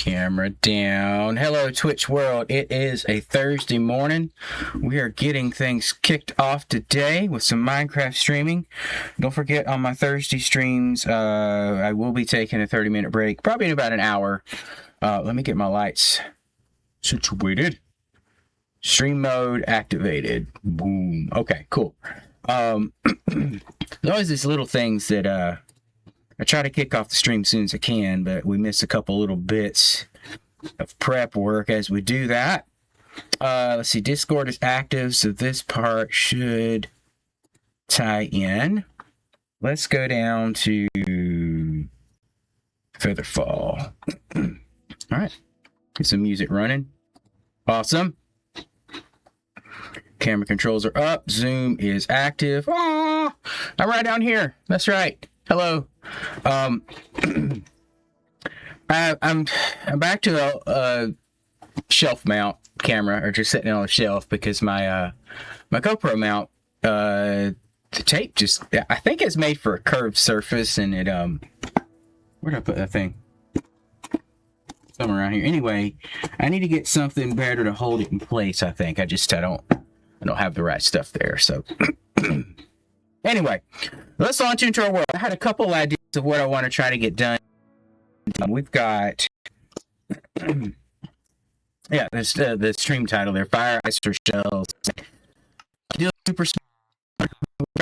Camera down. Hello, Twitch world. It is a Thursday morning. We are getting things kicked off today with some Minecraft streaming. Don't forget, on my Thursday streams, I will be taking a 30-minute break, probably in about an hour. Let me get my lights situated. Stream mode activated. Boom. Okay, cool. There's always these little things that I try to kick off the stream as soon as I can, but we miss a couple little bits of prep work as we do that. Let's see, Discord is active, so this part should tie in. Let's go down to Featherfall. All right, get some music running. Awesome. Camera controls are up. Zoom is active. Oh, I'm right down here. That's right. Hello. I'm back to a shelf mount camera, or just sitting on a shelf, because my GoPro mount, the tape just, I think it's made for a curved surface, and it where did I put that thing? Somewhere around here. Anyway, I need to get something better to hold it in place. I think I don't have the right stuff there. So anyway, let's launch into our world. I had a couple ideas of what I want to try to get done. We've got yeah, this the stream title there, Fire, Ice, or Shells.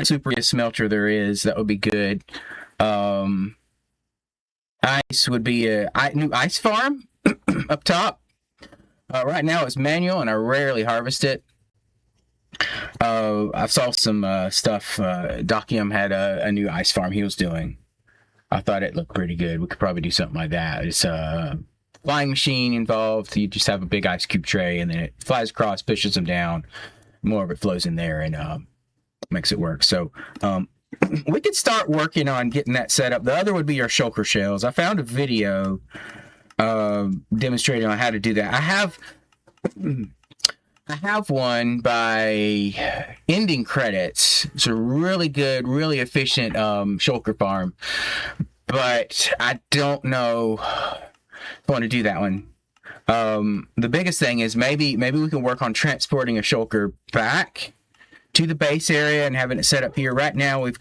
Super smelter there is. That would be good. Ice would be a new ice farm up top. Right now it's manual, and I rarely harvest it. I saw some stuff. Dockium had a new ice farm he was doing. I thought it looked pretty good. We could probably do something like that. It's a flying machine involved. You just have a big ice cube tray, and then it flies across, pushes them down. More of it flows in there and makes it work. So we could start working on getting that set up. The other would be our shulker shells. I found a video demonstrating on how to do that. I have one by Ending Credits. It's a really good, really efficient shulker farm, but I don't know if I want to do that one. The biggest thing is maybe we can work on transporting a shulker back to the base area and having it set up here. Right now I've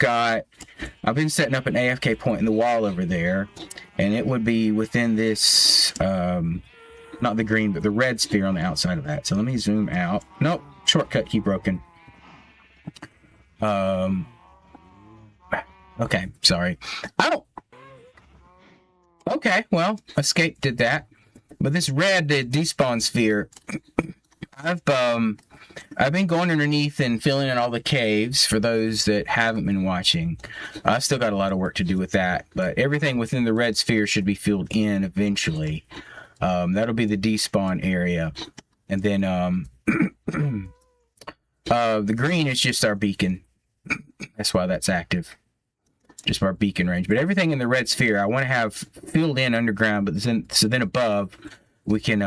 been setting up an AFK point in the wall over there, and it would be within this not the green, but the red sphere on the outside of that. So let me zoom out. Nope, shortcut key broken. Okay, sorry. Okay, well, escape did that. But this red, the despawn sphere, I've been going underneath and filling in all the caves for those that haven't been watching. I've still got a lot of work to do with that, but everything within the red sphere should be filled in eventually. That'll be the despawn area, and then the green is just our beacon. That's why that's active, just our beacon range. But everything in the red sphere I want to have filled in underground, but then above we can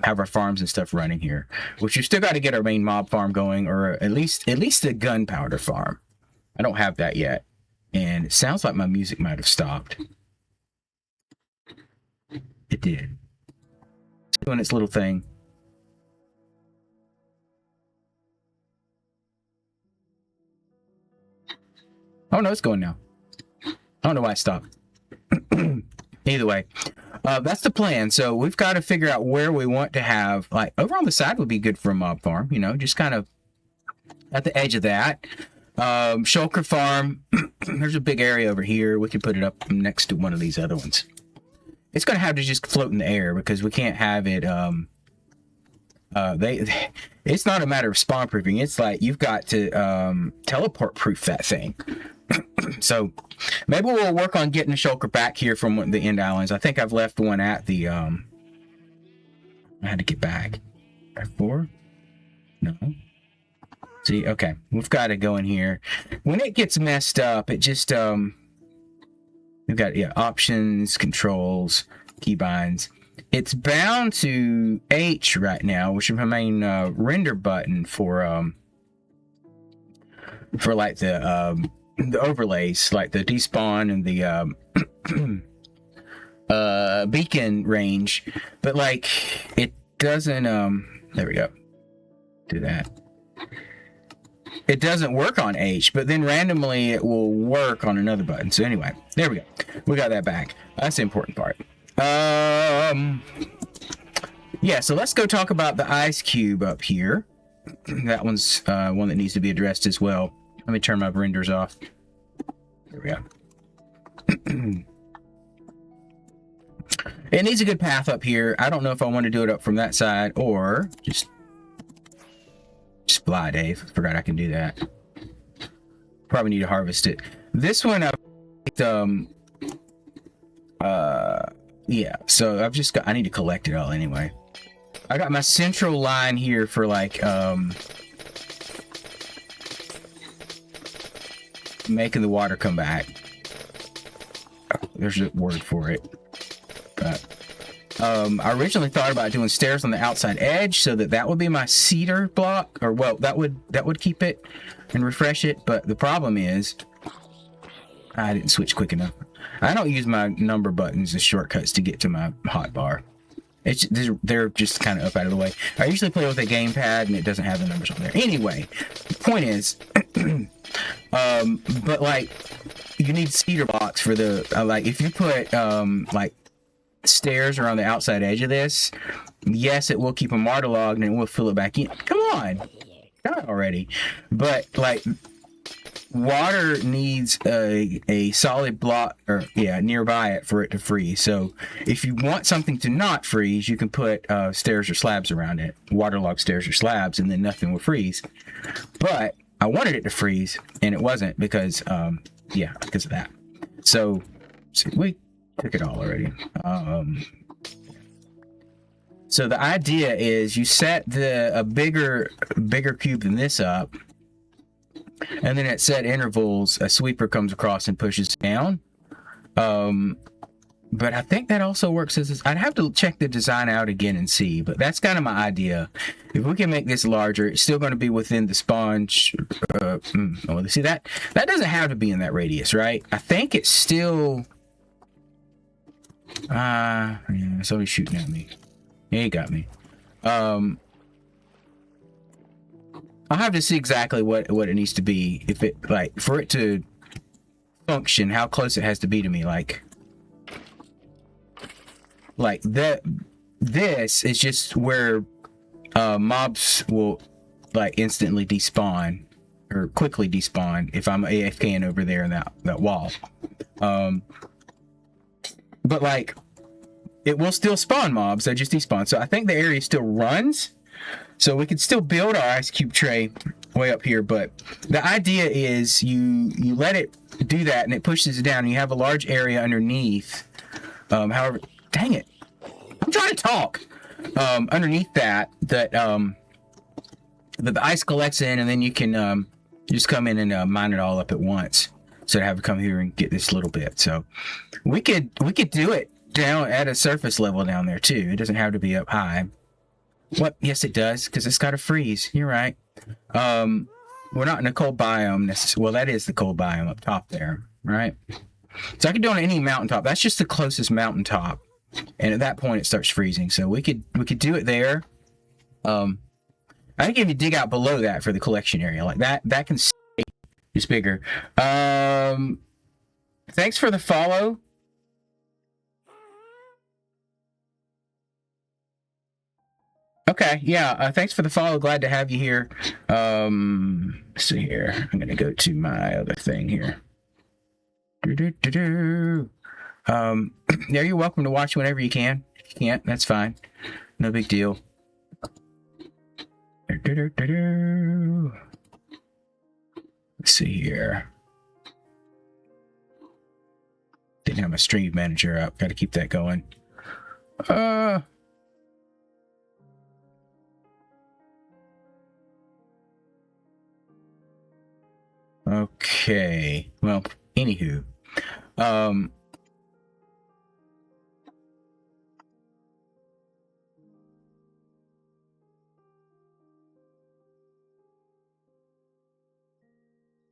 have our farms and stuff running here, which we've still got to get our main mob farm going, or at least the gunpowder farm. I don't have that yet, and it sounds like my music might have stopped. It did. Doing its little thing. Oh no, it's going now. I don't know why it stopped. Either way, that's the plan. So we've got to figure out where we want to have, like, over on the side would be good for a mob farm, just kind of at the edge of that. Shulker farm, there's a big area over here. We could put it up next to one of these other ones. It's going to have to just float in the air, because we can't have it, it's not a matter of spawn proofing. It's like you've got to teleport proof that thing. So maybe we'll work on getting the shulker back here from the end islands. I think I've left one at the, I had to get back. F4? No. See, okay. We've got to go in here. When it gets messed up, it just, we've got, options, controls, keybinds. It's bound to H right now, which is my main render button for like the overlays, like the despawn and the beacon range, but like it doesn't. There we go. Do that. It doesn't work on H, but then randomly it will work on another button. So anyway, there we go. We got that back. That's the important part. Yeah, so let's go talk about the ice cube up here. That one's one that needs to be addressed as well. Let me turn my renders off. There we go. It needs a good path up here. I don't know if I want to do it up from that side or just fly, Dave. Forgot I can do that. Probably need to harvest it. This one, yeah. So I've just got. I need to collect it all anyway. I got my central line here for like making the water come back. There's a word for it. But I originally thought about doing stairs on the outside edge so that would be my cedar block, or well, that would keep it and refresh it. But the problem is I didn't switch quick enough. I don't use my number buttons as shortcuts to get to my hotbar. They're just kind of up out of the way. I usually play with a gamepad and it doesn't have the numbers on there. Anyway, the point is, but like you need cedar blocks for the like if you put like stairs around the outside edge of this, yes, it will keep them waterlogged and it will fill it back in. Come on, die already. But like water needs a solid block or nearby it for it to freeze. So if you want something to not freeze, you can put stairs or slabs around it, waterlogged stairs or slabs, and then nothing will freeze. But I wanted it to freeze and it wasn't because because of that. So we took it all already. So the idea is you set a bigger cube than this up, and then at set intervals, a sweeper comes across and pushes down. But I think that also works as I'd have to check the design out again and see, but that's kind of my idea. If we can make this larger, it's still going to be within the sponge. See that doesn't have to be in that radius, right? I think it's still. Somebody's shooting at me. Yeah, he got me. I'll have to see exactly what it needs to be. If it like for it to function, how close it has to be to me. Like that. This is just where mobs will like instantly despawn or quickly despawn if I'm AFKing over there in that wall. But like it will still spawn mobs. They just despawn. So I think the area still runs. So we could still build our ice cube tray way up here, but the idea is you let it do that and it pushes it down and you have a large area underneath. However, dang it. I'm trying to talk. Underneath that the ice collects in and then you can just come in and mine it all up at once. So to have to come here and get this little bit. So we could do it down at a surface level down there too. It doesn't have to be up high. What? Yes, it does, because it's got to freeze. You're right. We're not in a cold biome. Well, that is the cold biome up top there, right? So I could do it on any mountaintop. That's just the closest mountaintop, and at that point it starts freezing. So we could do it there. I think if you dig out below that for the collection area, like that can stay just bigger. Thanks for the follow. Okay, yeah, thanks for the follow. Glad to have you here. Let's see here. I'm gonna go to my other thing here. Yeah, you're welcome to watch whenever you can. If you can't, that's fine. No big deal. Let's see here. Didn't have my stream manager up. Got to keep that going. Okay. Well, anywho.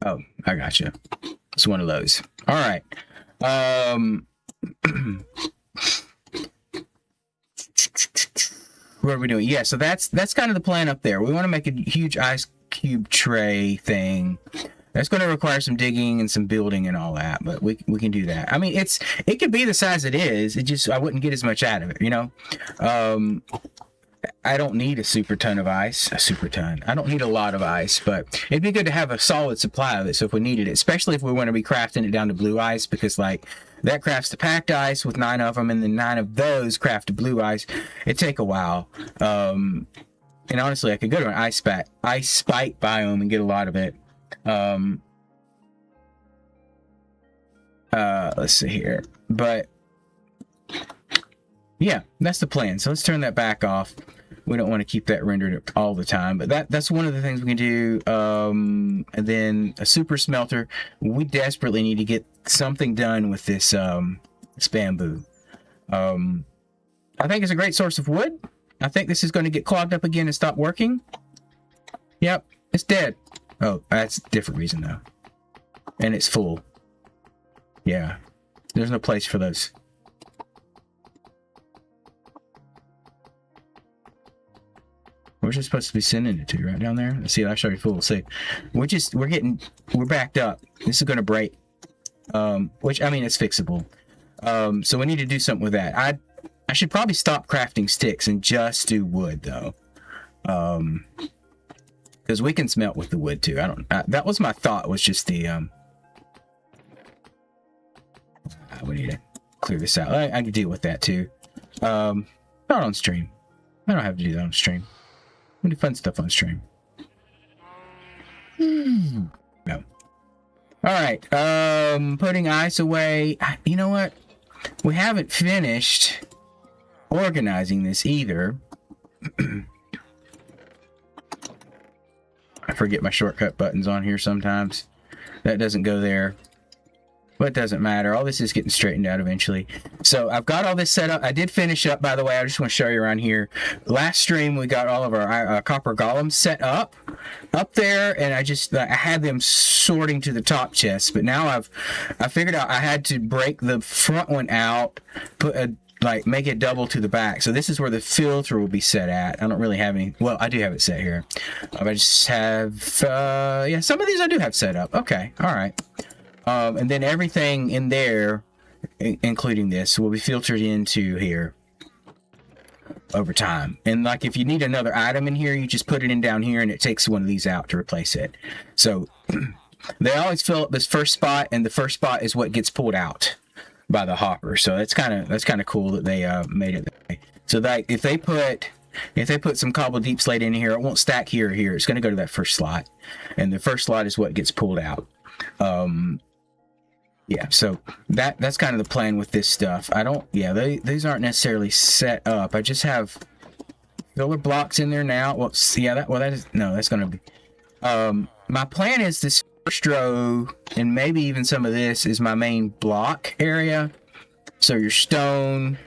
Oh, I gotcha. It's one of those. All right. What are we doing? Yeah, so that's kind of the plan up there. We want to make a huge ice cube tray thing. That's going to require some digging and some building and all that, but we can do that. I mean, it could be the size it is. It just I wouldn't get as much out of it, you know. I don't need a super ton of ice. A super ton. I don't need a lot of ice, but it'd be good to have a solid supply of it. So if we needed it, especially if we want to be crafting it down to blue ice, because like that crafts to packed ice with 9 of them, and then 9 of those craft to blue ice. It'd take a while. And honestly, I could go to an ice spike biome and get a lot of it. Let's see here, but yeah, that's the plan. So let's turn that back off. We don't want to keep that rendered all the time, but that's one of the things we can do. And then a super smelter. We desperately need to get something done with this bamboo. I think it's a great source of wood. I think this is going to get clogged up again and stop working. Yep, it's dead. Oh, that's a different reason though. And it's full. Yeah, there's no place for those. Where's it supposed to be sending it to? Right down there? Let's see, that's already full. See, we're backed up. This is going to break. Which, I mean, it's fixable. So we need to do something with that. I should probably stop crafting sticks and just do wood though. Because we can smelt with the wood too. That was my thought, was just the we need to clear this out. I can deal with that too. Not on stream. I don't have to do that on stream. We do fun stuff on stream. No. Alright, putting ice away. You know what? We haven't finished organizing this either. I forget my shortcut buttons on here sometimes. That doesn't go there. But it doesn't matter. All this is getting straightened out eventually. So I've got all this set up. I did finish up, by the way. I just want to show you around here. Last stream, we got all of our copper golems set up there, and I had them sorting to the top chest. But now I figured out I had to break the front one out, make it double to the back. So this is where the filter will be set at. I don't really have any. Well, I do have it set here. I just have some of these I do have set up. Okay, all right. And then everything in there, including this, will be filtered into here over time. And like if you need another item in here, you just put it in down here and it takes one of these out to replace it. So they always fill up this first spot, and the first spot is what gets pulled out by the hopper. So that's kind of cool that they made it that way. So that if they put some cobbled deep slate in here, it won't stack here or here. It's going to go to that first slot, and the first slot is what gets pulled out. Yeah, so that's kind of the plan with this stuff. These aren't necessarily set up. I just have filler blocks in there now. Well, yeah, that's going to be. My plan is this first row, and maybe even some of this is my main block area. So your stone,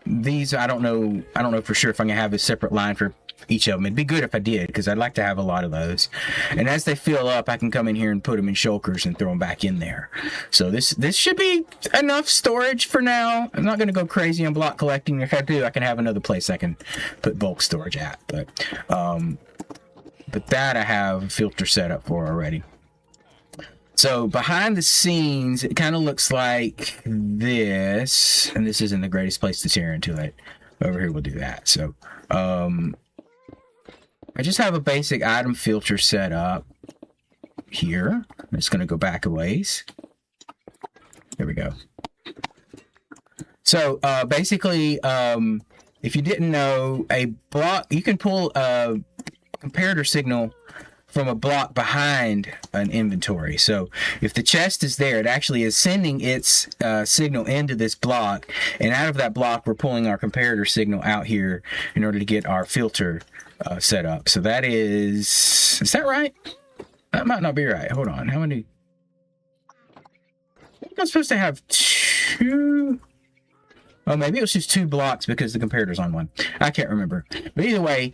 these I don't know for sure if I'm gonna have a separate line for each of them. It'd be good if I did, because I'd like to have a lot of those. And as they fill up, I can come in here and put them in shulkers and throw them back in there. So this should be enough storage for now. I'm not going to go crazy on block collecting. If I do, I can have another place I can put bulk storage at. But that I have a filter set up for already. So behind the scenes, it kind of looks like this. And this isn't the greatest place to tear into it. Over here, we'll do that. So, I just have a basic item filter set up here. I'm just going to go back a ways. There we go. So basically, if you didn't know, a block, you can pull a comparator signal from a block behind an inventory. So if the chest is there, it actually is sending its signal into this block, and out of that block, we're pulling our comparator signal out here in order to get our filter set up. So that is that right? That might not be right. Hold on. How many? I'm supposed to have 2. Oh, maybe it was just 2 blocks because the comparator's on one. I can't remember. But either way,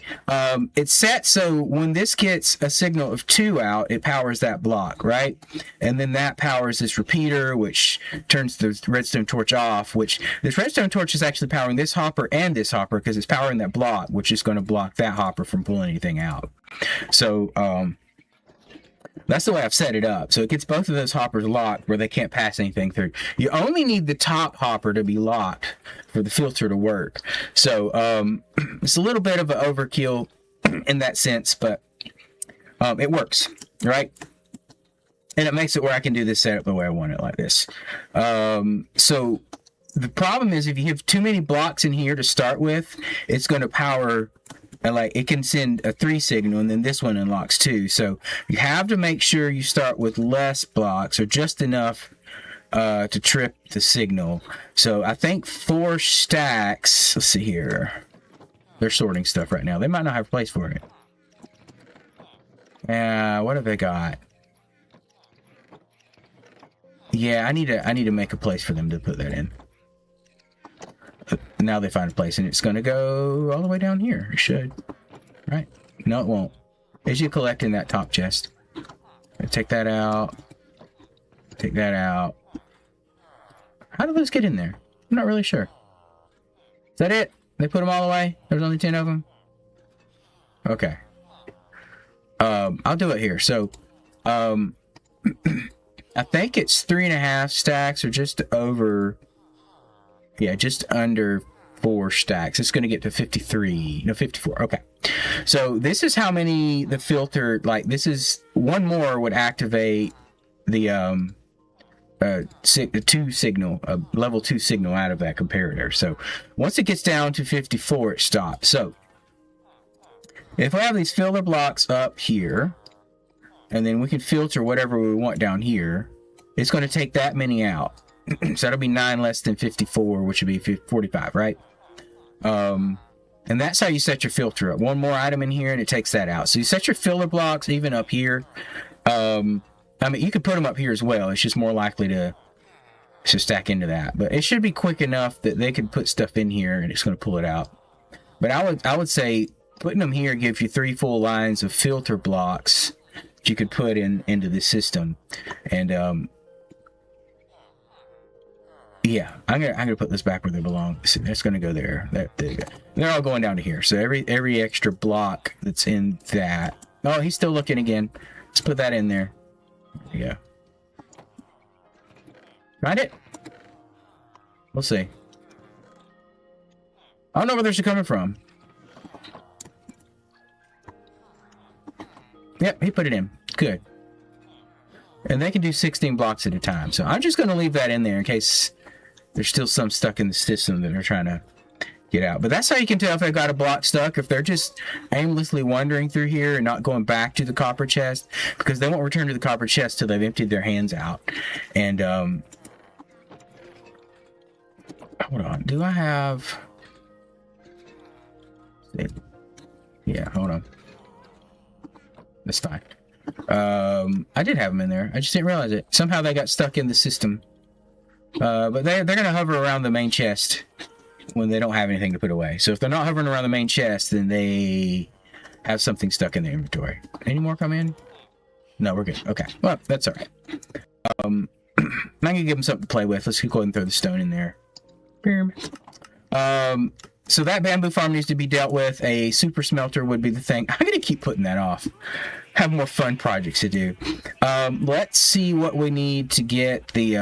it's set so when this gets a signal of 2 out, it powers that block, right? And then that powers this repeater, which turns the redstone torch off, which this redstone torch is actually powering this hopper and this hopper because it's powering that block, which is going to block that hopper from pulling anything out. So, that's the way I've set it up. So it gets both of those hoppers locked where they can't pass anything through. You only need the top hopper to be locked for the filter to work. So it's a little bit of an overkill in that sense, but it works, right? And it makes it where I can do this setup the way I want it, like this. So the problem is if you have too many blocks in here to start with, it's going to power... like it can send a 3 signal and then this one unlocks 2. So you have to make sure you start with less blocks or just enough to trip the signal. So I think 4 stacks. Let's see here. They're sorting stuff right now. They might not have a place for it. What have they got? Yeah, I need to make a place for them to put that in. Now they find a place, and it's going to go all the way down here. It should. Right? No, it won't. As you collect in that top chest. Take that out. Take that out. How do those get in there? I'm not really sure. Is that it? They put them all away? There's only 10 of them? Okay. I'll do it here. So, I think it's 3.5 stacks or just over... Yeah, just under 4 stacks. It's going to get to 53. No, 54. Okay. So this is how many the filter, like this is one more would activate the level 2 signal out of that comparator. So once it gets down to 54, it stops. So if we have these filter blocks up here, and then we can filter whatever we want down here, it's going to take that many out. So that'll be 9 less than 54, which would be 45, right? And that's how you set your filter up. One more item in here, and it takes that out. So you set your filler blocks even up here. I mean, you could put them up here as well. It's just more likely to stack into that. But it should be quick enough that they can put stuff in here, and it's going to pull it out. But I would say putting them here gives you 3 full lines of filter blocks that you could put into the system. And yeah, I'm gonna put this back where they belong. It's gonna go there. There you go. They're all going down to here. So every extra block that's in that. Oh, he's still looking again. Let's put that in there. There you go. Find it? We'll see. I don't know where they're coming from. Yep, he put it in. Good. And they can do 16 blocks at a time. So I'm just going to leave that in there in case there's still some stuck in the system that they're trying to get out. But that's how you can tell if they've got a block stuck, if they're just aimlessly wandering through here and not going back to the copper chest, because they won't return to the copper chest till they've emptied their hands out. And, hold on. Do I have... Yeah, hold on. That's fine. I did have them in there. I just didn't realize it. Somehow they got stuck in the system. But they're going to hover around the main chest when they don't have anything to put away. So if they're not hovering around the main chest, then they have something stuck in the inventory. Any more come in? No, we're good. Okay. Well, that's all right. I'm going to give them something to play with. Let's go ahead and throw the stone in there. So that bamboo farm needs to be dealt with. A super smelter would be the thing. I'm going to keep putting that off. Have more fun projects to do. Let's see what we need to get the,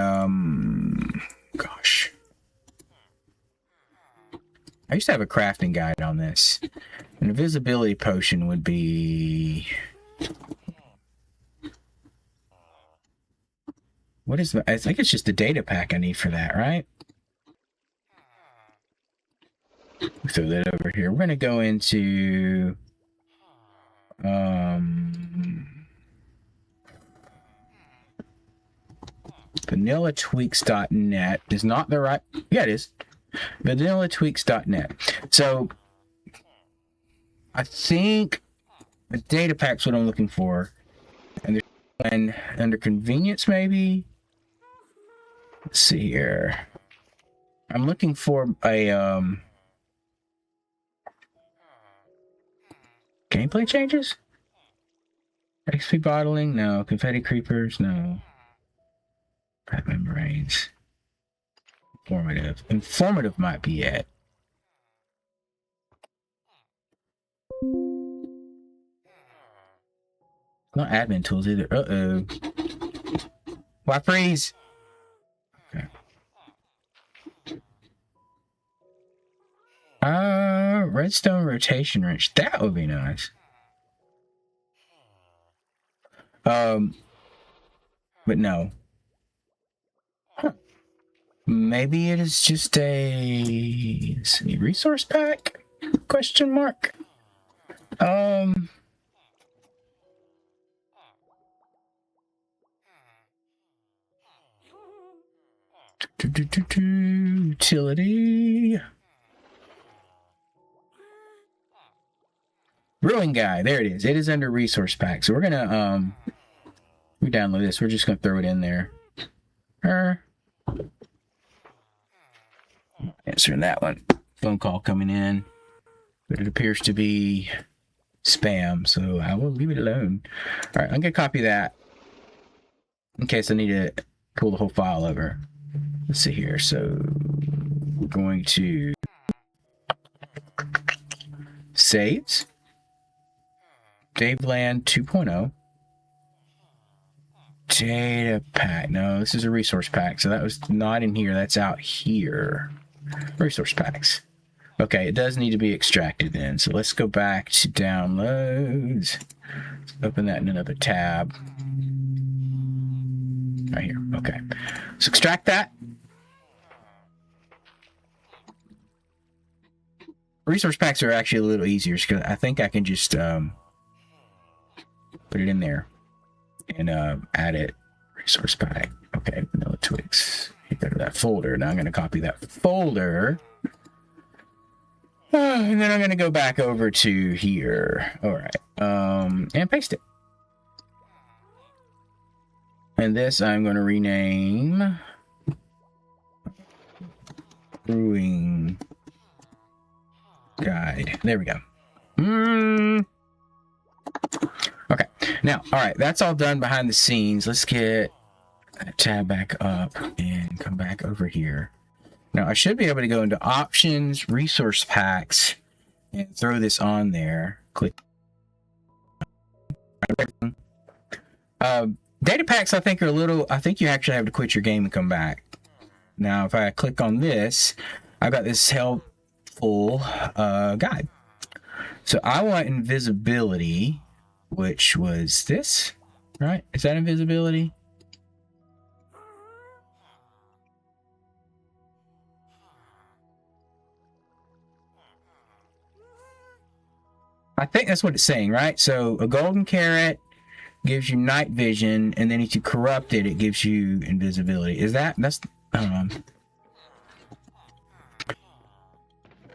gosh. I used to have a crafting guide on this. An invisibility potion would be... What is... I think it's just the data pack I need for that, right? Throw that over here. We're going to go into... vanillatweaks.net is not the right... Yeah, it is. vanillatweaks.net. So, I think the data pack's what I'm looking for. And there's one under convenience, maybe? Let's see here. I'm looking for a gameplay changes? XP bottling? No. Confetti creepers? No. Rat membranes. Informative. Informative might be it. Not admin tools either. Uh-oh. Why freeze? Okay. Redstone rotation wrench. That would be nice. But no. Huh. Maybe it is just a resource pack? Question mark. Utility. Brewing guide. There it is. It is under resource pack. So we're gonna we download this. We're just gonna throw it in there. Answering that one. Phone call coming in. But it appears to be spam, so I will leave it alone. Alright, I'm gonna copy that in case I need to pull the whole file over. Let's see here. So we're going to saves. Daveland 2.0. Data pack. No, this is a resource pack. So that was not in here. That's out here. Resource packs. Okay, it does need to be extracted then. So let's go back to downloads. Let's open that in another tab. Right here. Okay. So extract that. Resource packs are actually a little easier because I think I can just put it in there and add it. Resource pack. Okay, vanilla twigs. You go to that folder. Now I'm going to copy that folder. And then I'm going to go back over to here. All right. And paste it. And this I'm going to rename Brewing Guide. There we go. Okay. Now, all right. That's all done behind the scenes. Let's get that tab back up and come back over here. Now, I should be able to go into options, resource packs, and throw this on there. Click. Data packs, I think, are a little... I think you actually have to quit your game and come back. Now, if I click on this, I've got this helpful guide. So I want invisibility, which was this, right? Is that invisibility? I think that's what it's saying, right? So a golden carrot gives you night vision, and then if you corrupt it, it gives you invisibility. Is that's I don't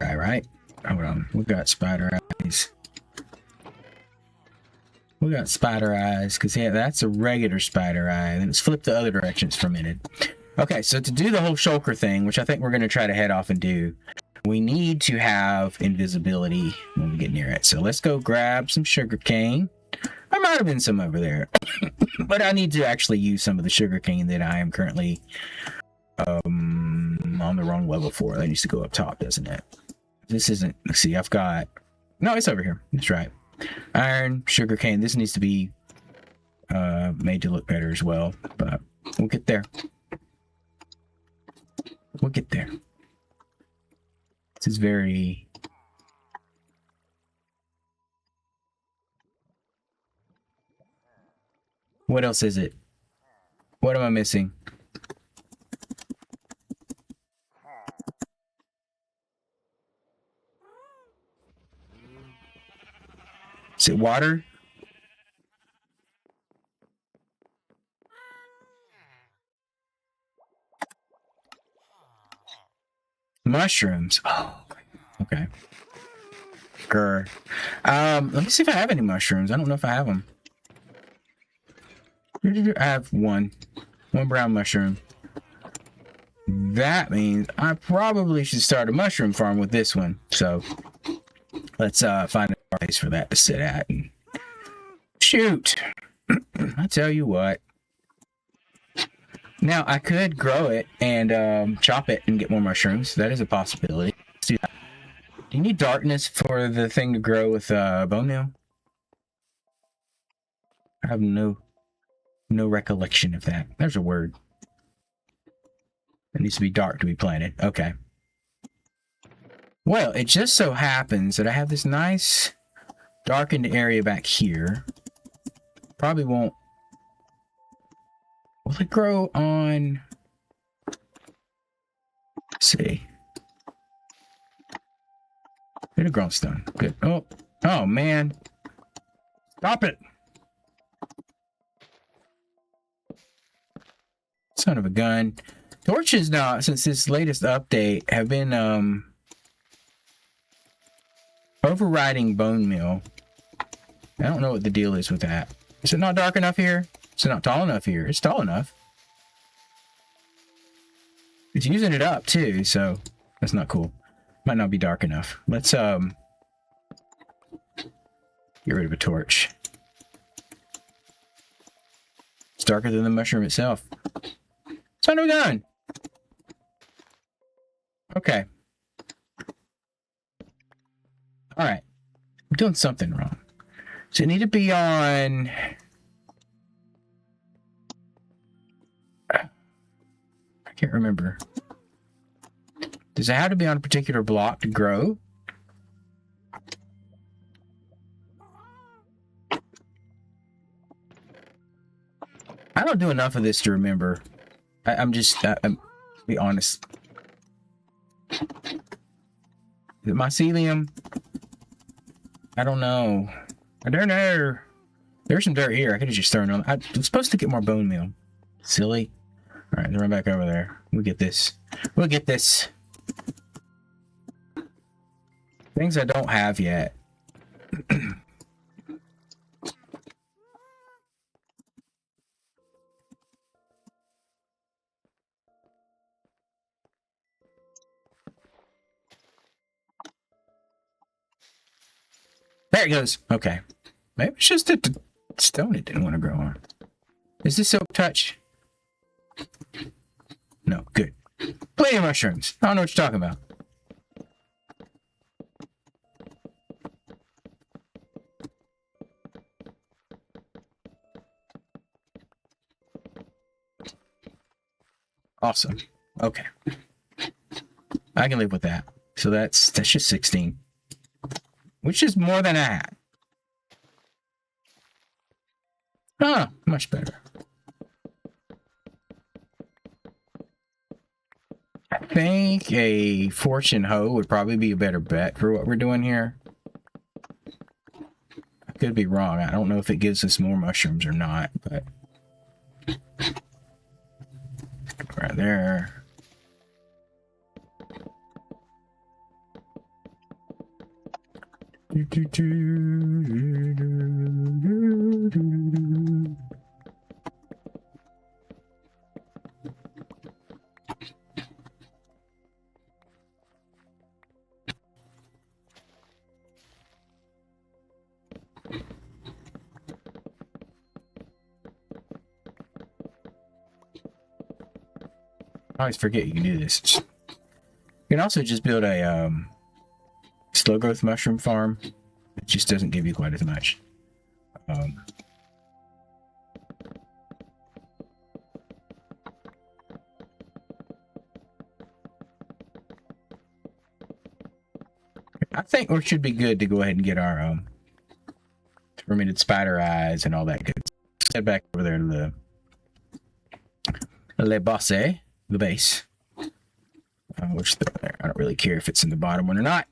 know. Right? Hold on. We got spider eyes. We got spider eyes, because yeah, that's a regular spider eye. And it's flipped the other direction. It's fermented. Okay, so to do the whole shulker thing, which I think we're going to try to head off and do, we need to have invisibility when we get near it. So let's go grab some sugar cane. There might have been some over there. But I need to actually use some of the sugar cane that I am currently on the wrong level for. That needs to go up top, doesn't it? This isn't... Let's see, I've got... No, it's over here. That's right. Iron, sugar cane. This needs to be made to look better as well. But we'll get there. We'll get there. This is very... What else is it? What am I missing? Is it water? Mushrooms. Oh, okay. Grr. Let me see if I have any mushrooms. I don't know if I have them. I have one brown mushroom. That means I probably should start a mushroom farm with this one. So let's find a place for that to sit at. And shoot! I tell you what. Now I could grow it and chop it and get more mushrooms. That is a possibility. Let's do that. Do you need darkness for the thing to grow with bone meal? I have no recollection of that. There's a word. It needs to be dark to be planted. Okay. Well, it just so happens that I have this nice darkened area back here. Probably won't. Will it grow on? Let's see. It'll grow on stone. Good. Oh man. Stop it. Son of a gun. Torches now, since this latest update, have been overriding bone meal. I don't know what the deal is with that. Is it not dark enough here? Is it not tall enough here? It's tall enough. It's using it up too, so that's not cool. Might not be dark enough. Let's get rid of a torch. It's darker than the mushroom itself. Son of a gun! Okay. Alright. I'm doing something wrong. So it need to be on... I can't remember. Does it have to be on a particular block to grow? I don't do enough of this to remember. I'm be honest. Is it mycelium? I don't know. I don't know. There's some dirt here. I could have just thrown on. I'm supposed to get more bone meal. Silly. All right, run back over there. We'll get this. We'll get this. Things I don't have yet. There it goes. Okay. Maybe it's just that the stone it didn't want to grow on. Is this silk touch? No. Good. Plenty of mushrooms. I don't know what you're talking about. Awesome. Okay. I can live with that. So that's just 16. Which is more than I had. Ah, much better. I think a fortune hoe would probably be a better bet for what we're doing here. I could be wrong. I don't know if it gives us more mushrooms or not, but... right there. I always forget you can do this. You can also just build a slow growth mushroom farm. It just doesn't give you quite as much. I think we should be good to go ahead and get our fermented spider eyes and all that good. Let's head back over there to the the base. Which there. I don't really care if it's in the bottom one or not.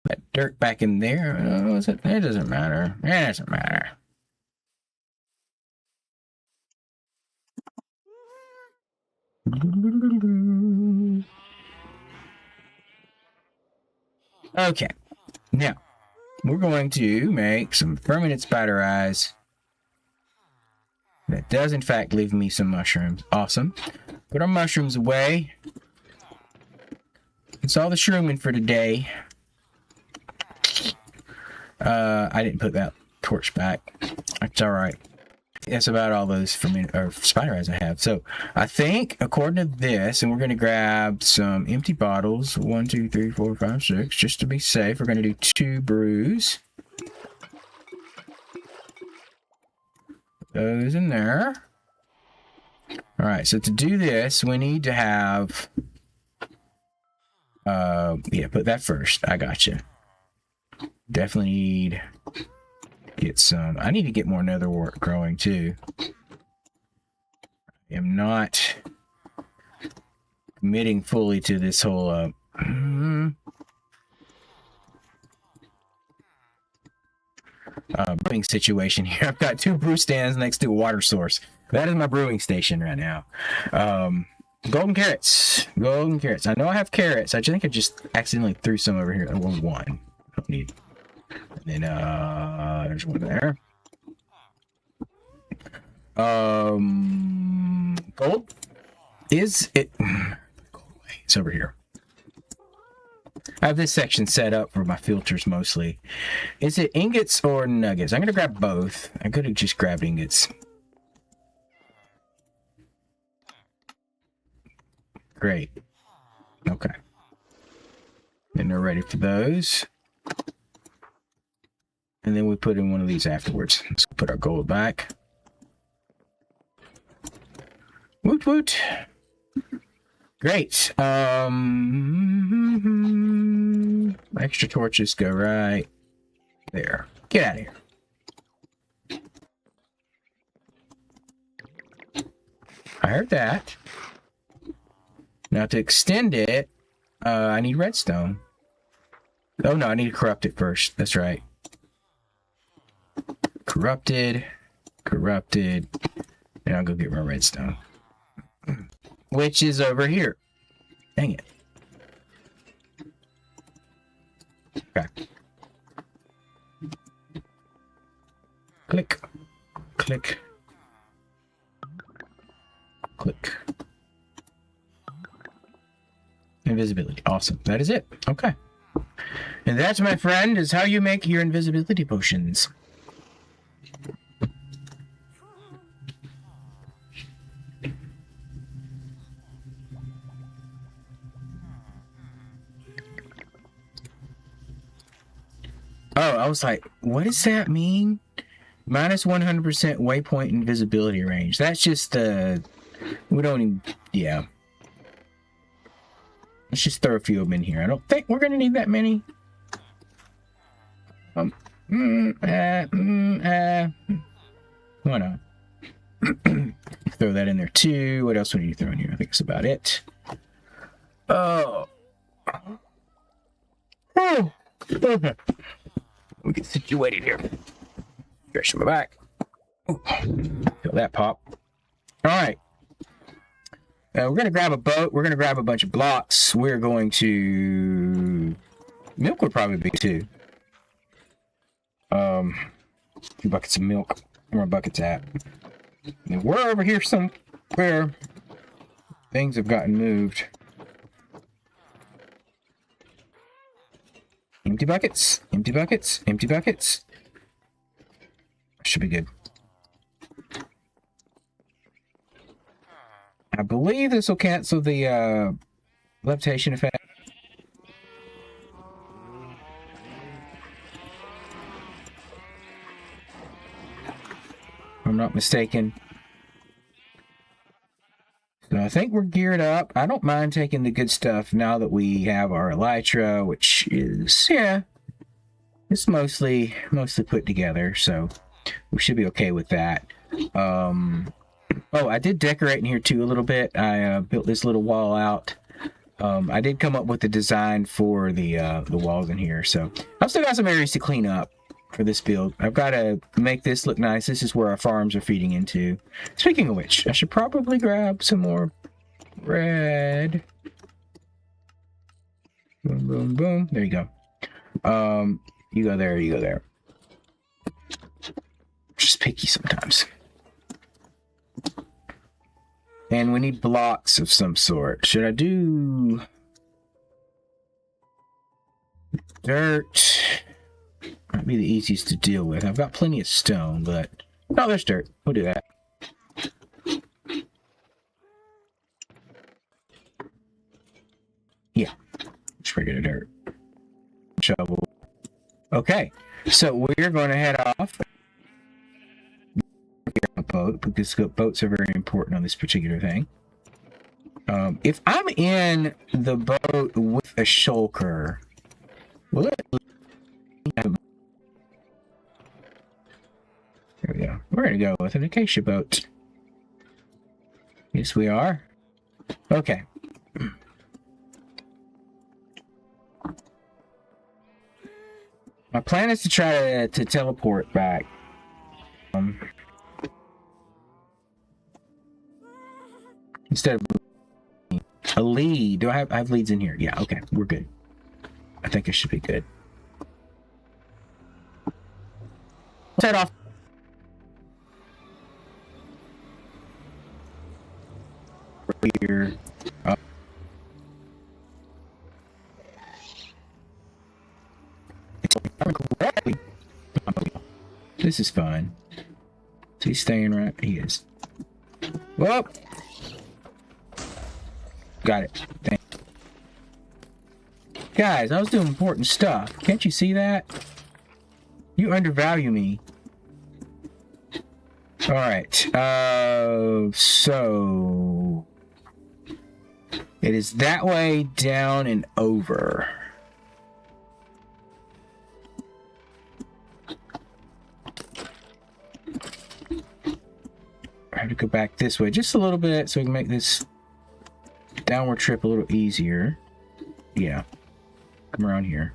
That dirt back in there. It doesn't matter. It doesn't matter. Okay. Now, we're going to make some fermented spider eyes. That does, in fact, leave me some mushrooms. Awesome. Put our mushrooms away. That's all the shrooming for today. I didn't put that torch back. That's all right. That's about all those spider eyes I have. So I think, according to this, and we're going to grab some empty bottles. 1, 2, 3, 4, 5, 6. Just to be safe, we're going to do 2 brews. Those in there. All right, so to do this, we need to have... yeah, put that first. I got you. Definitely need... get some... I need to get more netherwort growing, too. I am not committing fully to this whole, brewing situation here. I've got 2 brew stands next to a water source. That is my brewing station right now. Golden carrots. Golden carrots. I know I have carrots. I think I just accidentally threw some over here. Well, 1. I don't need... And then, there's 1 there. Gold? Is it... It's over here. I have this section set up for my filters mostly. Is it ingots or nuggets? I'm going to grab both. I could have just grabbed ingots. Great. Okay. And they're ready for those. And then we put in one of these afterwards. Let's put our gold back. Woot woot. Great. Extra torches go right there. Get out of here. I heard that. Now to extend it, I need redstone. Oh no, I need to corrupt it first. That's right. Corrupted. And I'll go get my redstone. Which is over here. Dang it. Okay. Click. Click. Click. Invisibility. Awesome. That is it. Okay. And that, my friend, is how you make your invisibility potions. Oh, I was like, what does that mean? Minus 100% waypoint invisibility range. That's just, we don't even, yeah. Let's just throw a few of them in here. I don't think we're going to need that many. Why not? Throw that in there too. What else would you throw in here? I think that's about it. Oh. Oh. Okay. We get situated here. Stretch my back. Ooh. Feel that pop. All right. We're going to grab a boat. We're going to grab a bunch of blocks. We're going to... Milk would probably be too. 2 buckets of milk. Where my bucket's at. And we're over here somewhere. Things have gotten moved. Empty buckets. Empty buckets. Empty buckets. Should be good. I believe this will cancel the levitation effect. If I'm not mistaken. So I think we're geared up. I don't mind taking the good stuff now that we have our elytra, which is, yeah, it's mostly put together. So we should be okay with that. Oh, I did decorate in here too a little bit. I built this little wall out. I did come up with the design for the walls in here. So I've still got some areas to clean up for this build. I've got to make this look nice. This is where our farms are feeding into. Speaking of which, I should probably grab some more bread. Boom, boom, boom. There you go. You go there, you go there. Just picky sometimes. And we need blocks of some sort. Should I do dirt? Might be the easiest to deal with. I've got plenty of stone, but... No, there's dirt. We'll do that. Yeah. Just regular dirt. Shovel. Okay. So we're going to head off. Boat, because boats are very important on this particular thing. If I'm in the boat with a shulker, will it... There we go. We're going to go with an acacia boat. Yes, we are. Okay. My plan is to try to teleport back. Instead of a lead. Do I have leads in here? Yeah, okay. We're good. I think it should be good. Let's head off. Here. This is fun. Is he staying right? He is. Whoa! Got it. Thanks. Guys, I was doing important stuff. Can't you see that? You undervalue me. Alright. So... It is that way, down, and over. I have to go back this way just a little bit so we can make this downward trip a little easier. Yeah. Come around here.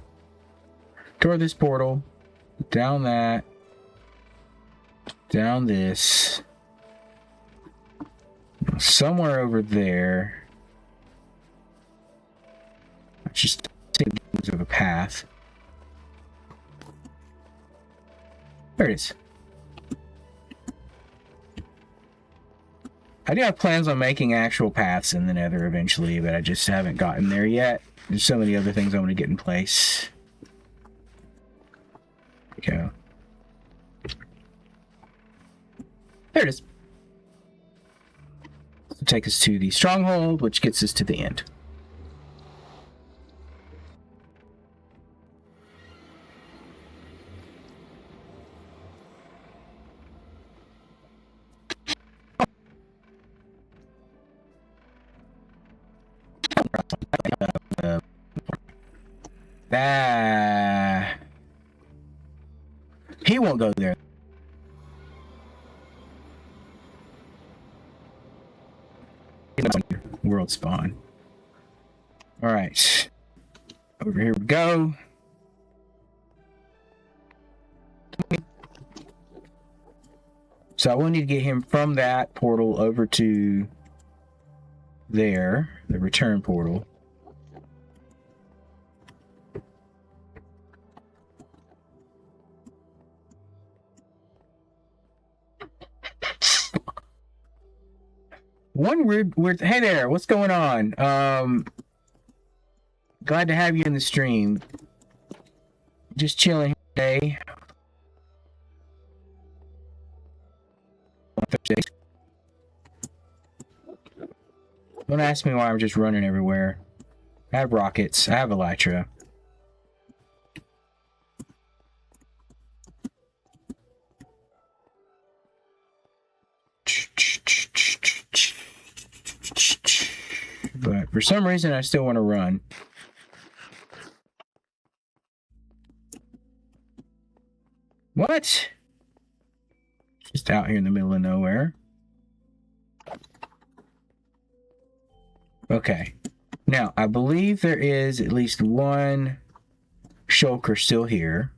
Toward this portal. Down that. Down this. Somewhere over there. Let's just take a of a path. There it is. I do have plans on making actual paths in the Nether eventually, but I just haven't gotten there yet. There's so many other things I want to get in place. There we go. There it is. So take us to the stronghold, which gets us to the end. He won't go there. World spawn. Alright. Over here we go. So I will need to get him from that portal over to there, the return portal. One weird, hey there, what's going on? Glad to have you in the stream. Just chilling today. Thursdays. Don't ask me why I'm just running everywhere. I have rockets. I have elytra. But for some reason, I still want to run. What? Just out here in the middle of nowhere. Okay. Now, I believe there is at least one shulker still here.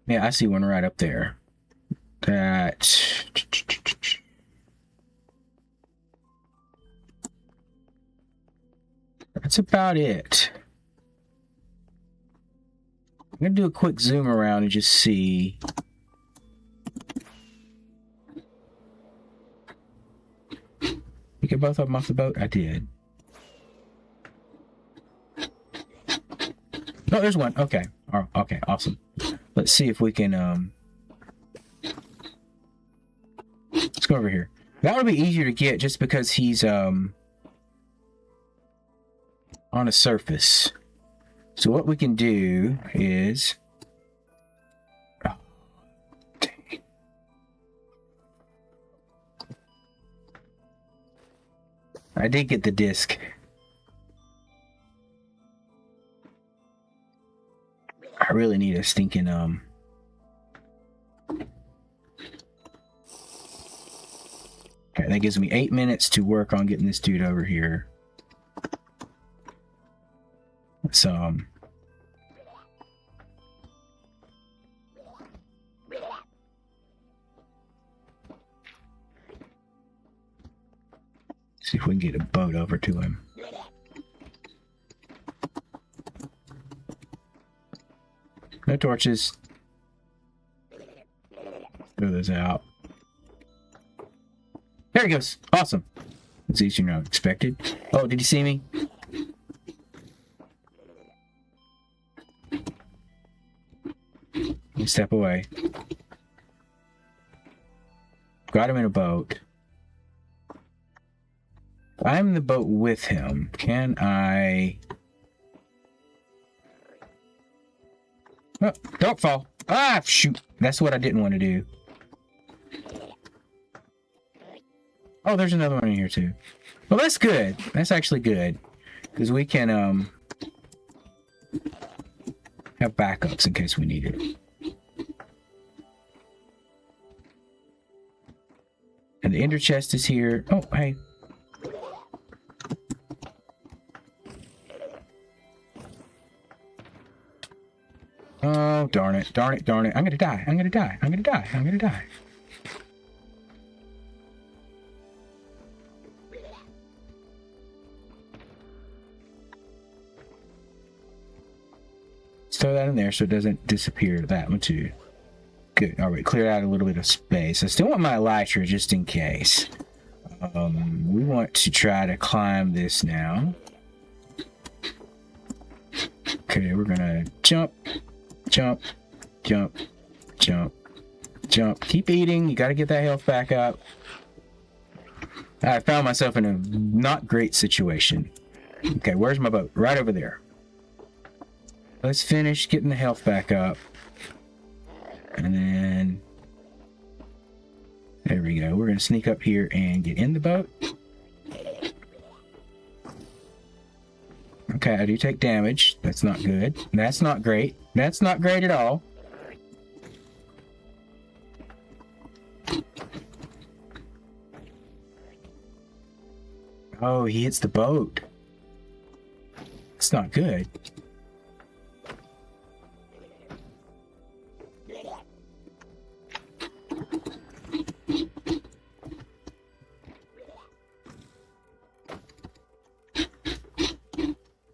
Yeah, I see one right up there. That's about it. I'm gonna do a quick zoom around and just see. get both of them off the boat? I did. Oh, there's one. Okay. Oh, okay, awesome. Let's see if we can, let's go over here. That would be easier to get just because he's, on a surface. So what we can do is... Oh, dang. I did get the disc. I really need a stinking, Okay, that gives me 8 minutes to work on getting this dude over here. So, see if we can get a boat over to him. No torches. Throw those out. There he goes. Awesome. It's easier than I expected. Oh, did you see me? You step away. Got him in a boat. I'm in the boat with him. Can I... Oh, don't fall. Ah, shoot. That's what I didn't want to do. Oh, there's another one in here too. Well, that's good. That's actually good. Because we can have backups in case we need it. And the ender chest is here. Oh, hey. Oh, darn it. Darn it. Darn it. I'm gonna die. I'm gonna die. I'm gonna die. I'm gonna die. Let's throw that in there so it doesn't disappear. That one too. Good. All right. Clear out a little bit of space. I still want my elytra just in case. We want to try to climb this now. Okay, we're gonna jump, jump, jump, jump, jump. Keep eating. You got to get that health back up. I found myself in a not great situation. Okay, where's my boat? Right over there. Let's finish getting the health back up. And then... There we go. We're going to sneak up here and get in the boat. Okay, I do take damage. That's not good. That's not great. That's not great at all. Oh, he hits the boat. That's not good.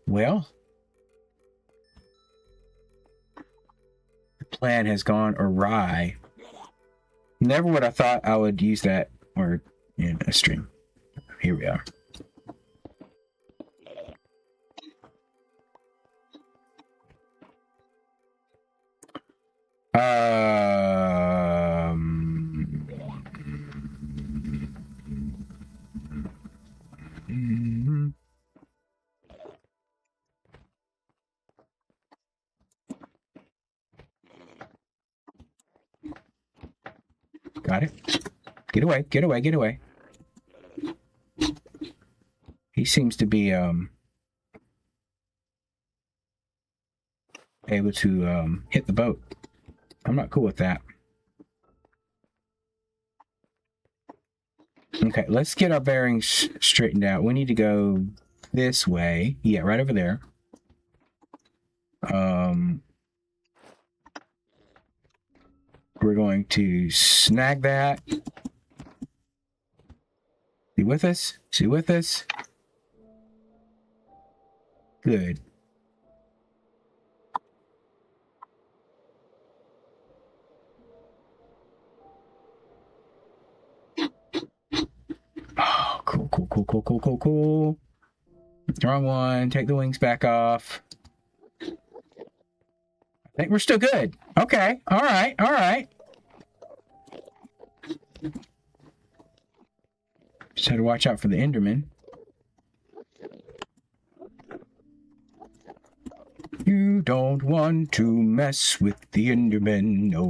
Well, the plan has gone awry. Never would I thought I would use that word in a stream. Here we are. Got it. Get away, get away, get away. He seems to be able to hit the boat. I'm not cool with that. Okay, let's get our bearings straightened out. We need to go this way. Yeah, right over there. We're going to snag that. See with us? See with us? Good. Oh, cool, cool, cool. Cool. Wrong one. Take the wings back off. I think we're still good. Okay. All right. Just had to watch out for the Enderman. You don't want to mess with the Enderman. No.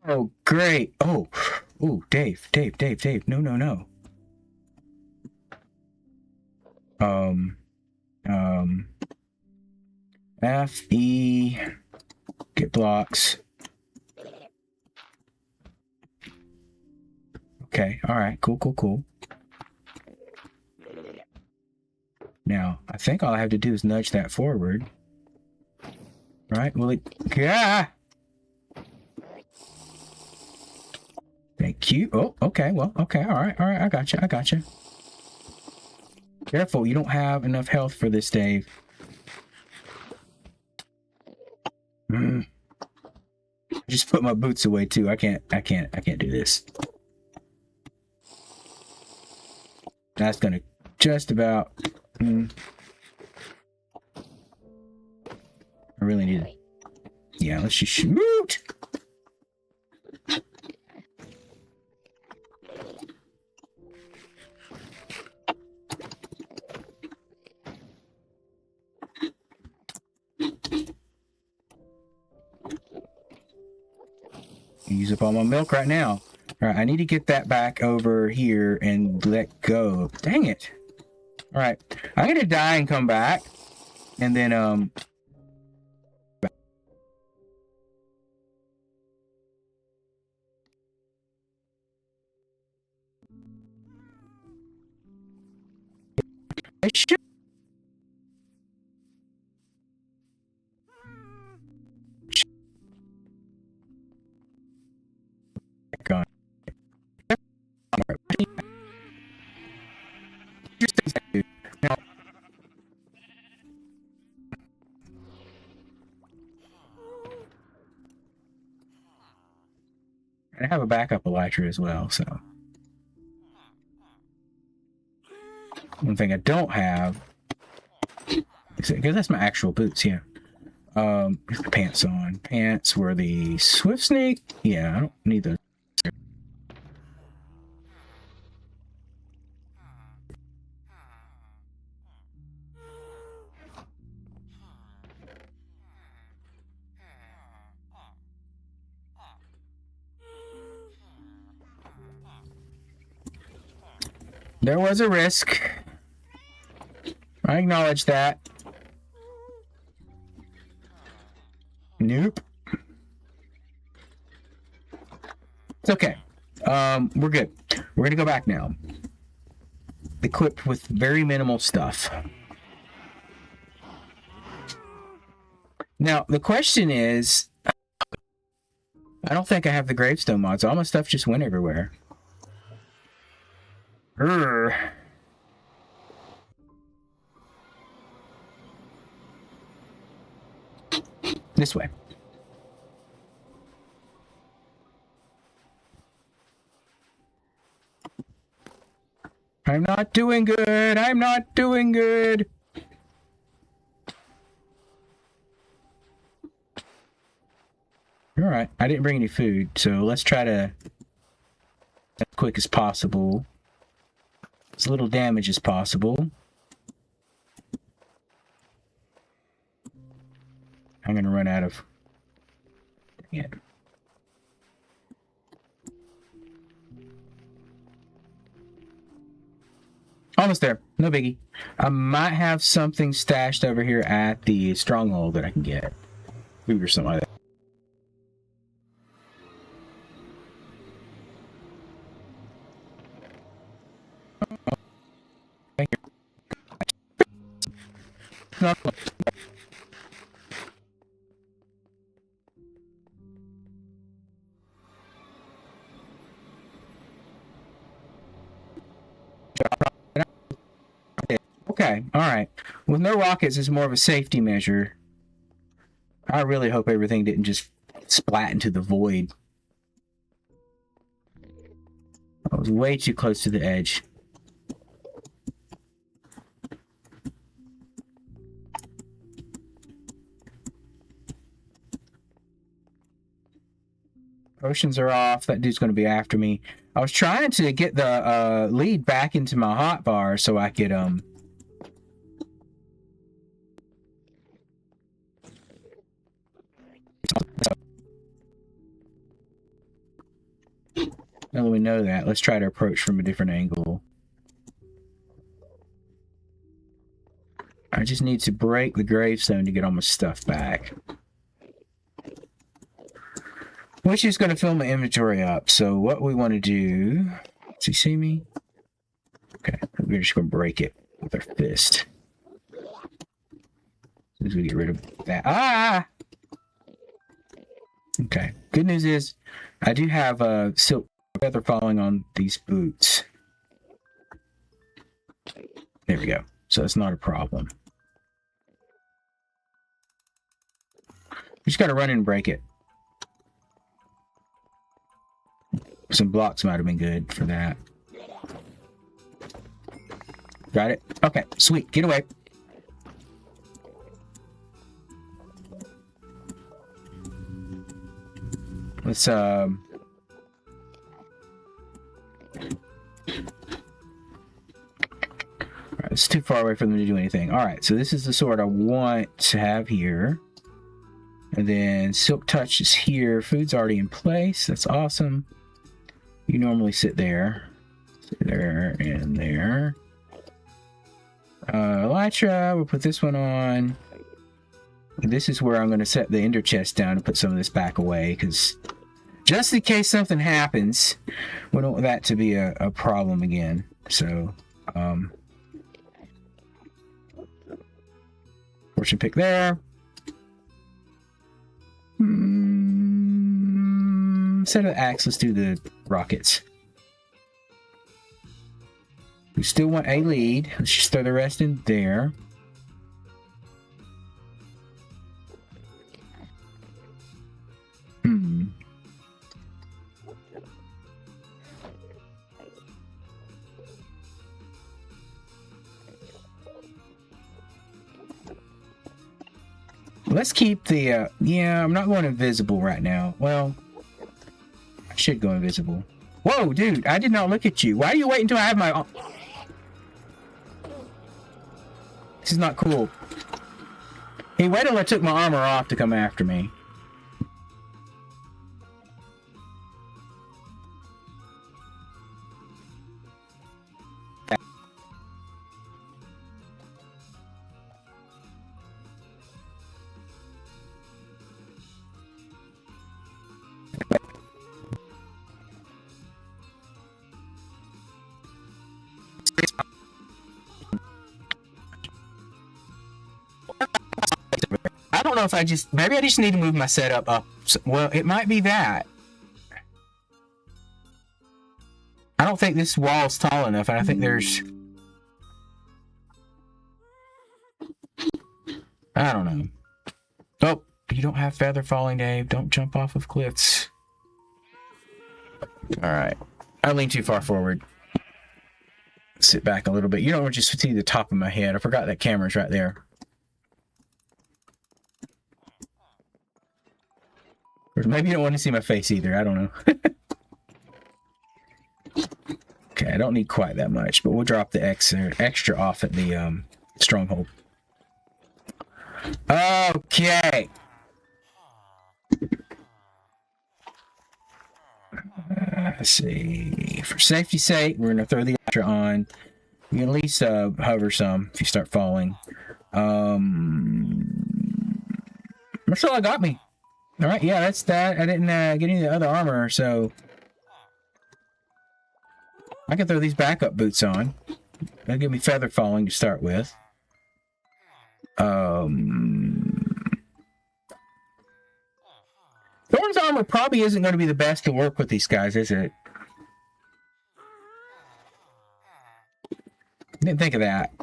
Oh, great. Oh, Dave. No. F, E, get blocks. Okay, all right, cool. Now, I think all I have to do is nudge that forward. Right? Will it... Yeah! Thank you. Oh, okay, well, okay, all right, I gotcha. Careful, you don't have enough health for this, Dave. Just put my boots away too. I can't do this. That's gonna just about... I really need it. Yeah, let's just shoot! Use up all my milk right now. All right, I need to get that back over here and let go. Dang it. All right, I'm gonna die and come back, and then I should. Gone. Now, I have a backup elytra as well, so. One thing I don't have, because that's my actual boots, yeah. Pants on. Pants were the Swift Snake. Yeah, I don't need those. There was a risk. I acknowledge that. Nope. It's okay. We're good. We're gonna go back now. Equipped with very minimal stuff. Now, the question is, I don't think I have the gravestone mods. All my stuff just went everywhere. This way. I'm not doing good. Alright, I didn't bring any food, so let's try to as quick as possible. As little damage as possible. I'm gonna run out of... Dang it. Almost there. No biggie. I might have something stashed over here at the stronghold that I can get. Food or something like that. Okay, alright. With no rockets, it's more of a safety measure. I really hope everything didn't just splat into the void. was way too close to the edge. Potions are off. That dude's going to be after me. I was trying to get the lead back into my hotbar so I could now that we know that, let's try to approach from a different angle. I just need to break the gravestone to get all my stuff back. Which is going to fill my inventory up. So what we want to do... Does he see me? Okay, we're just going to break it with our fist. As soon as we get rid of that... Ah! Okay, good news is I do have a silk feather falling on these boots. There we go. So it's not a problem. We just got to run in and break it. Some blocks might have been good for that. Got it? Okay, sweet. Get away. Let's, Alright, it's too far away for them to do anything. Alright, so this is the sword I want to have here. And then Silk Touch is here. Food's already in place. That's awesome. You normally sit there. Sit there and there. Elytra, we'll put this one on. This is where I'm going to set the ender chest down and put some of this back away, because just in case something happens, we don't want that to be a problem again. So, fortune pick there. Instead of the axe, let's do the rockets. We still want a lead. Let's just throw the rest in there. Let's keep the, yeah, I'm not going invisible right now. Well, I should go invisible. Whoa, dude, I did not look at you. Why are you waiting until I have my... This is not cool. He waited till I took my armor off to come after me. I don't know if maybe I just need to move my setup up. Well, it might be that. I don't think this wall's tall enough, and I think there's... I don't know. Oh, you don't have feather falling, Dave. Don't jump off of cliffs. Alright. I leaned too far forward. Sit back a little bit. You don't just see the top of my head. I forgot that camera's right there. Or maybe you don't want to see my face either. I don't know. Okay, I don't need quite that much, but we'll drop the extra off at the stronghold. Okay. Let's see. For safety's sake, we're gonna throw the extra on. You can at least hover some if you start falling. Marcella got me. All right, yeah, that's that. I didn't get any of the other armor, so I can throw these backup boots on. That'll give me feather falling to start with. Thorn's armor probably isn't going to be the best to work with these guys, is it? Didn't think of that.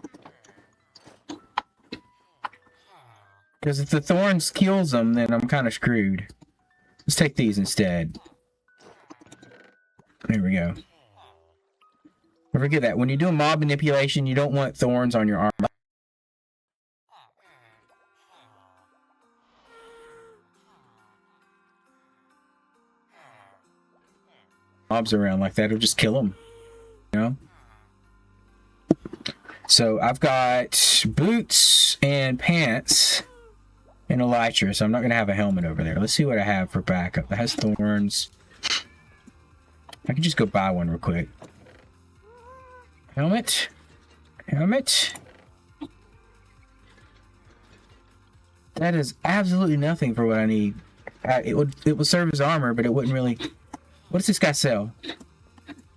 Because if the thorns kills them, then I'm kind of screwed. Let's take these instead. There we go. Forget that. When you do mob manipulation, you don't want thorns on your arm. Mobs around like that, it'll just kill them. You know? So I've got boots and pants and elytra, so I'm not going to have a helmet over there. Let's see what I have for backup. That has thorns. I can just go buy one real quick. Helmet. Helmet. That is absolutely nothing for what I need. It would serve as armor, but it wouldn't really... What does this guy sell?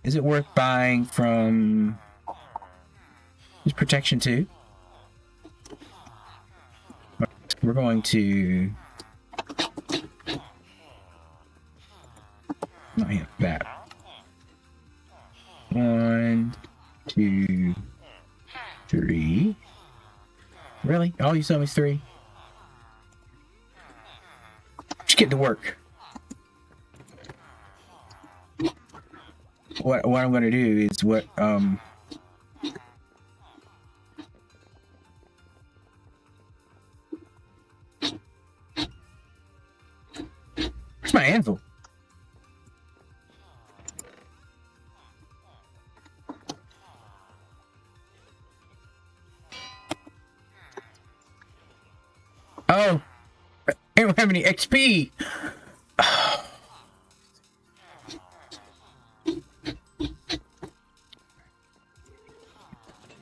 Is it worth buying from... Is protection too? We're going to... Not hit that. 1, 2, 3. Really? All you saw me is 3? Just get to work. What I'm going to do is what where's my anvil? Oh, I don't have any XP.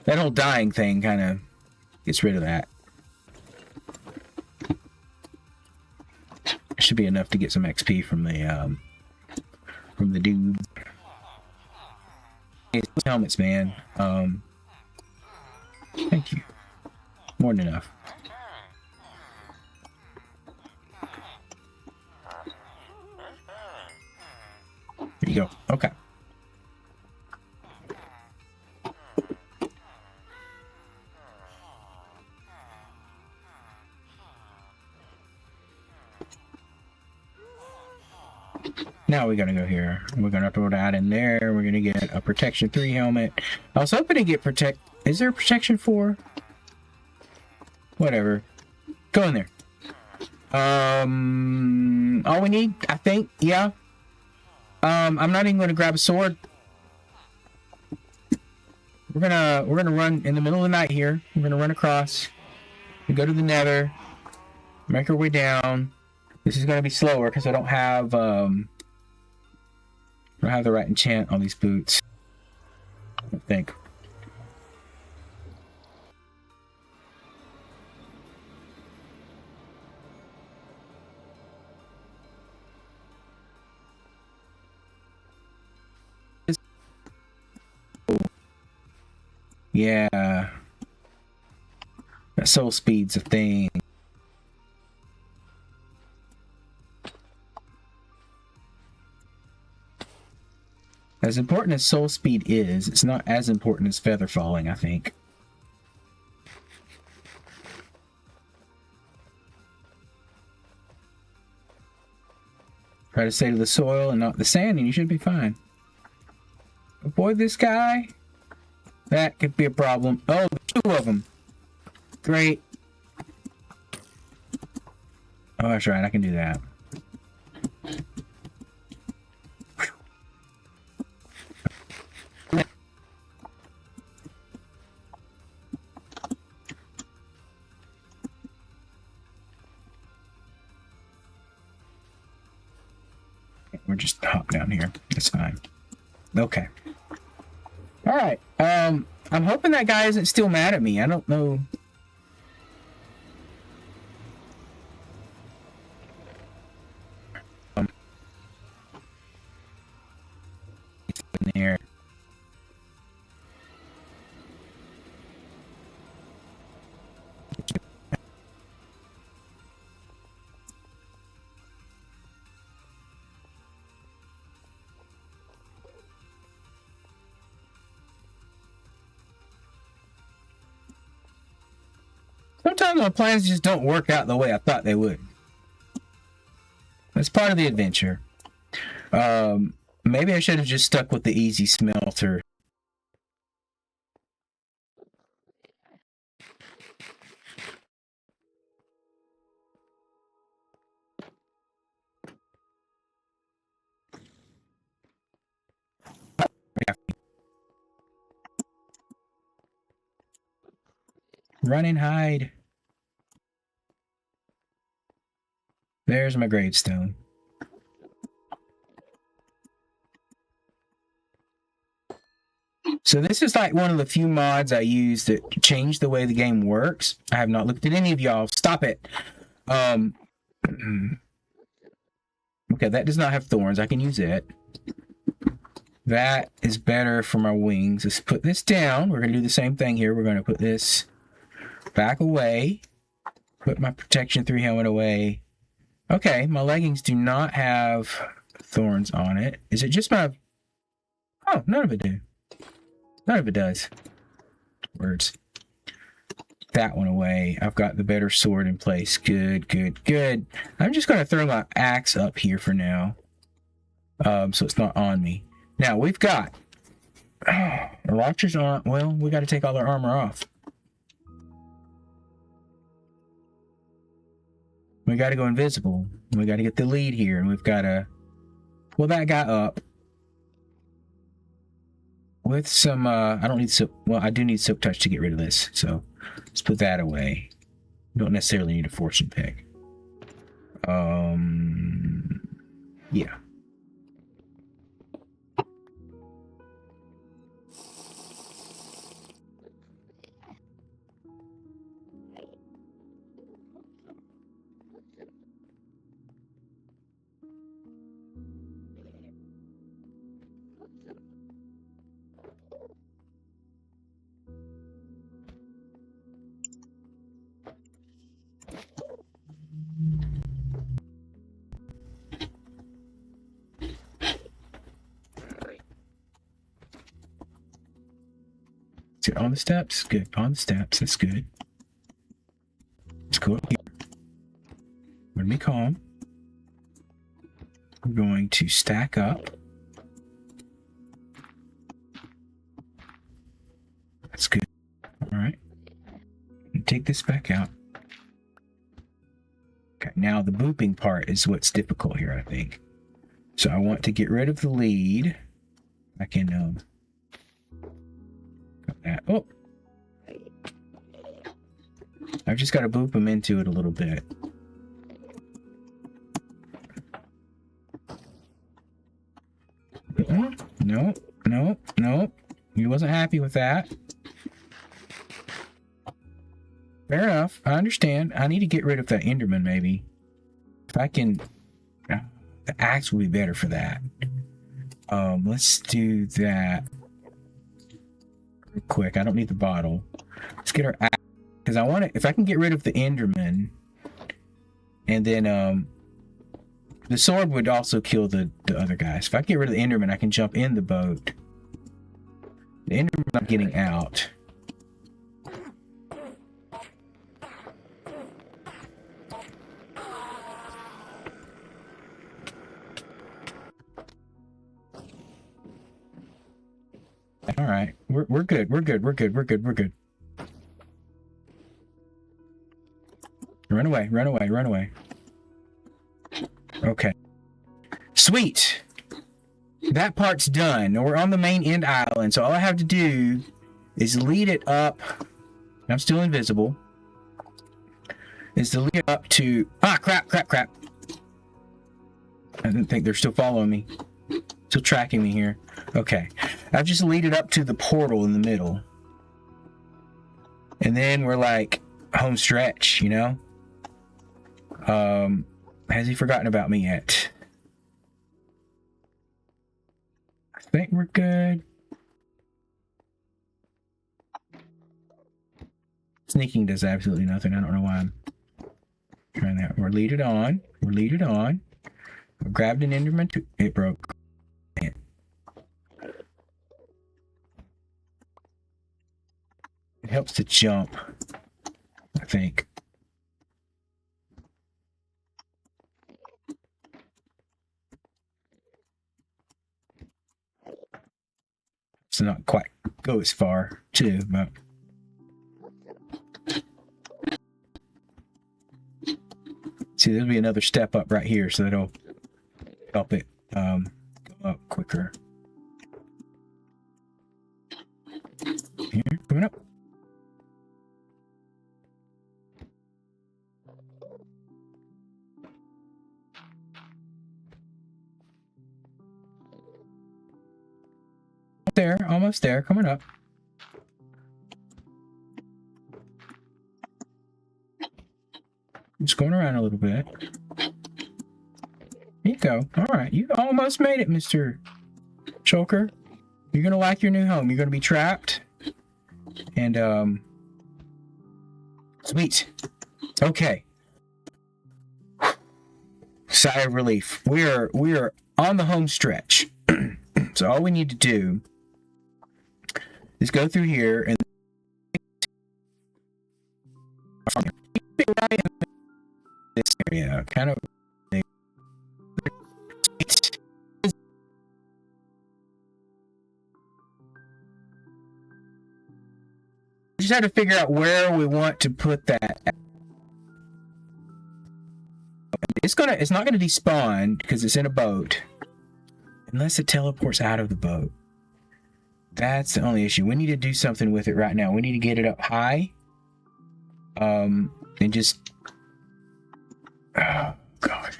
That whole dying thing kind of gets rid of that. Should be enough to get some XP from the dude. Hey, helmets, man. Thank you. More than enough. There you go. Okay. Now we're gonna go here. We're gonna throw that in there. We're gonna get a protection 3 helmet. I was hoping to get Is there a protection 4? Whatever. Go in there. All we need, I think, yeah. I'm not even gonna grab a sword. We're gonna run in the middle of the night here. We're gonna run across. We go to the Nether. Make our way down. This is gonna be slower because I don't have the right enchant on these boots. I think. Yeah. That soul speed's a thing. As important as soul speed is, it's not as important as feather falling, I think. Try to stay to the soil and not the sand, and you should be fine. Avoid this guy. That could be a problem. Oh, 2 of them. Great. Oh, that's right. I can do that. We're just hop down here. That's fine. Okay. All right. I'm hoping that guy isn't still mad at me. I don't know. In there. Sometimes my plans just don't work out the way I thought they would. That's part of the adventure. Maybe I should have just stuck with the easy smelter Run and hide. There's my gravestone. So this is like one of the few mods I use that change the way the game works. I have not looked at any of y'all. Stop it. Okay, that does not have thorns. I can use it. That is better for my wings. Let's put this down. We're going to do the same thing here. We're going to put this back away. Put my protection 3 helmet away. Okay, my leggings do not have thorns on it. Is it just my... Oh, none of it do. None of it does. Words. That one away. I've got the better sword in place. Good, good, good. I'm just going to throw my axe up here for now. So it's not on me. Now, we've got... our archers on... Well, we got to take all our armor off. We got to go invisible. We got to get the lead here. And we've got to pull that guy up. With some... I don't need silk... Well, I do need silk touch to get rid of this. So, let's put that away. Don't necessarily need a fortune pick. Yeah. On the steps, good. On the steps, that's good. Let's go up here. We're gonna be calm. We're going to stack up. That's good. All right. Take this back out. Okay, now the booping part is what's difficult here, I think. So I want to get rid of the lead. I can oh, I've just got to boop them into it a little bit. No, no, no. He wasn't happy with that. Fair enough. I understand. I need to get rid of that Enderman, maybe. If I can... the axe will be better for that. Let's do that real quick. I don't need the bottle. Let's get our axe. Because I want to... If I can get rid of the Enderman, and then, the sword would also kill the other guys. If I get rid of the Enderman, I can jump in the boat. The Enderman's not getting out. All right, we're good. We're good. We're good. We're good. We're good. Run away. Run away. Run away. Okay. Sweet. That part's done. We're on the main end island, so all I have to do is lead it up. I'm still invisible. Is to lead it up to... Ah, crap, crap, crap. I didn't think they're still following me. Still tracking me here. Okay. I've just lead it up to the portal in the middle. And then we're like home stretch, you know? Has he forgotten about me yet? I think we're good. Sneaking does absolutely nothing. I don't know why I'm trying that. We're lead it on. We're lead it on. I grabbed an Enderman too. It broke. Man. It helps to jump, I think. So not quite go as far too, but see, there'll be another step up right here, so that'll help it go up quicker. Here, coming up. there. Almost there. Coming up. Just going around a little bit. Here you go. All right. You almost made it, Mr. Shulker. You're going to like your new home. You're going to be trapped. And, sweet. Okay. Sigh of relief. We are on the home stretch. So all we need to do is go through here and right in this area, kind of. We just have to figure out where we want to put that. It's not gonna despawn because it's in a boat, unless it teleports out of the boat. That's the only issue. We need to do something with it right now. We need to get it up high. And just, oh god.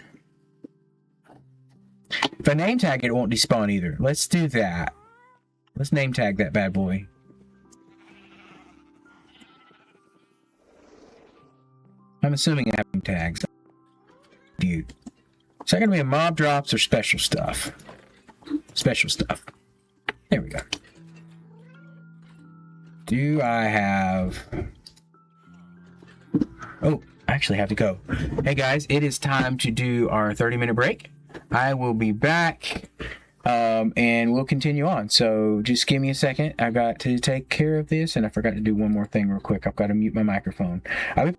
If I name tag it, it won't despawn either. Let's do that. Let's name tag that bad boy. I'm assuming having tags. Dude. Is that going to be a mob drops or special stuff? Special stuff. There we go. Do I have... Oh, I actually have to go. Hey guys, it is time to do our 30-minute break. I will be back, and we'll continue on. So just give me a second. I got to take care of this, and I forgot to do one more thing real quick. I've got to mute my microphone. I'll be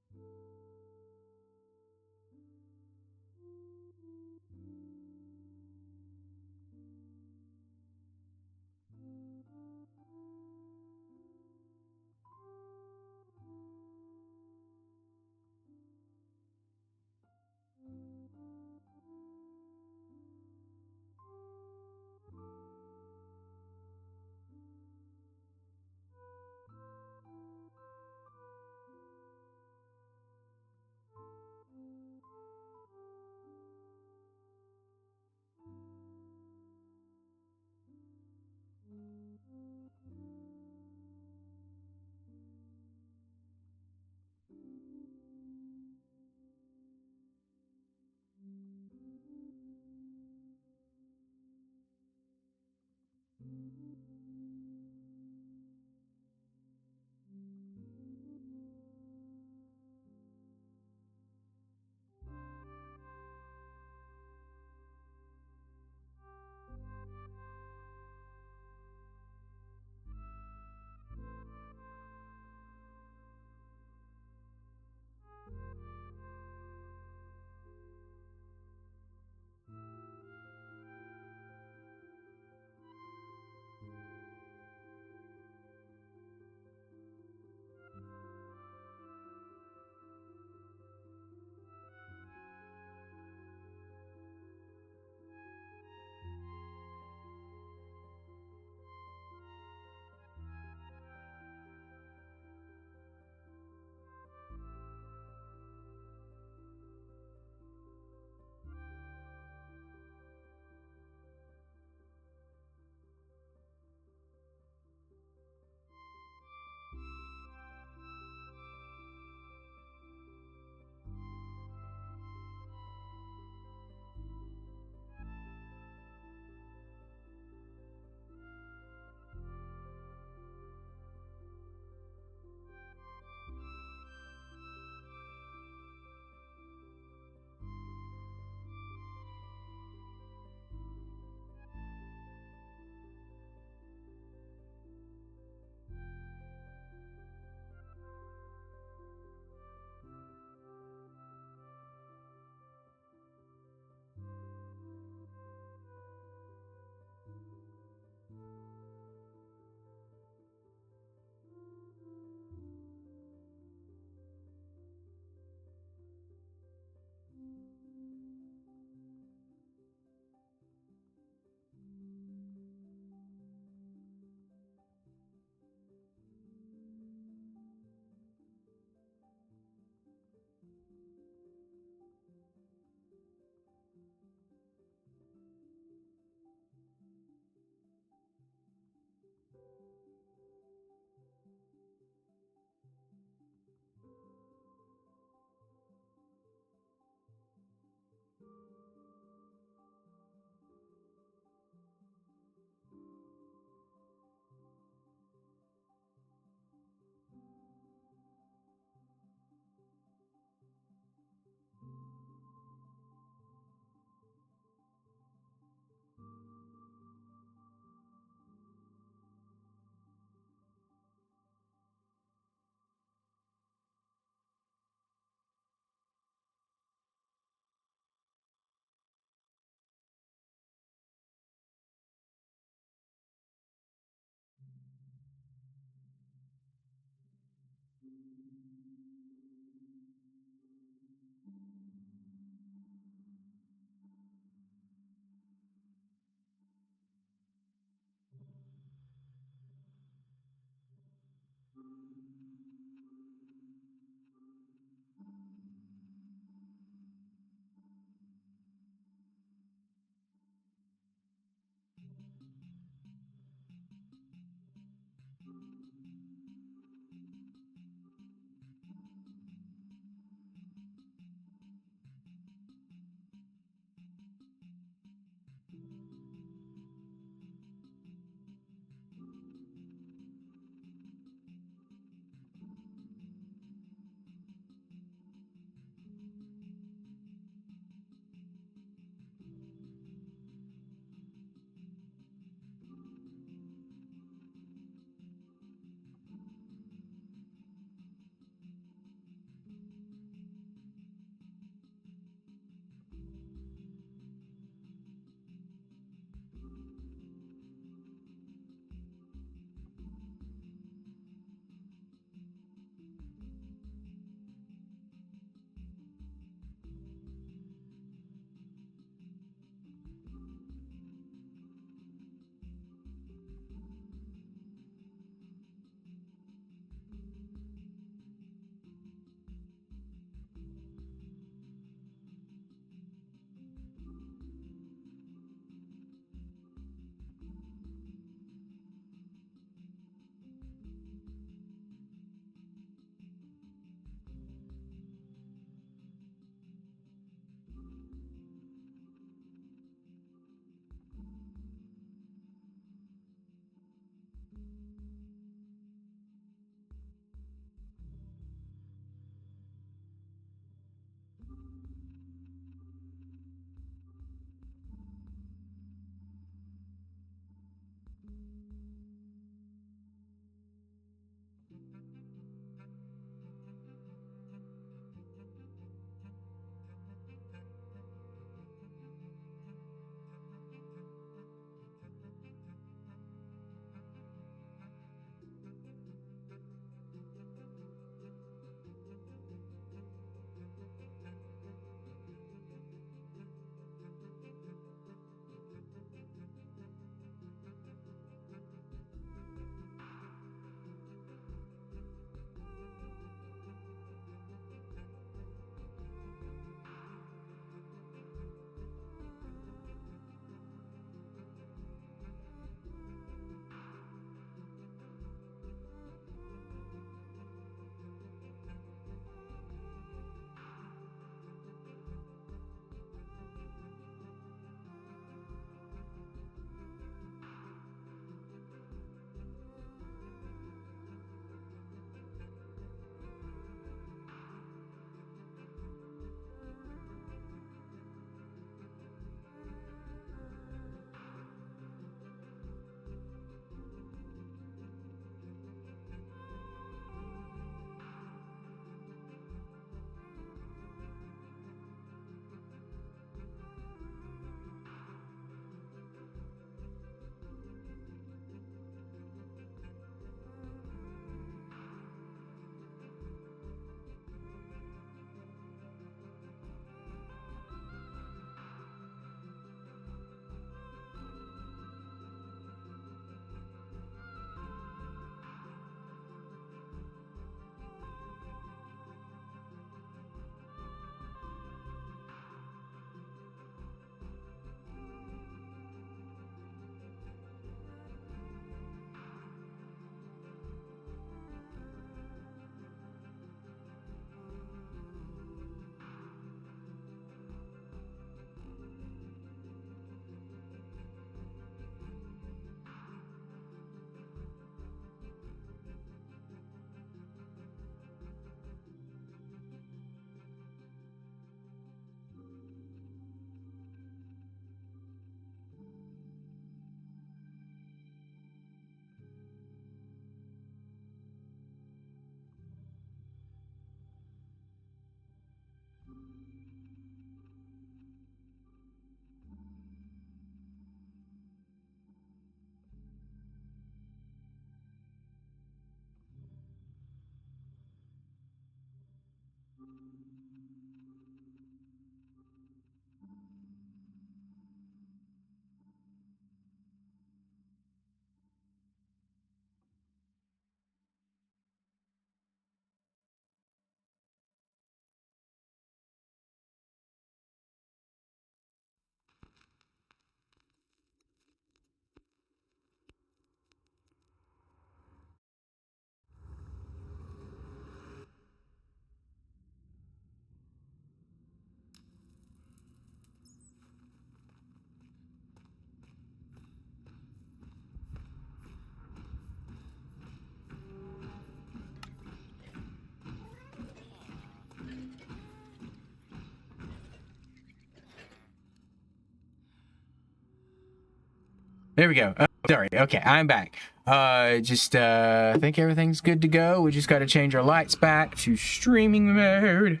There we go. Oh, sorry. Okay, I'm back. I think everything's good to go. We just got to change our lights back to streaming mode.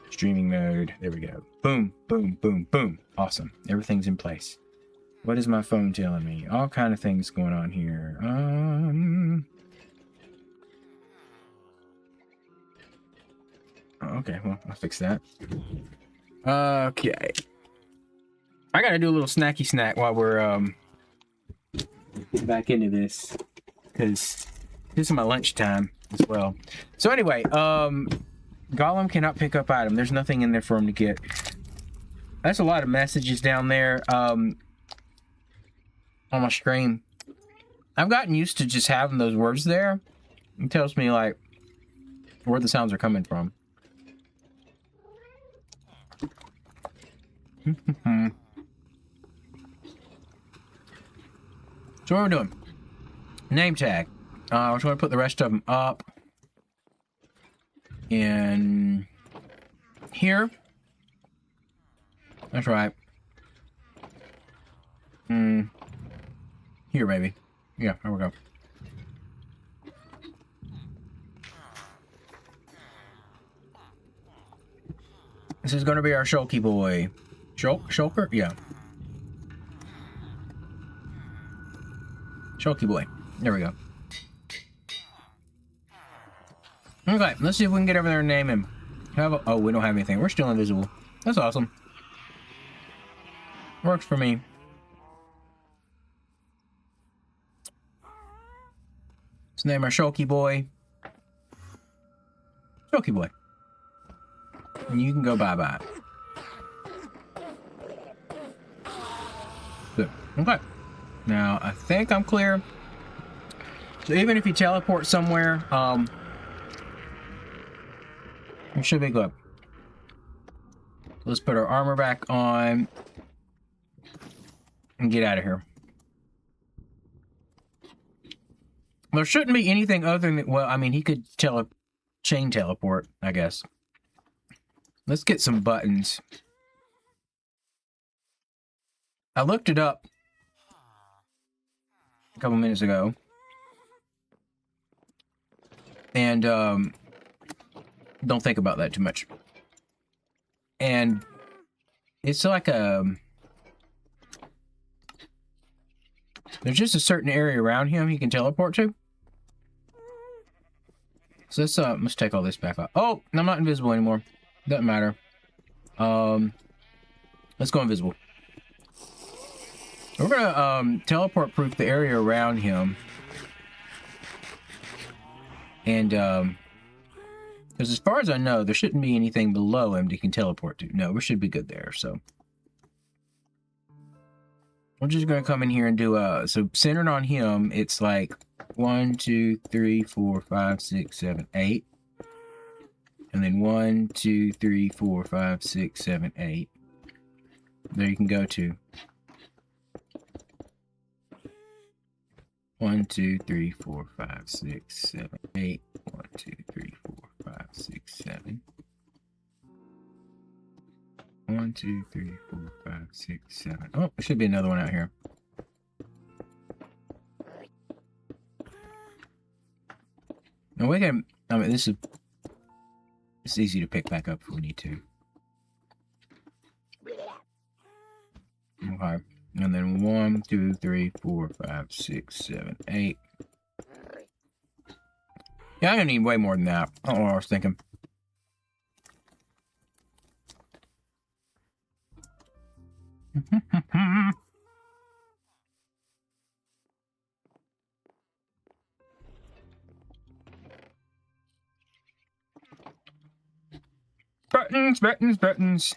Streaming mode. There we go. Boom, boom, boom, boom. Awesome. Everything's in place. What is my phone telling me? All kind of things going on here. Okay, well, I'll fix that. Okay. I gotta do a little snacky snack while we're back into this, because this is my lunchtime as well. So anyway, Gollum cannot pick up item. There's nothing in there for him to get. That's a lot of messages down there on my screen. I've gotten used to just having those words there. It tells me like where the sounds are coming from. So what we're doing, name tag. I just want to put the rest of them up in here. That's right. Here, maybe. Yeah, there we go. This is going to be our shulky boy. Shulker? Yeah. Shulky boy. There we go. Okay, let's see if we can get over there and name him. Oh, we don't have anything. We're still invisible. That's awesome. Works for me. Let's name our Shulky boy. Shulky boy. And you can go bye-bye. Good. Okay. Now, I think I'm clear. So even if you teleport somewhere, it should be good. Let's put our armor back on and get out of here. There shouldn't be anything other than, well, I mean, he could chain teleport, I guess. Let's get some buttons. I looked it up a couple minutes ago. And, don't think about that too much. And it's like there's just a certain area around him he can teleport to. So let's take all this back up. Oh, I'm not invisible anymore. Doesn't matter. Let's go invisible. We're gonna teleport proof the area around him. And because as far as I know, there shouldn't be anything below him that he can teleport to. No, we should be good there, so. We're just going to come in here and do so centered on him, it's like 1, 2, 3, 4, 5, 6, 7, 8. And then 1, 2, 3, 4, 5, 6, 7, 8. There you can go to. 1, 2, 3, 4, 5, 6, 7, 8. 1, 2, 3, 4, 5, 6, 7. 1, 2, 3, 4, 5, 6, 7. Oh, there should be another one out here. Now we can. I mean, it's easy to pick back up if we need to. Okay, and then 1, 2, 3, 4, 5, 6, 7, 8. Yeah, I'm gonna need way more than that. I don't know what I was thinking. Buttons, buttons, buttons.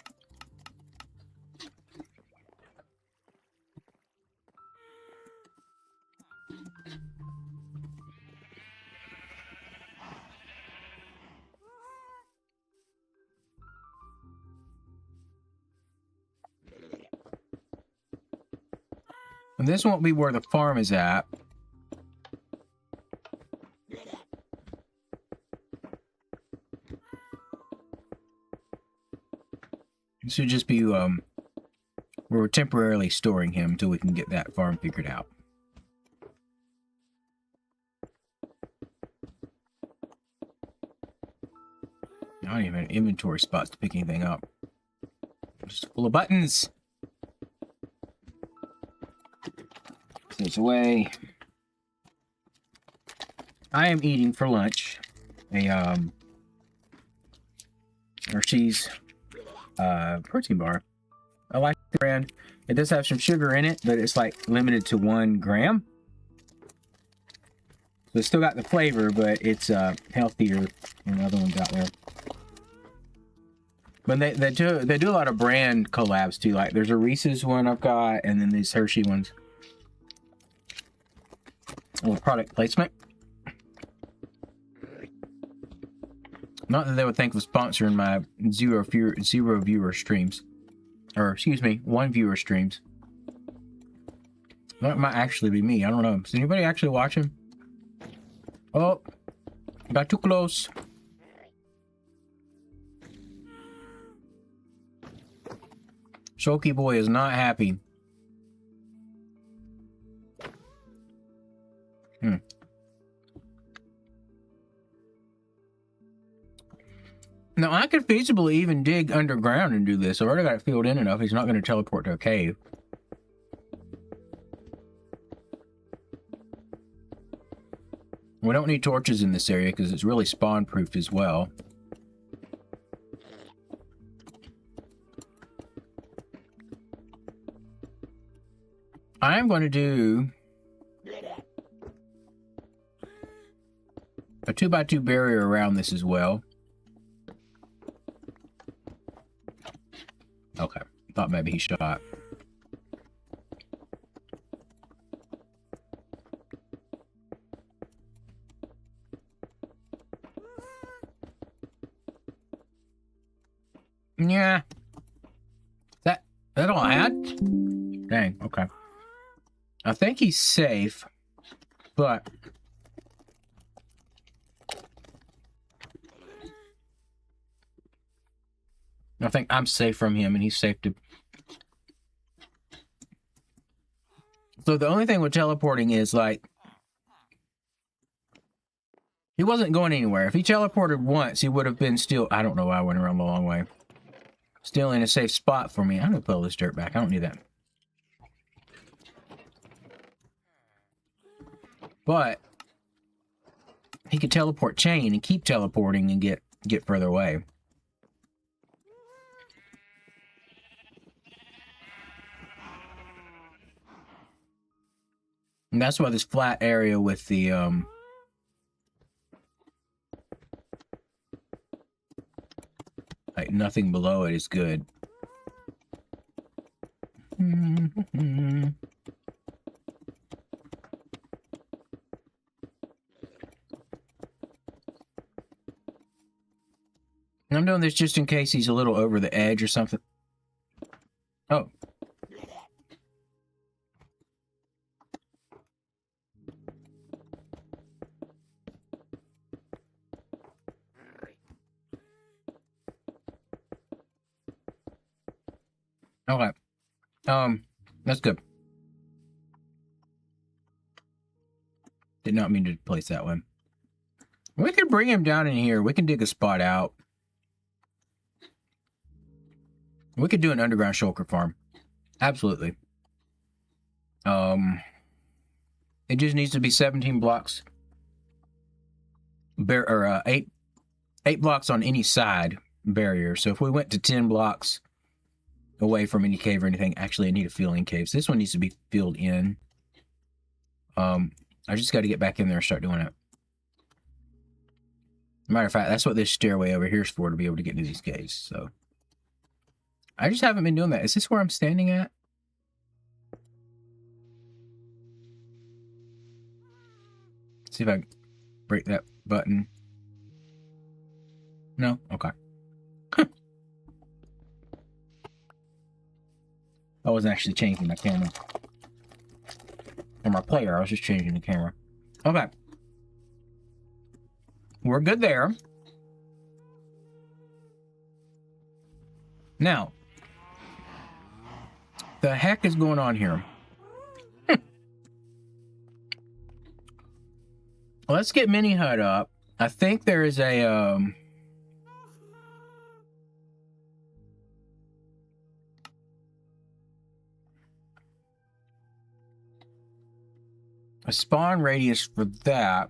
And this won't be where the farm is at. This should just be where we're temporarily storing him until we can get that farm figured out. don't even have inventory spots to pick anything up. Just full of buttons. Put this away. I am eating for lunch a Hershey's protein bar. I like the brand. It does have some sugar in it, but it's like limited to 1 gram. So it's still got the flavor, but it's healthier than the other ones out there. But they do a lot of brand collabs too. Like there's a Reese's one I've got, and then these Hershey ones. A little product placement. Not that they would think of sponsoring my zero viewer streams. Or, excuse me, 1 viewer streams. That might actually be me. I don't know. Is anybody actually watching? Oh, got too close. Shulky boy is not happy. Now, I could feasibly even dig underground and do this. I've already got it filled in enough. He's not going to teleport to a cave. We don't need torches in this area because it's really spawn-proofed as well. I am going to do a 2x2 barrier around this as well. Okay, thought maybe he shot. Yeah. That'll add? Dang, okay. I think he's safe, but I think I'm safe from him and he's safe to... So the only thing with teleporting is like he wasn't going anywhere. If he teleported once, he would have been still... I don't know why I went around the long way. Still in a safe spot for me. I'm going to put all this dirt back. I don't need that. But he could teleport chain and keep teleporting and get further away. And that's why this flat area with the like nothing below it is good. I'm doing this just in case he's a little over the edge or something. Oh. Okay. That's good. Did not mean to place that one. We could bring him down in here. We can dig a spot out. We could do an underground shulker farm. Absolutely. It just needs to be 17 blocks. Eight blocks on any side barrier. So if we went to 10 blocks away from any cave or anything, actually I need to fill in caves. This one needs to be filled in. I just got to get back in there and start doing it. Matter of fact, that's what this stairway over here is for, to be able to get into these caves. So I just haven't been doing that. Is this where I'm standing at? See if I can break that button. No? Okay. I wasn't actually changing my camera. Or my player, I was just changing the camera. Okay. We're good there. Now, the heck is going on here? Let's get Mini Hut up. I think there is a a spawn radius for that.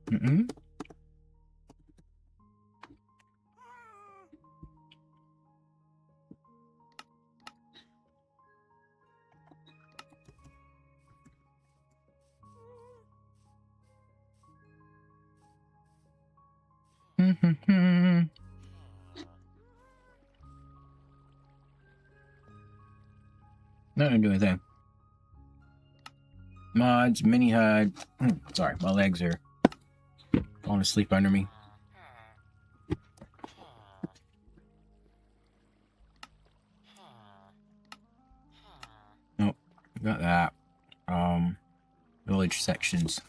Mm-mm. Not gonna do anything. Mods, mini HUD. Sorry, my legs are falling asleep under me. Nope, got that. Village sections.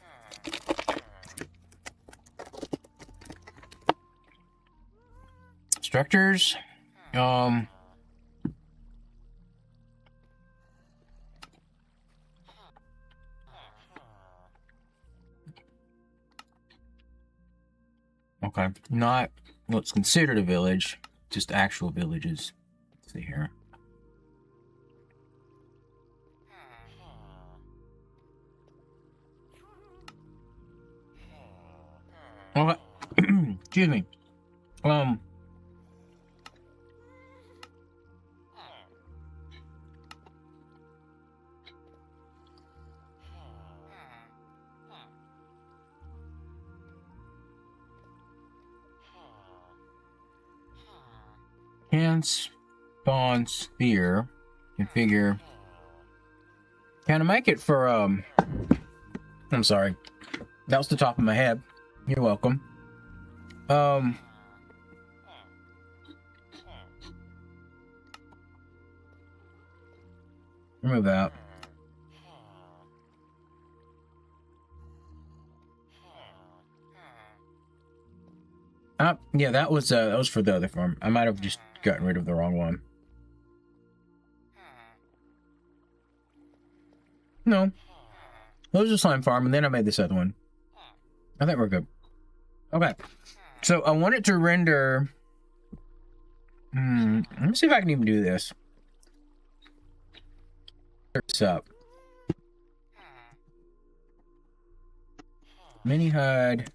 Structures. Okay, not what's considered a village, just actual villages. Let's see here. Okay. Excuse me. Can spawn sphere. Configure. Can I make it for, I'm sorry. That was the top of my head. You're welcome. Remove that. Yeah, that was for the other farm. I might have just gotten rid of the wrong one. No. That was a slime farm, and then I made this other one. I think we're good. Okay. So I want it to render... let me see if I can even do this. What's up? Mini HUD.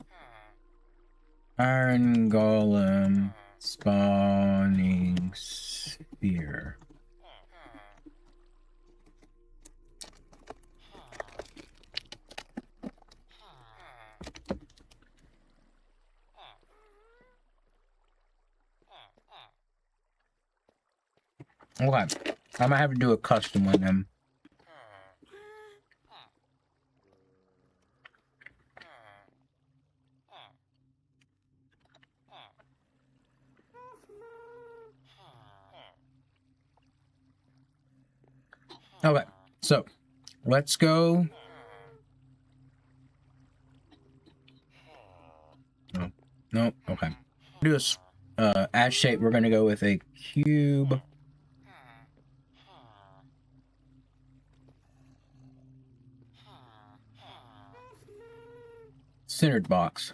Iron Golem. Spawning sphere. Okay. I might have to do a custom one then. Okay, so let's go. Oh, no, okay. Do this ash shape. We're gonna go with a cube. Centered box.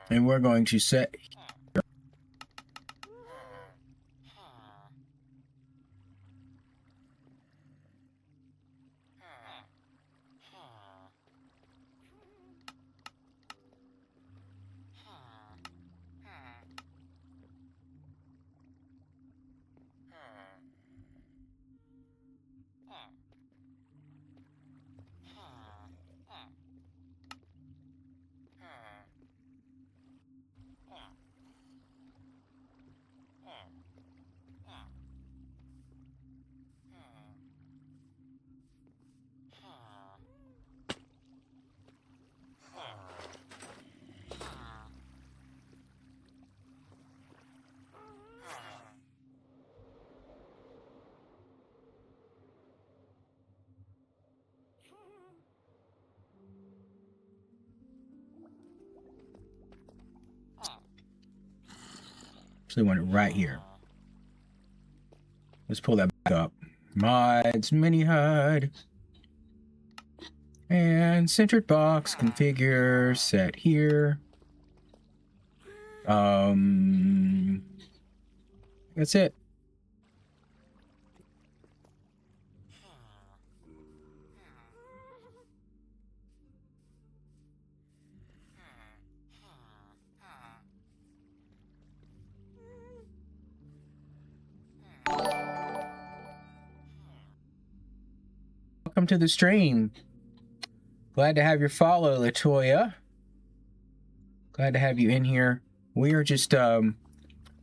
And we're going to set actually want it right here. Let's pull that back up. Mods, mini HUD. And centered box, configure, set here. That's it. Welcome to the stream. Glad to have your follow, Latoya. Glad to have you in here. We are just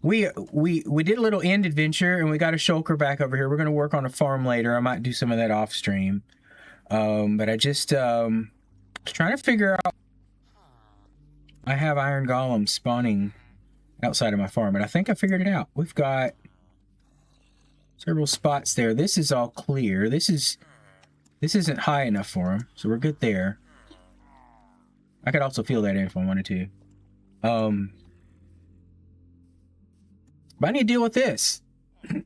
we did a little end adventure and we got a shulker back over here. We're gonna work on a farm later. I might do some of that off stream. But I just trying to figure out. I have iron golems spawning outside of my farm, and I think I figured it out. We've got several spots there. This is all clear. This isn't high enough for them, so we're good there. I could also fill that in if I wanted to. But I need to deal with this. They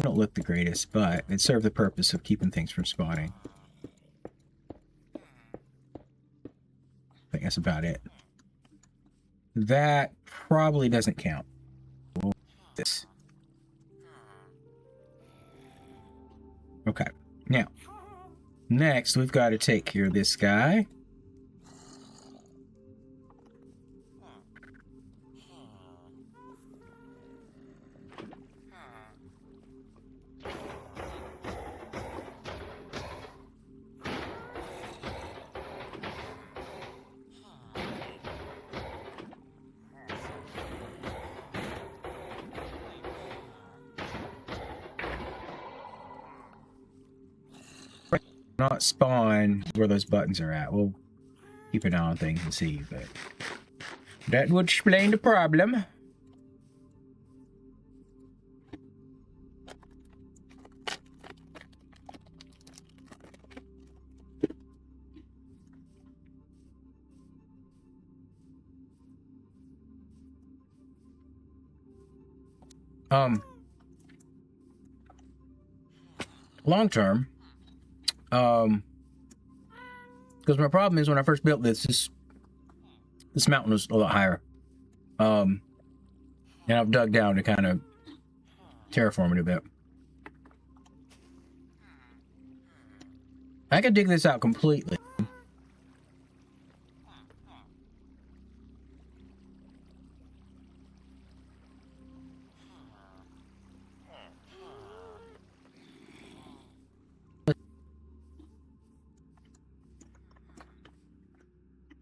don't look the greatest, but it served the purpose of keeping things from spawning. I think that's about it. That probably doesn't count. We'll do this. Okay. Now, next we've got to take care of this guy. Not spawn where those buttons are at. We'll keep an eye on things and see, but that would explain the problem. Long term, because my problem is when I first built this mountain was a lot higher, and I've dug down to kind of terraform it a bit. I could dig this out completely.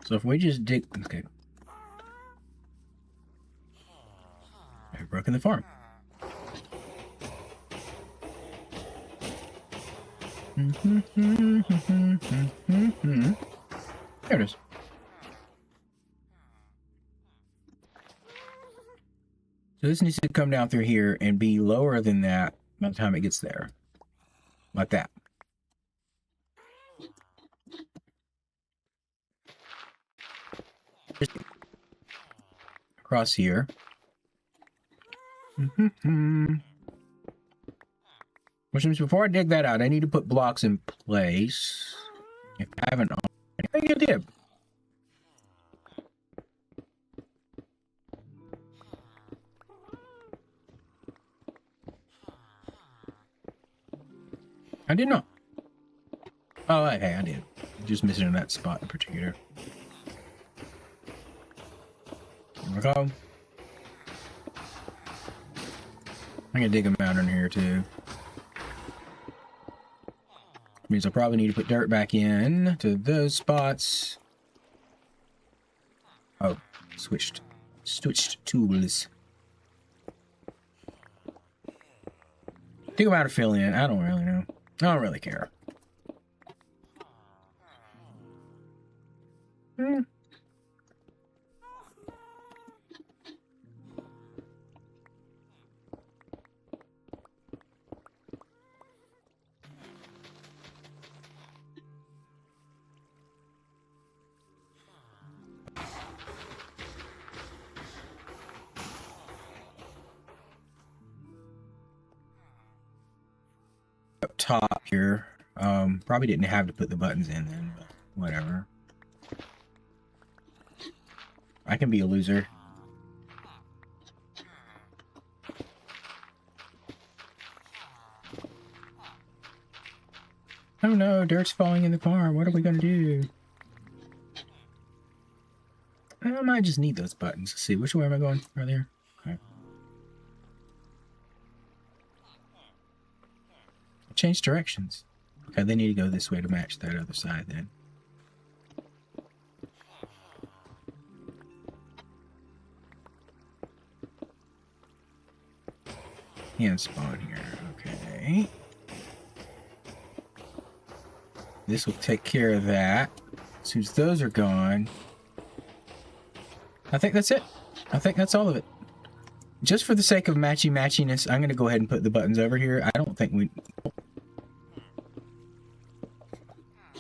So if we just dig, okay. I've broken the farm. There it is. So this needs to come down through here and be lower than that by the time it gets there. Like that. Just across here. Which means before I dig that out, I need to put blocks in place. If I haven't already, I think I did. I did not. Oh, okay, I did. Just missing in that spot in particular. There we go. I'm gonna dig them out in here too. Means I probably need to put dirt back in to those spots. Oh, switched tools. Dig them out or fill in. I don't really know. I don't really care. up top here. Probably didn't have to put the buttons in then, but whatever. I can be a loser. Oh no, dirt's falling in the car. What are we gonna do? I might just need those buttons. Let's see, which way am I going? Right there. Okay. Change directions. Okay, they need to go this way to match that other side then. And spawn here. Okay. This will take care of that. As soon as those are gone, I think that's it. I think that's all of it. Just for the sake of matchiness, I'm going to go ahead and put the buttons over here. I don't think we...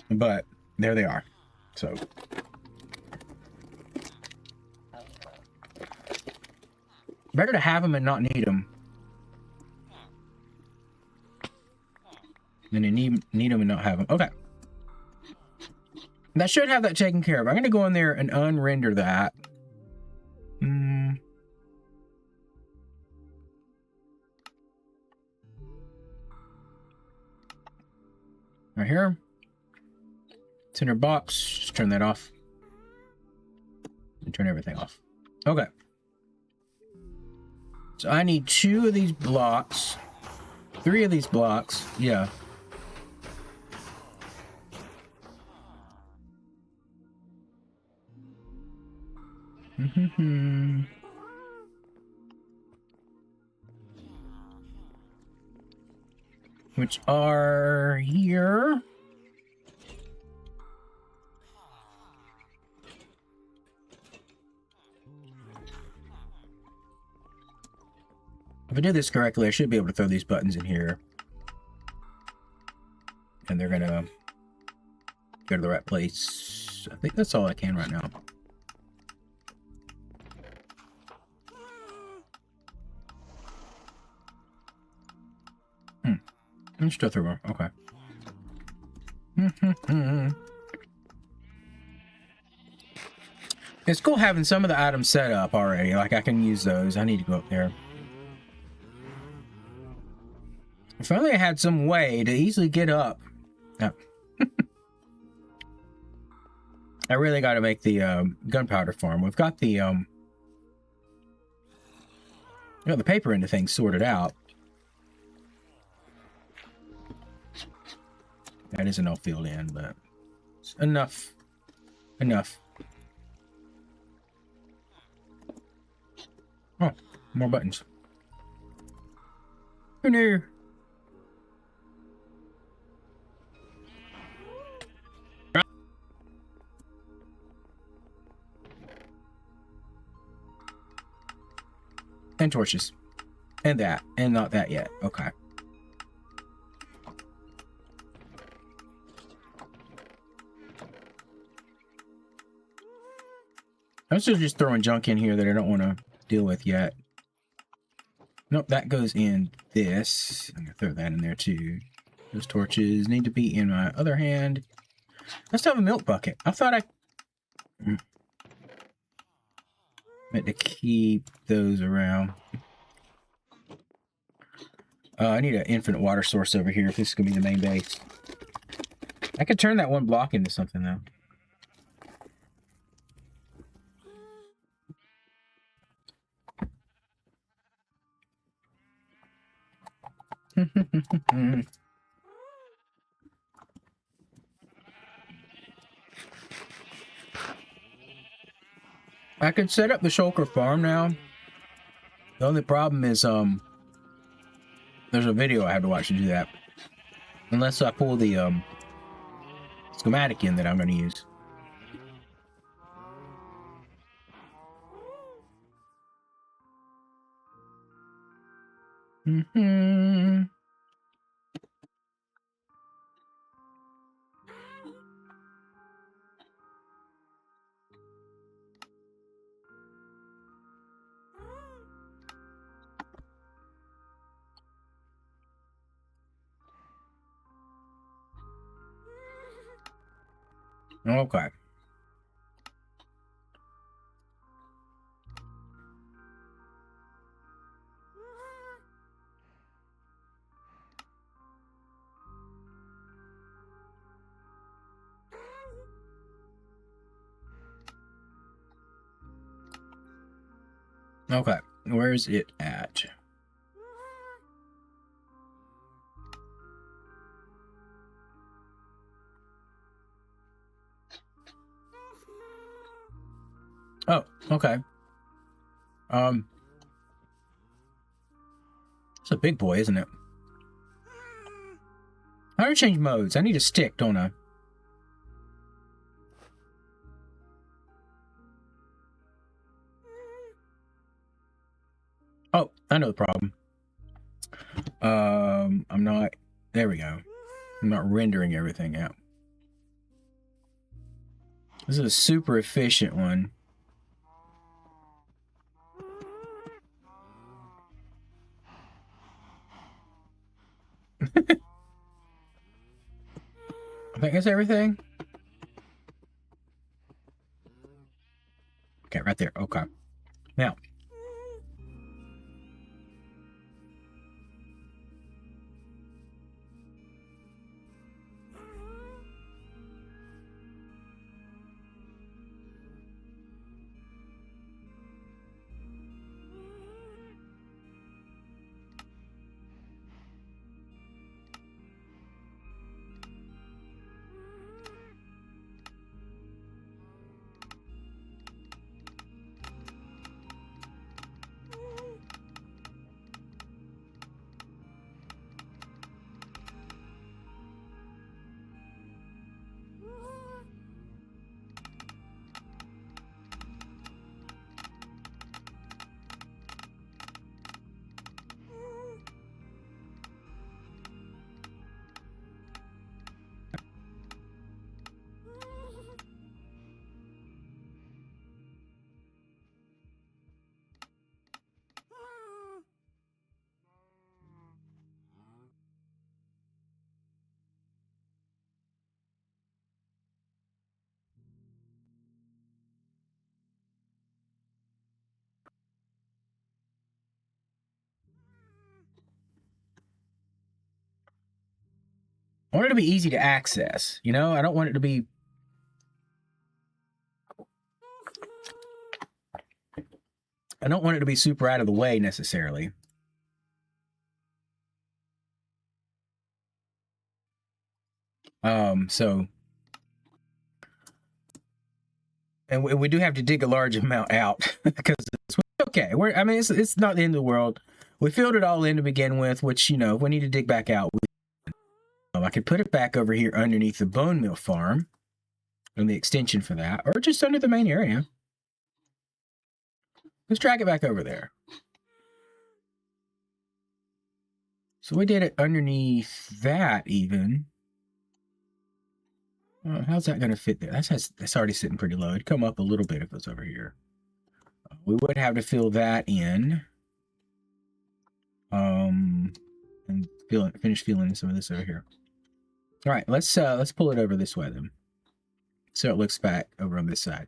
But there they are. So... better to have them and not need them than to need them and not have them. Okay. That should have that taken care of. I'm going to go in there and unrender that. Right here. Center box. Just turn that off. And turn everything off. Okay. So I need 2 of these blocks. 3 of these blocks. Yeah. Which are here. If I do this correctly, I should be able to throw these buttons in here. And they're gonna go to the right place. I think that's all I can right now. I'm still through them. Okay. It's cool having some of the items set up already. Like, I can use those. I need to go up there. If only I had some way to easily get up. Oh. I really got to make the gunpowder farm. We've got the paper into things sorted out. That isn't all filled in, but it's enough. Enough. Oh, more buttons. Who knew? And torches. And that. And not that yet. Okay. I'm still just throwing junk in here that I don't want to deal with yet. Nope, that goes in this. I'm going to throw that in there too. Those torches need to be in my other hand. I still have a milk bucket. I thought I meant to keep those around. I need an infinite water source over here if this is going to be the main base. I could turn that one block into something though. I could set up the shulker farm now. The only problem is there's a video I have to watch to do that. Unless I pull the schematic in that I'm going to use. Okay. Okay. Where's it at? Oh, okay. It's a big boy, isn't it? How do I change modes? I need a stick, don't I? Oh, I know the problem. I'm not. There we go. I'm not rendering everything out. This is a super efficient one. I think that's everything. Okay, right there. Okay. Now. I want it to be easy to access. You know, I don't want it to be. I don't want it to be super out of the way necessarily. So, and we do have to dig a large amount out because it's okay. I mean, it's not the end of the world. We filled it all in to begin with, which, you know, if we need to dig back out, I could put it back over here underneath the bone meal farm and the extension for that, or just under the main area. Let's drag it back over there. So we did it underneath that even. How's that going to fit there? That's already sitting pretty low. It'd come up a little bit if it was over here. We would have to fill that in. And finish filling some of this over here. All right, let's pull it over this way then. So it looks back over on this side.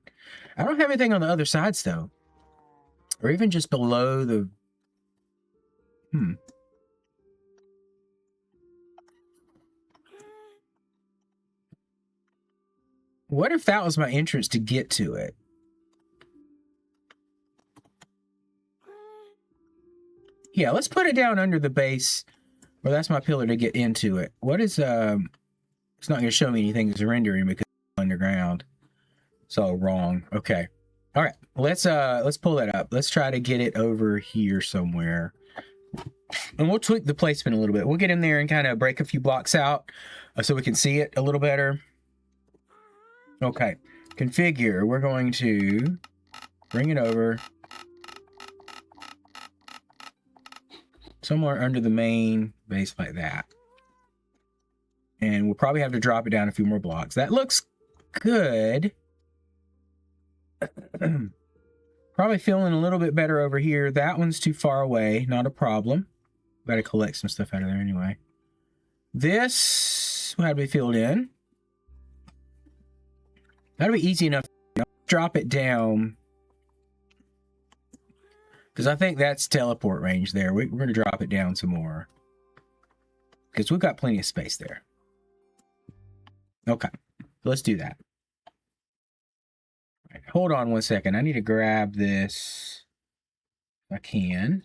I don't have anything on the other sides though. Or even just below the... What if that was my entrance to get to it? Yeah, let's put it down under the base. Well, that's my pillar to get into it. What is... It's not going to show me anything that's rendering because it's underground. It's all wrong. Okay. All right. Let's pull that up. Let's try to get it over here somewhere. And we'll tweak the placement a little bit. We'll get in there and kind of break a few blocks out so we can see it a little better. Okay. Configure. We're going to bring it over somewhere under the main base like that. And we'll probably have to drop it down a few more blocks. That looks good. Probably feeling a little bit better over here. That one's too far away. Not a problem. Got to collect some stuff out of there anyway. This will have to be filled in. That'll be easy enough. Drop it down. Because I think that's teleport range there. We're going to drop it down some more. Because we've got plenty of space there. Okay. Let's do that. Right, hold on one second. I need to grab this if I can.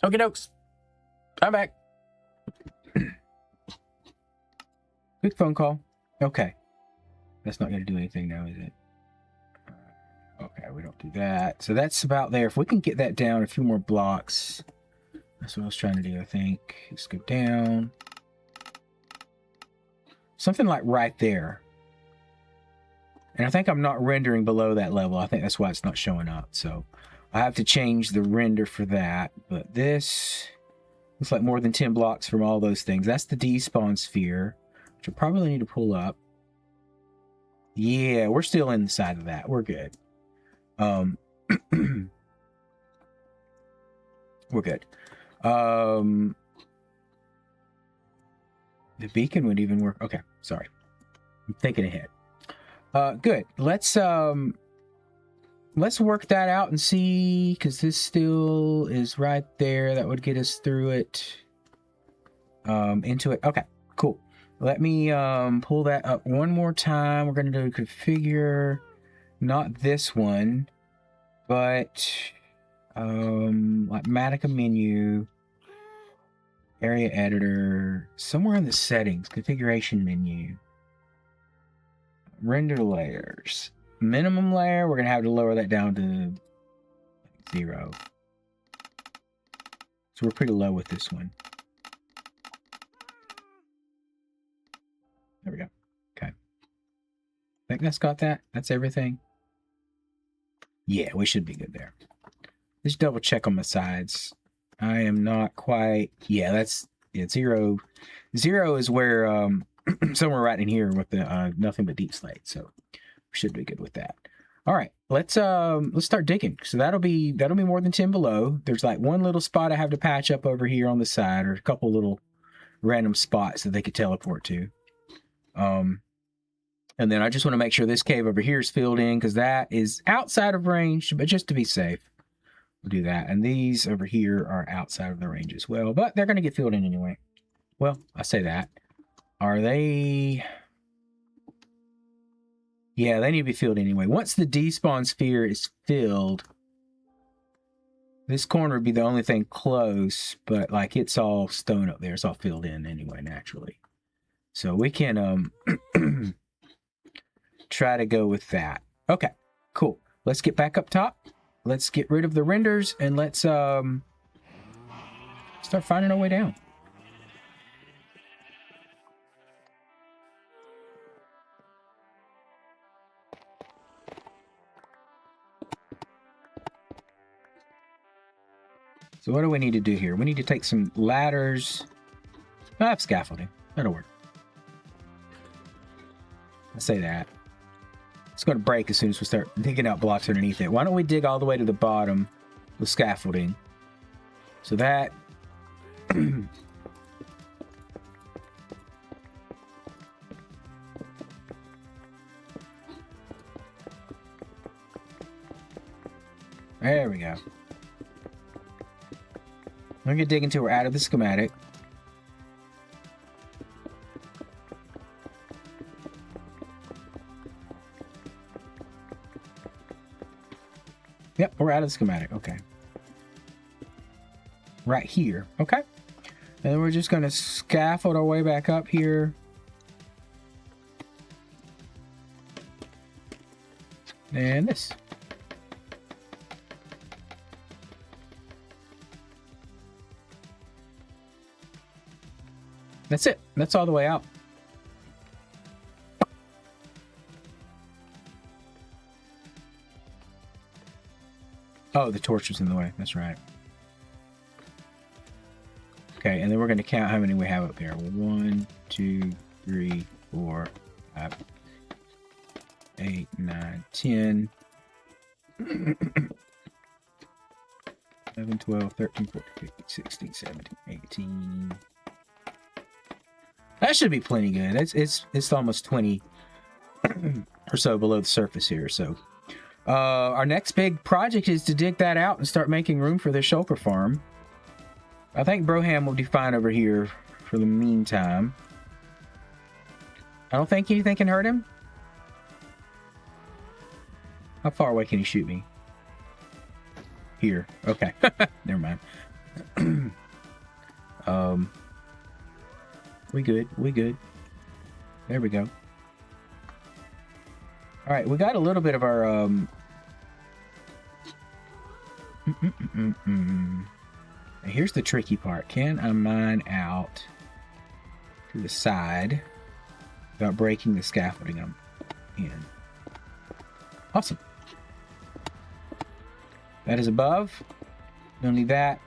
Okie dokes. I'm back. Quick phone call. Okay. That's not going to do anything now, is it? Okay, we don't do that. So that's about there. If we can get that down a few more blocks. That's what I was trying to do, I think. Let's go down. Something like right there. And I think I'm not rendering below that level. I think that's why it's not showing up. So I have to change the render for that. But this looks like more than 10 blocks from all those things. That's the despawn sphere, which I probably need to pull up. Yeah, we're still inside of that. We're good. We're good. The beacon would even work. Okay, sorry. I'm thinking ahead. Good. Let's work that out and see, because this still is right there. That would get us through it. Into it. Okay, cool. Let me pull that up one more time. We're going to do configure, not this one, but like Matica menu, area editor, somewhere in the settings, configuration menu, render layers, minimum layer. We're going to have to lower that down to 0. So we're pretty low with this one. There we go. Okay. I think that's got that. That's everything. Yeah, we should be good there. Just double check on the sides. I am not quite. Yeah, that's yeah, 0. 0 is where somewhere right in here with the nothing but deep slate. So we should be good with that. All right, let's start digging. So that'll be more than 10 below. There's like one little spot I have to patch up over here on the side, or a couple little random spots that they could teleport to. And then I just want to make sure this cave over here is filled in because that is outside of range, but just to be safe, we'll do that. And these over here are outside of the range as well, but they're going to get filled in anyway. Well, I say that. Are they? Yeah, they need to be filled anyway. Once the despawn sphere is filled, this corner would be the only thing close, but like it's all stone up there. It's all filled in anyway, naturally. So we can try to go with that. Okay, cool. Let's get back up top. Let's get rid of the renders and let's start finding our way down. So what do we need to do here? We need to take some ladders. I have scaffolding. That'll work. I say that. It's going to break as soon as we start digging out blocks underneath it. Why don't we dig all the way to the bottom with scaffolding? So that... There we go. We're going to dig until we're out of the schematic. Yep, we're out of the schematic. Okay. Right here. Okay. And then we're just going to scaffold our way back up here. And this. That's it. That's all the way out. Oh, the torch was in the way. That's right. Okay, and then we're going to count how many we have up there. 1, 2, 3, 4, 5, 8, 9, 10. 11, 12, 13, 14, 15, 16, 17, 18. That should be plenty good. It's almost 20 or so below the surface here. So our next big project is to dig that out and start making room for the shulker farm. I think Broham will be fine over here for the meantime. I don't think anything can hurt him. How far away can he shoot me? Here. Okay. Never mind. We good. We good. There we go. All right, we got a little bit of our Here's the tricky part. Can I mine out to the side without breaking the scaffolding I'm in? Awesome. That is above. Don't need that.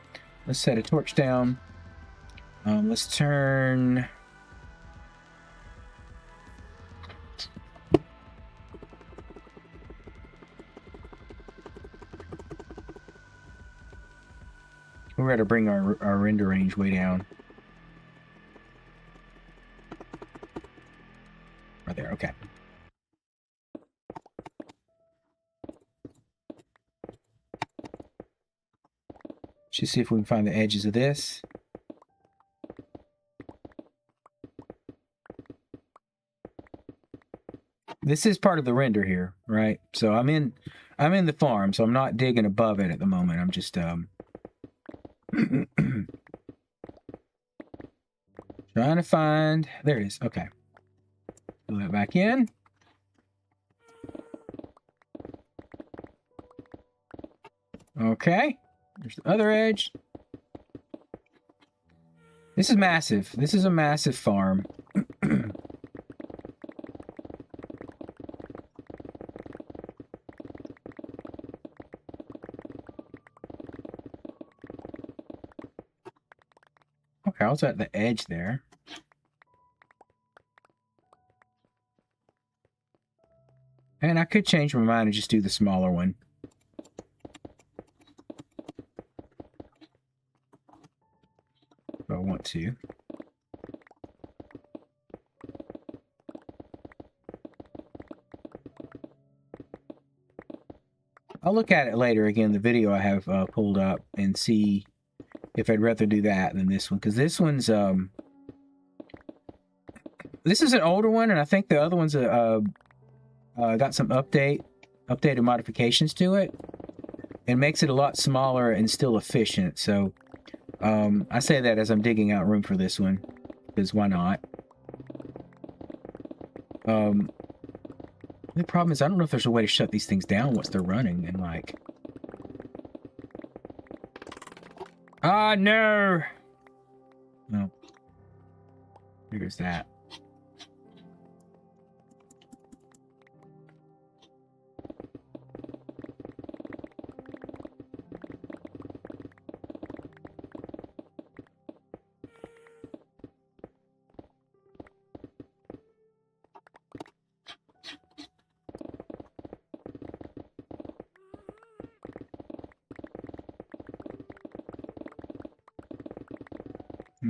Let's set a torch down. Let's turn... We're going to bring our render range way down. Right there, okay. Just see if we can find the edges of this. This is part of the render here, right? So I'm in the farm, so I'm not digging above it at the moment. I'm just trying to find... There it is. Okay. Pull that back in. Okay. There's the other edge. This is massive. This is a massive farm. Okay, I was at the edge there. And I could change my mind and just do the smaller one. If I want to. I'll look at it later again, the video I have pulled up, and see if I'd rather do that than this one. Because this one's, this is an older one, and I think the other one's got some updated modifications to it. And makes it a lot smaller and still efficient. So I say that as I'm digging out room for this one, because why not? The problem is I don't know if there's a way to shut these things down once they're running, and like... Ah, no! No. Here's that.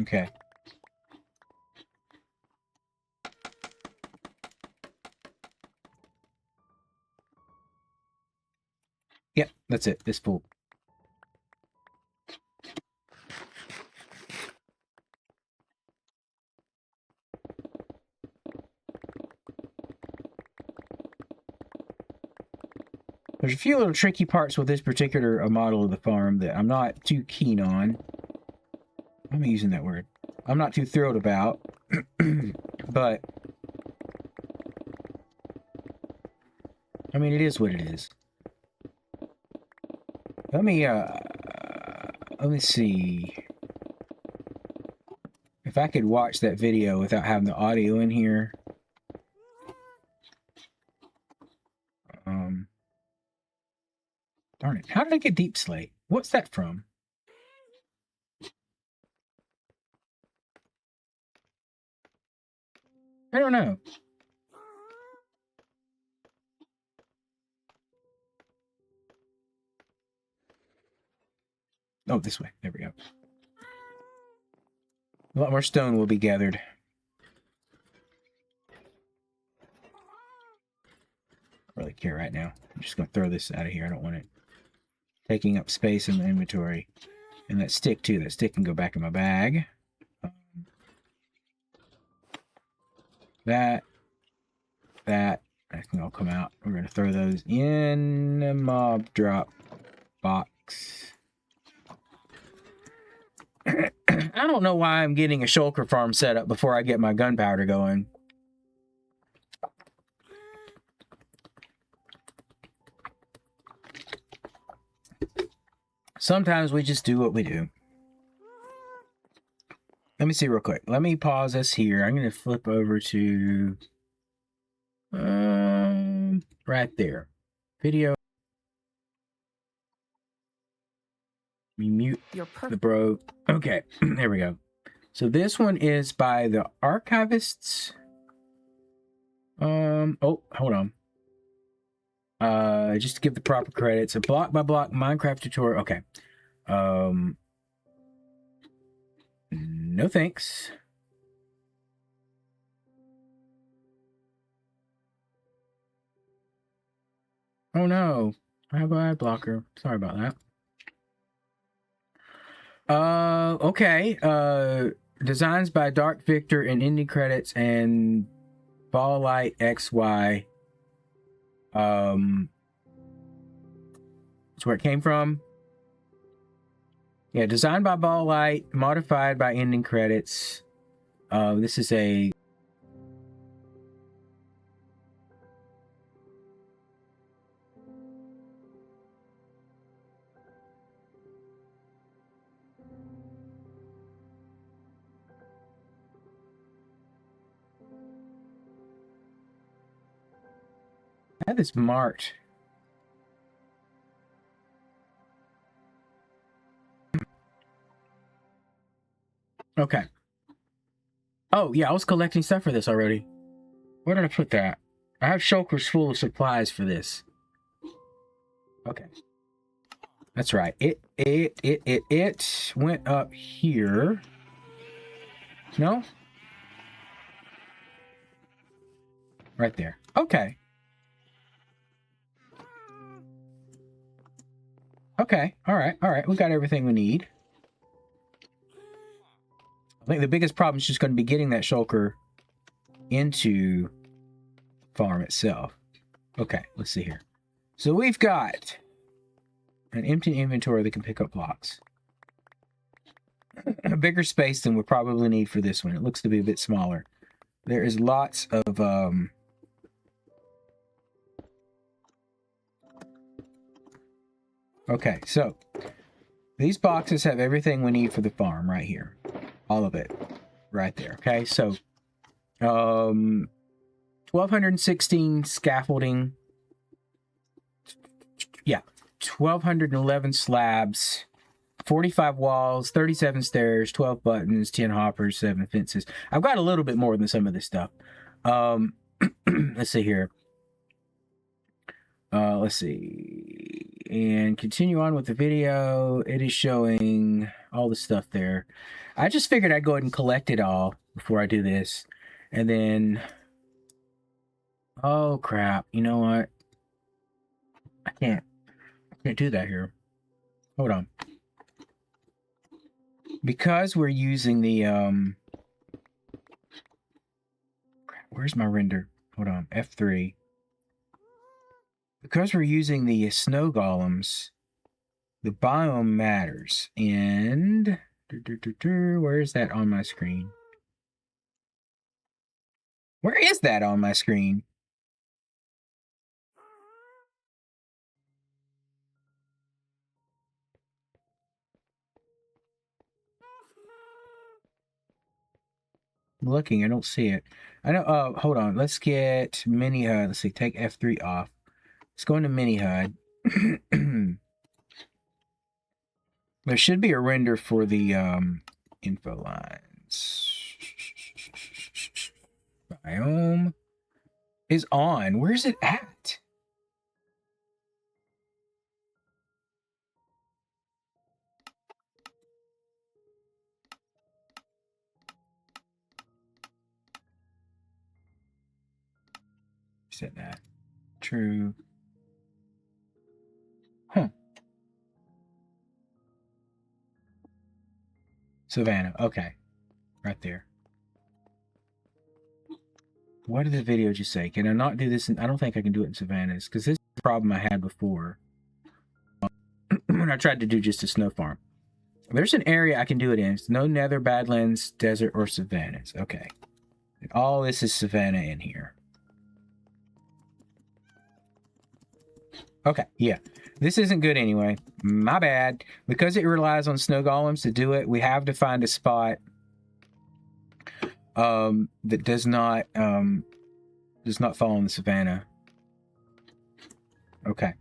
Okay. Yep, that's it. This fool. There's a few little tricky parts with this particular model of the farm that I'm not too keen on. I'm using that word. I'm not too thrilled about. But I mean, it is what it is. Let me see if I could watch that video without having the audio in here. Darn it. How did I get deep slate? What's that from? I don't know. Oh, this way. There we go. A lot more stone will be gathered. I don't really care right now. I'm just going to throw this out of here. I don't want it taking up space in the inventory. And that stick, too. That stick can go back in my bag. That can all come out. We're going to throw those in the mob drop box. I don't know why I'm getting a shulker farm set up before I get my gunpowder going. Sometimes we just do what we do. Let me see real quick. Let me pause this here. I'm going to flip over to right there. Video. Let me mute the bro. Okay, there we go. So this one is by the archivists. Oh, hold on. Just to give the proper credits, a block by block Minecraft tutorial. Okay. No thanks. Oh no, I have an ad blocker. Sorry about that. Okay. Designs by Dark Victor and ending credits and Ball Light XY. That's where it came from. Yeah, designed by Ball Light, modified by ending credits. This is a I have this marked. Okay. Oh, yeah, I was collecting stuff for this already. Where did I put that? I have shulkers full of supplies for this. Okay. That's right. It went up here. No? Right there. Okay. Okay. All right. All right. We got everything we need. I think the biggest problem is just going to be getting that shulker into farm itself. Okay. Let's see here. So we've got an empty inventory that can pick up blocks. A bigger space than we probably need for this one. It looks to be a bit smaller. There is lots of okay, so these boxes have everything we need for the farm right here. All of it right there. Okay, so 1216 scaffolding. Yeah, 1211 slabs, 45 walls, 37 stairs, 12 buttons, 10 hoppers, 7 fences. I've got a little bit more than some of this stuff. Let's see here. Let's see. And continue on with the video. It is showing all the stuff there. I just figured I'd go ahead and collect it all before I do this. And then... oh, crap. You know what? I can't do that here. Hold on. Because we're using the... crap, where's my render? Hold on. F3. Because we're using the snow golems, the biome matters. And where is that on my screen? Where is that on my screen? I'm looking, I don't see it. I know. Hold on. Let's get mini HUD. Let's see. Take F3 off. Let's go into mini HUD. There should be a render for the info lines. Biome is on. Where's it at? Set that. True. Huh. Savannah. Okay. Right there. What did the video just say? Can I not do this? I don't think I can do it in Savannah's because this is the problem I had before when I tried to do just a snow farm. There's an area I can do it in. It's no nether, badlands, desert, or savannas. Okay. And all this is Savannah in here. Okay, yeah. This isn't good anyway. My bad. Because it relies on snow golems to do it, we have to find a spot that does not fall in the savannah. Okay.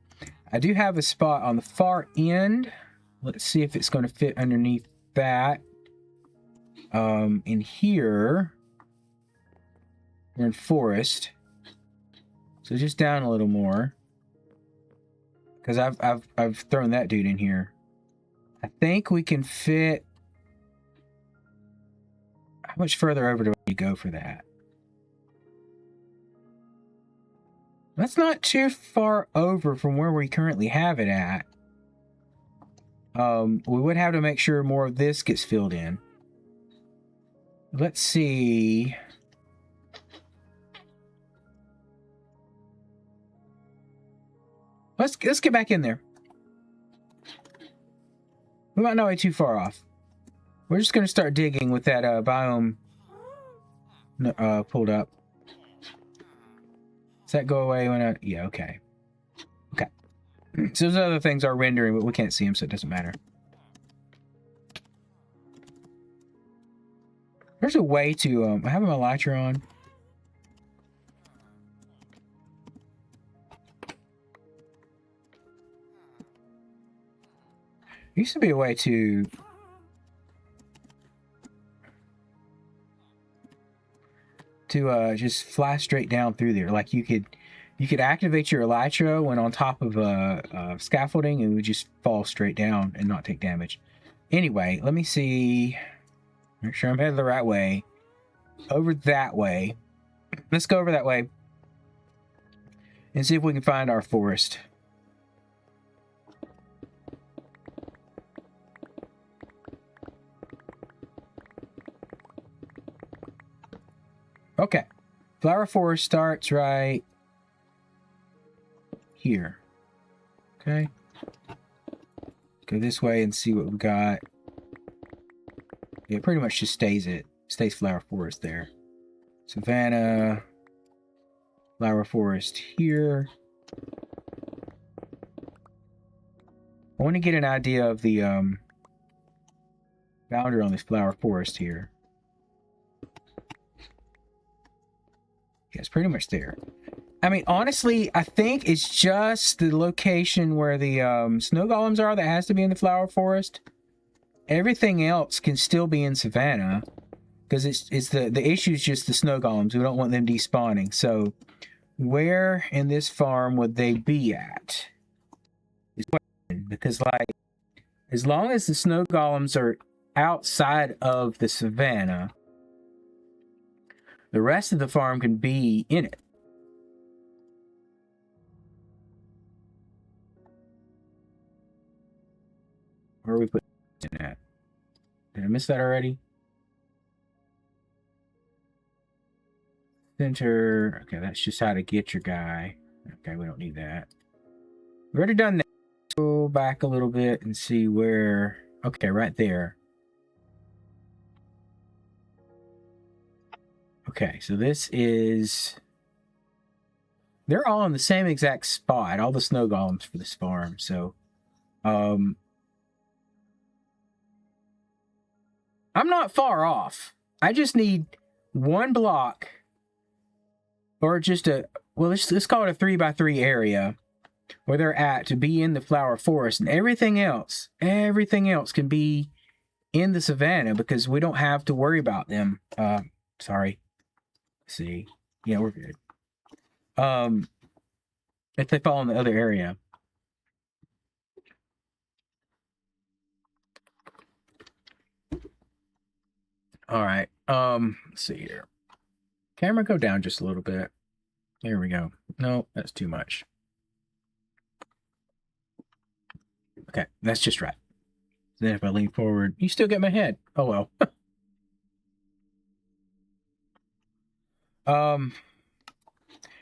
I do have a spot on the far end. Let's see if it's going to fit underneath that. In here, we're in forest. So just down a little more. Because I've thrown that dude in here. I think we can fit... how much further over do we go for that? That's not too far over from where we currently have it at. We would have to make sure more of this gets filled in. Let's see. Let's get back in there. We might not be too far off. We're just going to start digging with that biome pulled up. Does that go away when I... yeah, okay. Okay. So those other things are rendering, but we can't see them, so it doesn't matter. There's a way to... I have my lighter on. There used to be a way to... to just fly straight down through there. Like you could activate your elytra when on top of scaffolding, and it would just fall straight down and not take damage. Anyway, let me see. Make sure I'm headed the right way. Over that way. Let's go over that way and see if we can find our forest. Okay. Flower forest starts right here. Okay. Go this way and see what we got. It pretty much just stays flower forest there. Savanna, flower forest here. I want to get an idea of the boundary on this flower forest here. Yeah, it's pretty much there. I mean, honestly, I think it's just the location where the snow golems are that has to be in the flower forest. Everything else can still be in Savannah, because it's the issue is just the snow golems. We don't want them despawning. So, where in this farm would they be at? Because like, as long as the snow golems are outside of the Savannah, the rest of the farm can be in it. Where are we putting it at? Did I miss that already? Center. Okay, that's just how to get your guy. Okay, we don't need that. We've already done that. Go back a little bit and see where. Okay, right there. Okay, so this is. They're all in the same exact spot, all the snow golems for this farm. So, I'm not far off. I just need one block, or just let's call it a 3x3 area where they're at to be in the flower forest, and everything else can be in the Savannah, because we don't have to worry about them. Sorry. See, yeah, we're good. If they fall in the other area. All right. Let's see here. Camera, go down just a little bit. There we go. No, that's too much. Okay, that's just right. Then if I lean forward, you still get my head. Oh well.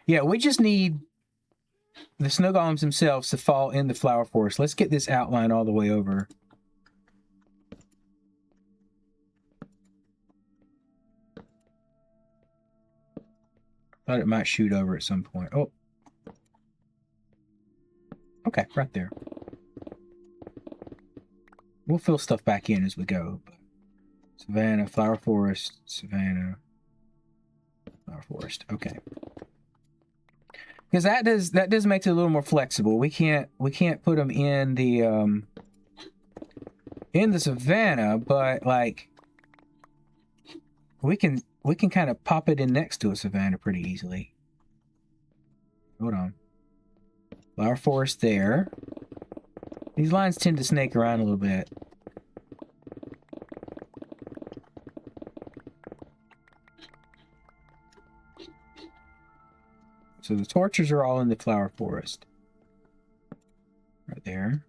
Yeah, we just need the snow golems themselves to fall in the flower forest. Let's get this outline all the way over. Thought it might shoot over at some point. Oh. Okay, right there. We'll fill stuff back in as we go. Savannah, flower forest, Savannah, flower forest. Okay. Because that does make it a little more flexible. We can't put them in the Savannah, but like we can kind of pop it in next to a Savannah pretty easily. Hold on. Flower forest there. These lines tend to snake around a little bit. So the torches are all in the flower forest. Right there.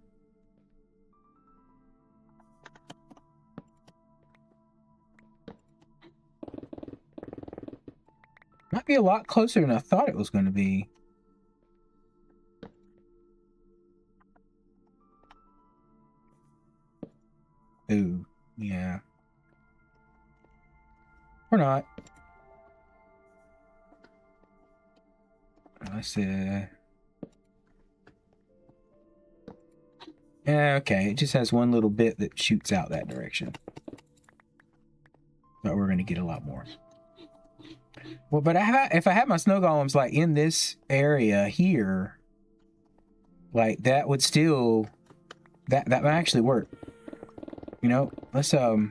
Might be a lot closer than I thought it was going to be. Ooh, yeah. Or not. Let's see. Yeah, okay. It just has one little bit that shoots out that direction. But we're going to get a lot more. Well, but if I had my snow golems like in this area here, like that would still that might actually work. You know, let's I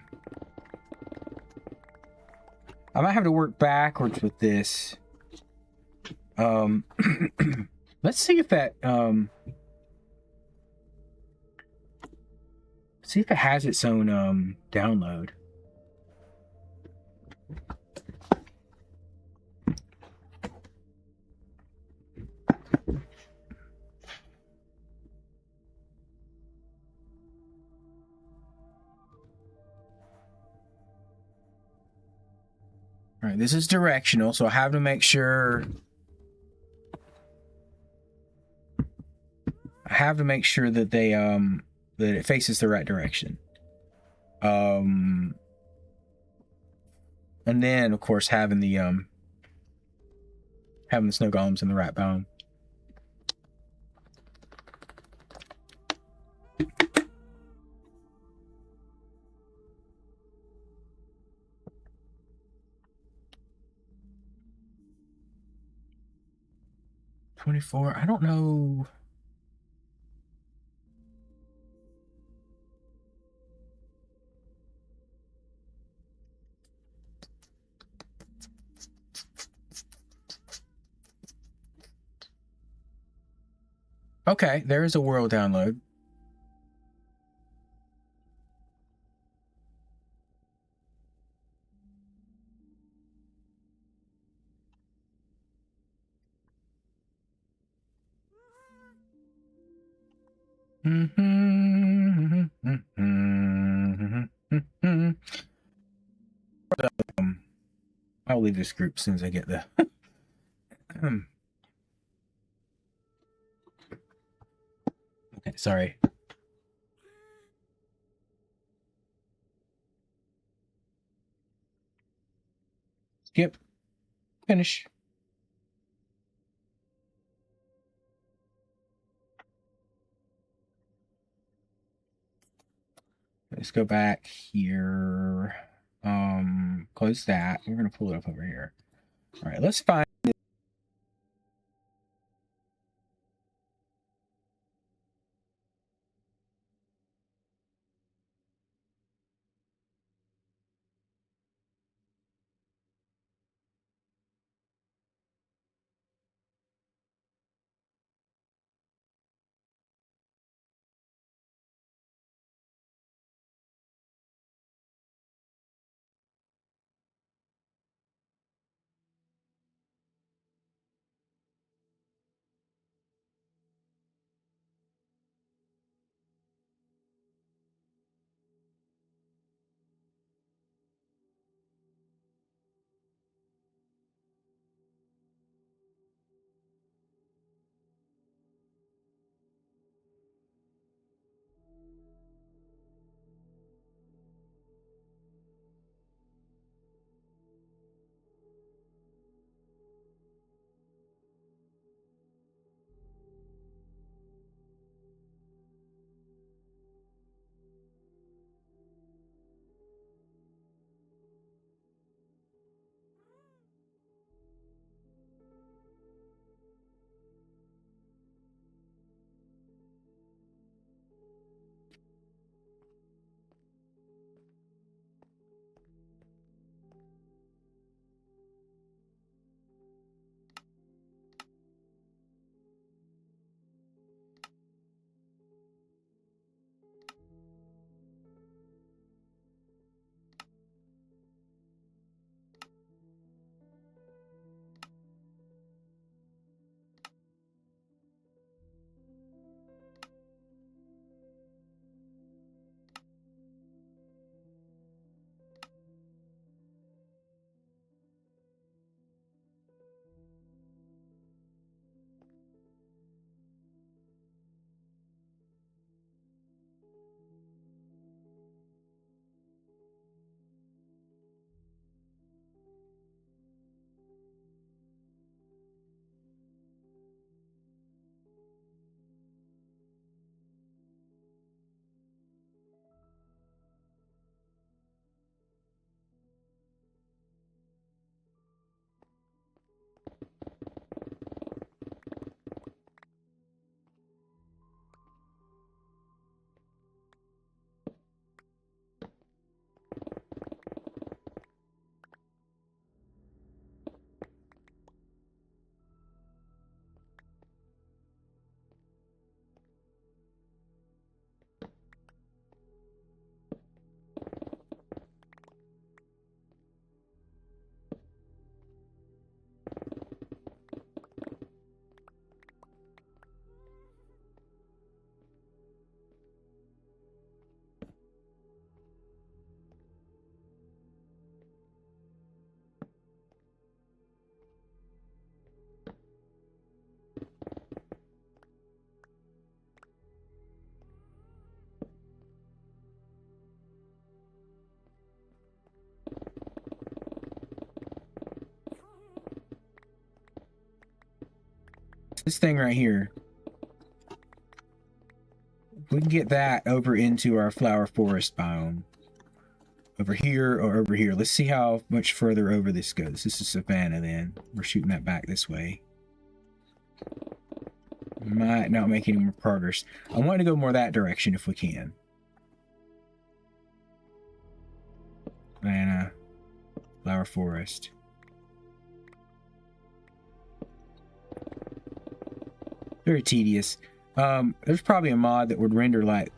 I might have to work backwards with this. Um, let's see if that see if it has its own download. All right, this is directional, so I have to make sure. I have to make sure that they that it faces the right direction. And then of course having the snow golems in the right biome. $24. I don't know. Okay, there is a world download. I'll leave this group as soon as I get the. Okay, sorry. Skip. Finish. Let's go back here. Close that. We're gonna pull it up over here. All right, let's find. this thing right here, we can get that over into our flower forest biome. Over here or over here. Let's see how much further over this goes. This is Savannah then. We're shooting that back this way. Might not make any more progress. I want to go more that direction if we can. Savannah. Flower forest. Very tedious. There's probably a mod that would render like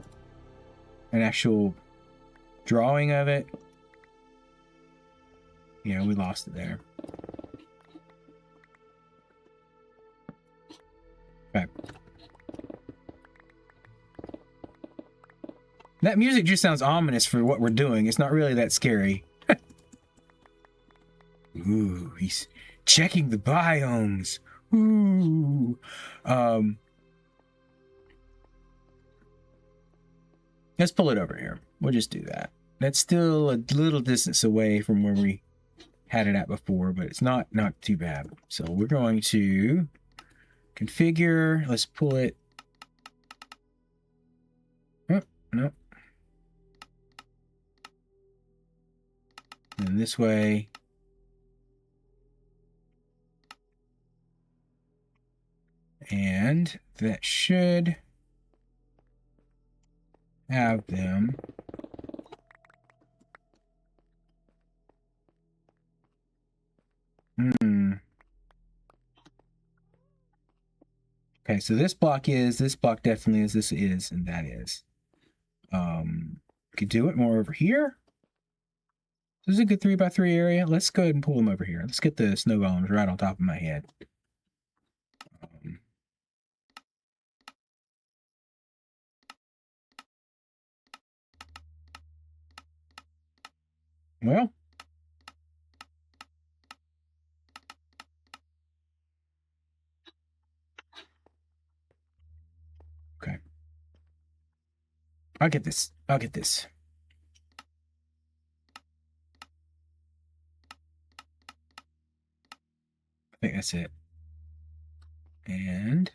an actual drawing of it. Yeah, we lost it there. Okay. That music just sounds ominous for what we're doing. It's not really that scary. Ooh, he's checking the biomes. Ooh. Let's pull it over here. We'll just do that. That's still a little distance away from where we had it at before, but it's not too bad. So we're going to configure. Let's pull it. Oh, no. And this way. And that should have them. Okay, so this block definitely is, this is, and that is. Could do it more over here. This is a good 3x3 area. Let's go ahead and pull them over here. Let's get the snow golems right on top of my head. Well. Okay. I'll get this. I'll get this. I think that's it. And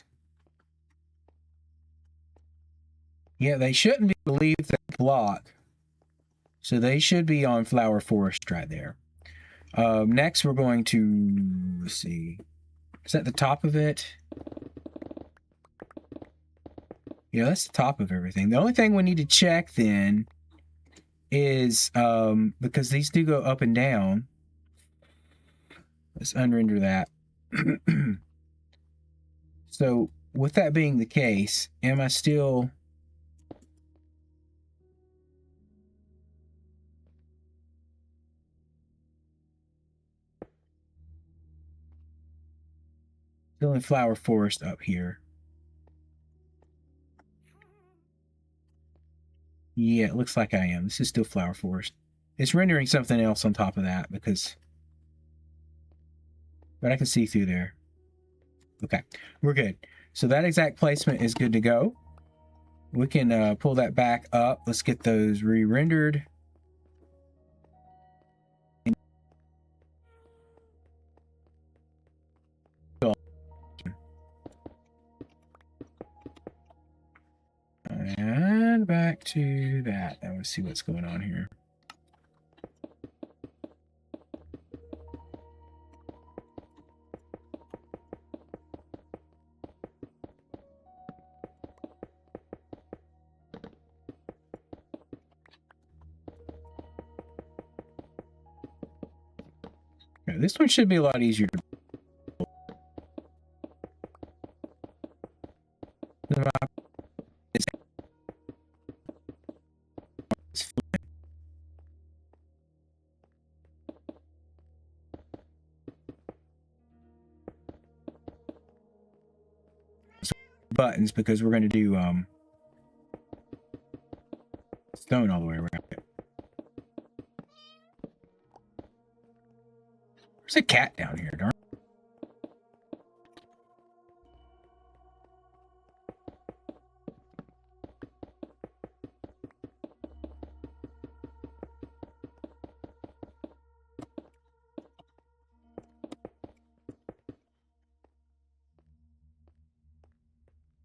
yeah, they shouldn't be leave that block. So they should be on Flower Forest right there. Next, we're going to, let's see. Is that the top of it? Yeah, that's the top of everything. The only thing we need to check then is, because these do go up and down. Let's unrender that. So, with that being the case, am I still... still in Flower Forest up here? Yeah, it looks like I am. This is still Flower Forest. It's rendering something else on top of that because... but I can see through there. Okay, we're good. So that exact placement is good to go. We can pull that back up. Let's get those re-rendered. And back to that. Now let's see what's going on here. Okay, this one should be a lot easier to buttons because we're going to do stone all the way around it. There's a cat down here, darn.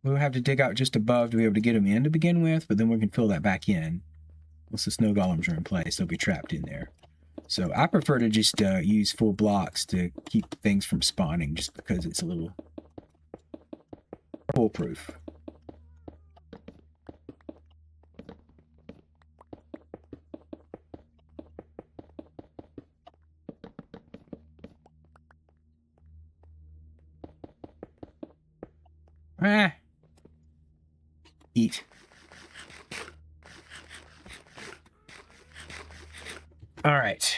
We'll have to dig out just above to be able to get them in to begin with, but then we can fill that back in. Once the snow golems are in place, they'll be trapped in there. So I prefer to just use full blocks to keep things from spawning, just because it's a little foolproof. Ah. Eat. All right.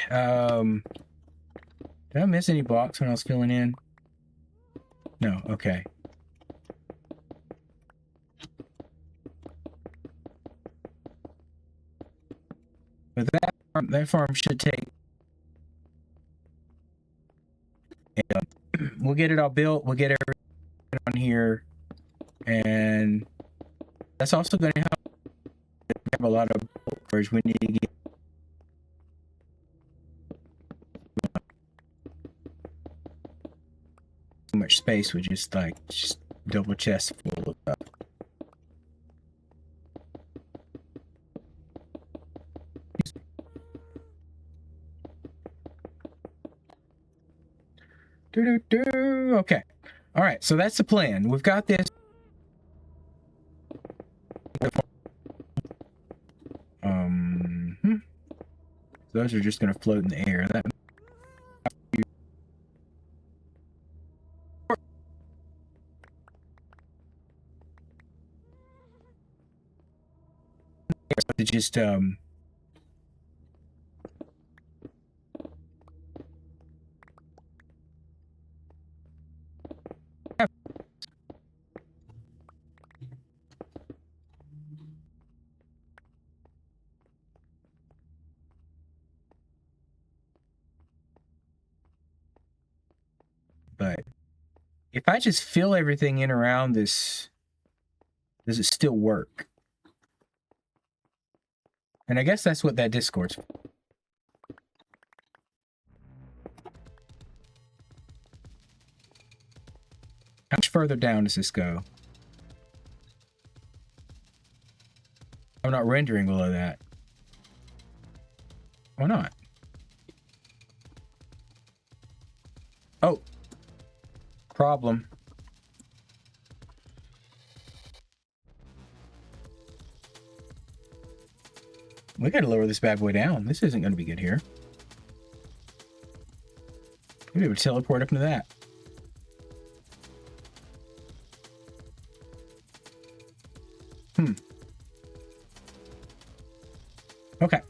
Did I miss any blocks when I was filling in? No. Okay. But that farm should take. We'll get it all built. We'll get everything on here, and that's also going to help. We have a lot of storage. We need to get too much space with just double chests full of stuff. Okay. All right. So that's the plan. We've got this. Those are just going to float in the air. That. To just but if I just fill everything in around this, does it still work? And I guess that's what that Discord's for. How much further down does this go? I'm not rendering below that. Why not? Oh. Problem. We gotta lower this bad boy down. This isn't gonna be good here. Maybe we teleport up into that. Okay.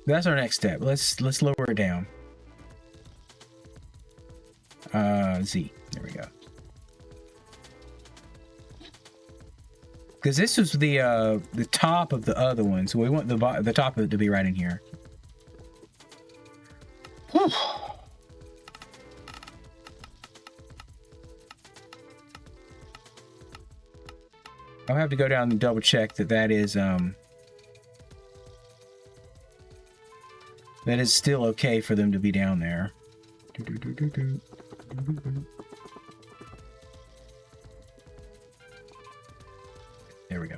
That's our next step. Let's lower it down. Z. There we go. Because this was the top of the other one, so we want the top of it to be right in here. Whew. I'll have to go down and double check that is still okay for them to be down there. There we go.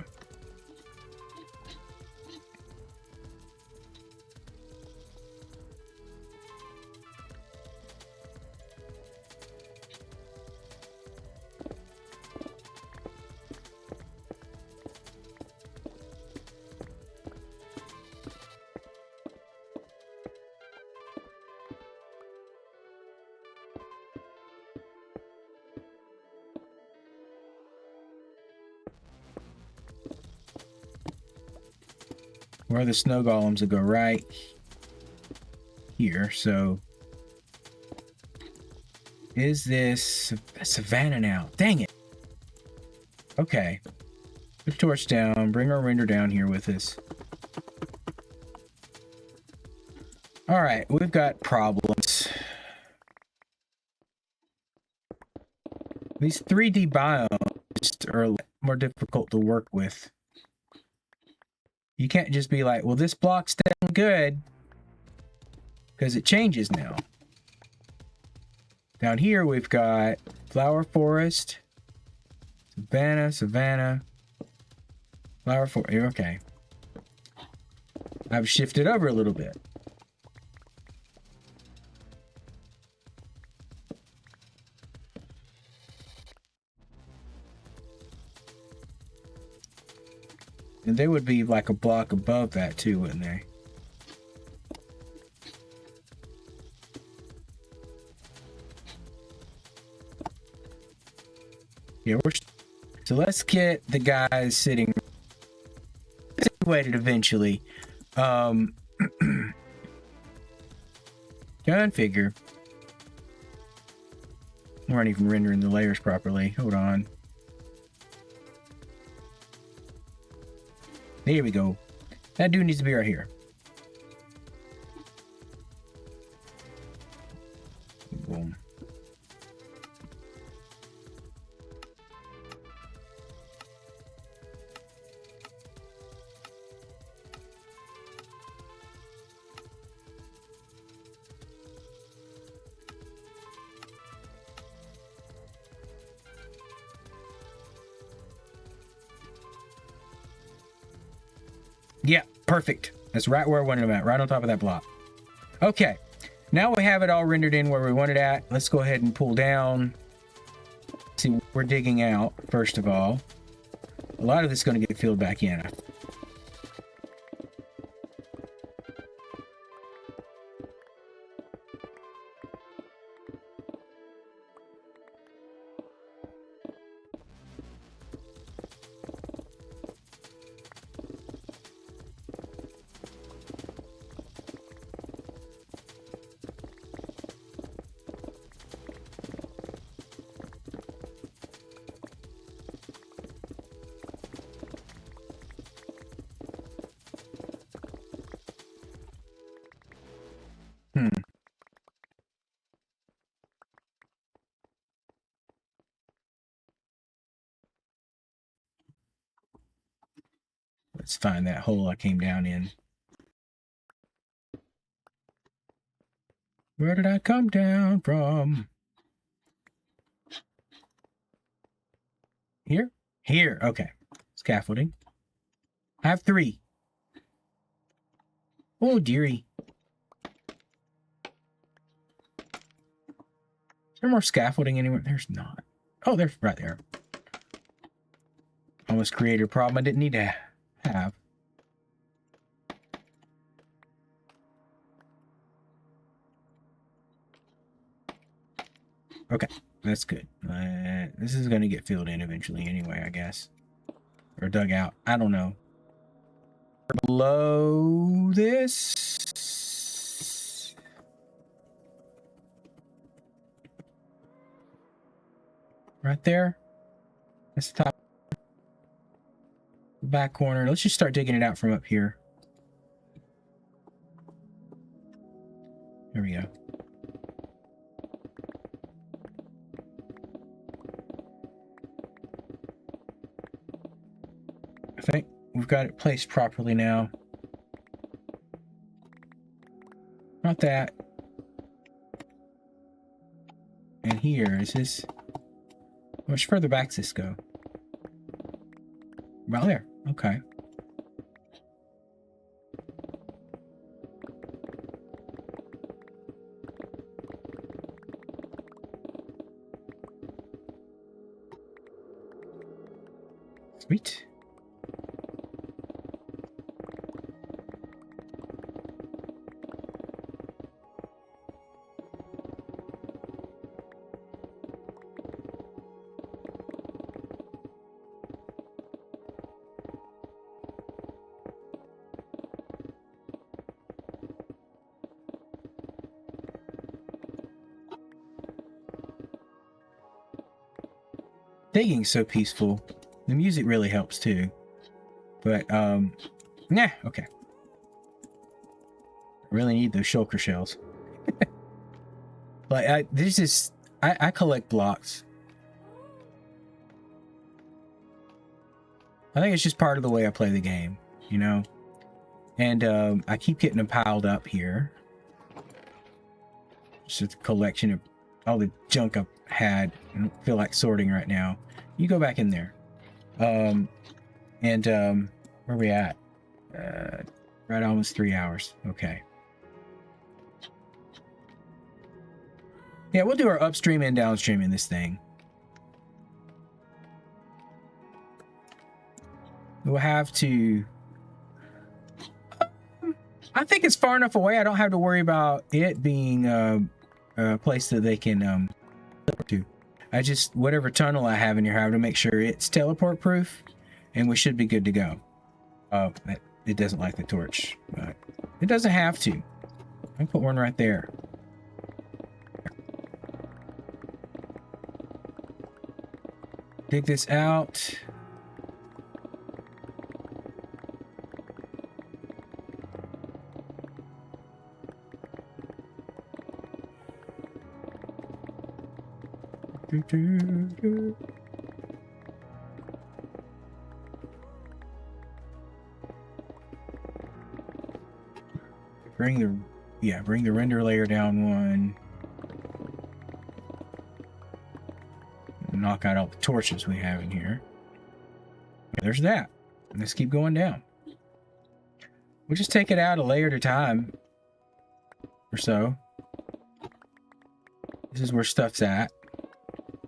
Where the snow golems will go right here. So is this Savannah now? Dang it. Okay. Put the torch down. Bring our render down here with us. All right. We've got problems. These 3D biomes are more difficult to work with. You can't just be like, well, this block's down good, because it changes now. Down here, we've got flower forest, Savannah. Flower for okay. I've shifted over a little bit. And they would be like a block above that too, wouldn't they? Yeah, so let's get the guys sitting situated eventually. Configure. We aren't even rendering the layers properly. Hold on. There we go. That dude needs to be right here. Boom. Yeah, perfect. That's right where I wanted them at, right on top of that block. Okay, now we have it all rendered in where we want it at. Let's go ahead and pull down. See what we're digging out, first of all. A lot of this is going to get filled back in. Let's find that hole I came down in. Where did I come down from? Here? Here, okay. Scaffolding. I have 3. Oh, dearie. Is there more scaffolding anywhere? There's not. Oh, there's right there. Almost created a problem I didn't need to have. Okay, that's good. This is going to get filled in eventually anyway, I guess. Or dug out. I don't know. Below this. Right there. That's the top. Back corner. Let's just start digging it out from up here. There we go. I think we've got it placed properly now. Not that. And here, is this... How much further back does this go? About there. Okay. Sweet. Digging's so peaceful. The music really helps too. But, nah, okay. I really need those shulker shells. Like, I collect blocks. I think it's just part of the way I play the game, you know? And, I keep getting them piled up here. Just a collection of all the junk I've had. I don't feel like sorting right now. You go back in there. Where are we at? Right, almost 3 hours. Okay. Yeah, we'll do our upstream and downstream in this thing. We'll have to... I think it's far enough away. I don't have to worry about it being a place that they can to. I just, whatever tunnel I have in here, I have to make sure it's teleport proof, and we should be good to go. It doesn't like the torch, but it doesn't have to. I'll put one right there. Dig this out. Bring the render layer down one. Knock out all the torches we have in here. There's that. Let's keep going down. We'll just take it out a layer at a time or so. This is where stuff's at.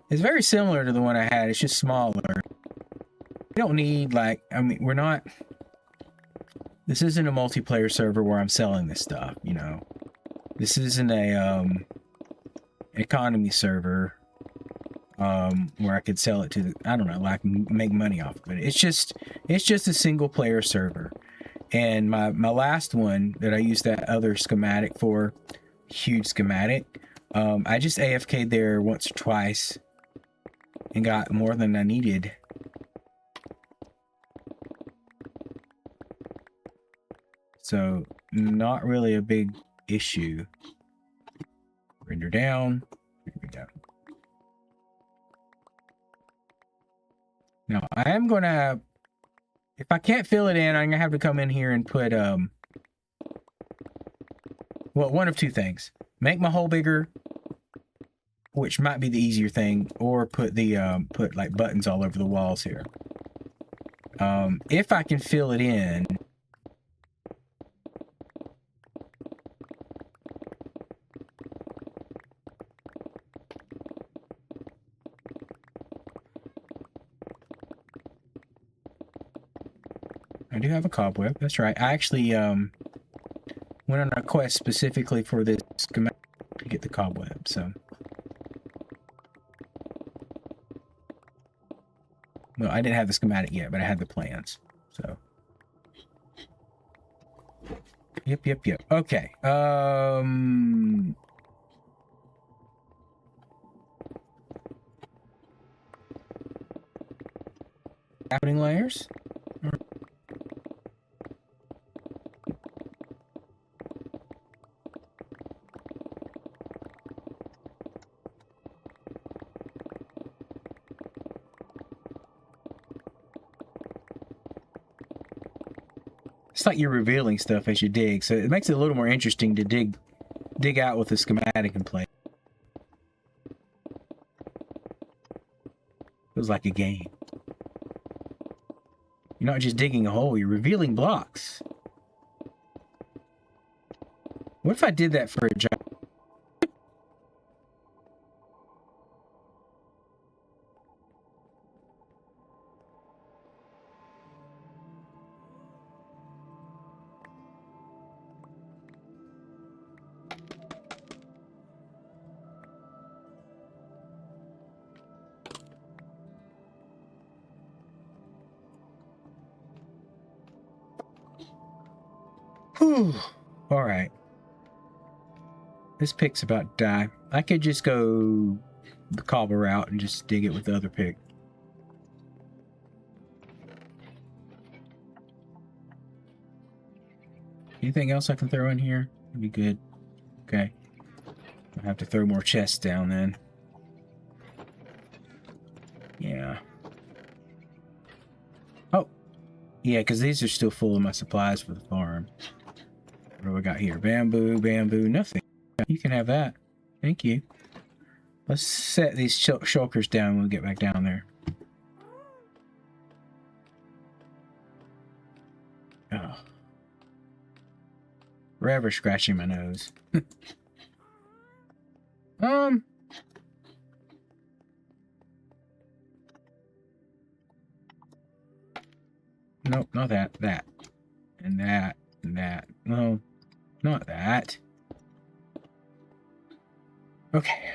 It's very similar to the one I had. It's just smaller. We don't need, like, I mean, we're not... This isn't a multiplayer server where I'm selling this stuff, you know. This isn't a economy server where I could sell it to, I don't know, like make money off of it. It's just a single player server. And my last one that I used that other schematic for, huge schematic, I just AFK'd there once or twice and got more than I needed. So, not really a big issue. Render down. Here we go. Now, I am going to... If I can't fill it in, I'm going to have to come in here and put... well, one of two things. Make my hole bigger, which might be the easier thing, or put the put like buttons all over the walls here. If I can fill it in... I do have a cobweb. That's right. I actually went on a quest specifically for this schematic to get the cobweb. So, well, I didn't have the schematic yet, but I had the plans. So, yep. Okay. Happening layers. It's like you're revealing stuff as you dig, so it makes it a little more interesting to dig out with the schematic in place. Feels like a game. You're not just digging a hole, you're revealing blocks. What if I did that for a job? Whew. All right. This pick's about to die. I could just go the cobble route and just dig it with the other pick. Anything else I can throw in here? Would be good. Okay. I have to throw more chests down then. Yeah. Oh. Yeah, because these are still full of my supplies for the farm. What do we got here? Bamboo, nothing. You can have that. Thank you. Let's set these shulkers down when we get back down there. Oh. Forever scratching my nose. Nope, not that. That. And that. And that. No, not that. Okay.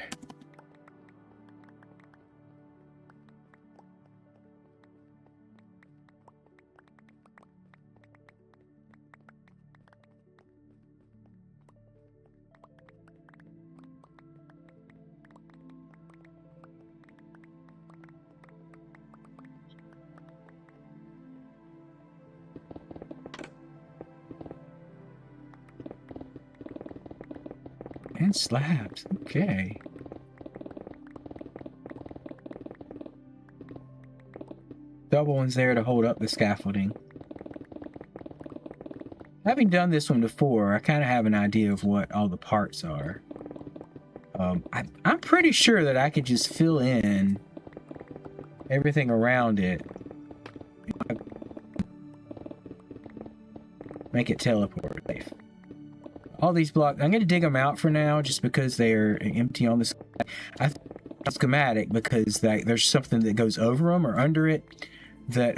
And slabs. Okay. Double ones there to hold up the scaffolding. Having done this one before, I kind of have an idea of what all the parts are. I'm pretty sure that I could just fill in everything around it. Make it teleport safe. All these blocks, I'm going to dig them out for now just because they're empty on the side. I think it's schematic because there's something that goes over them or under it that,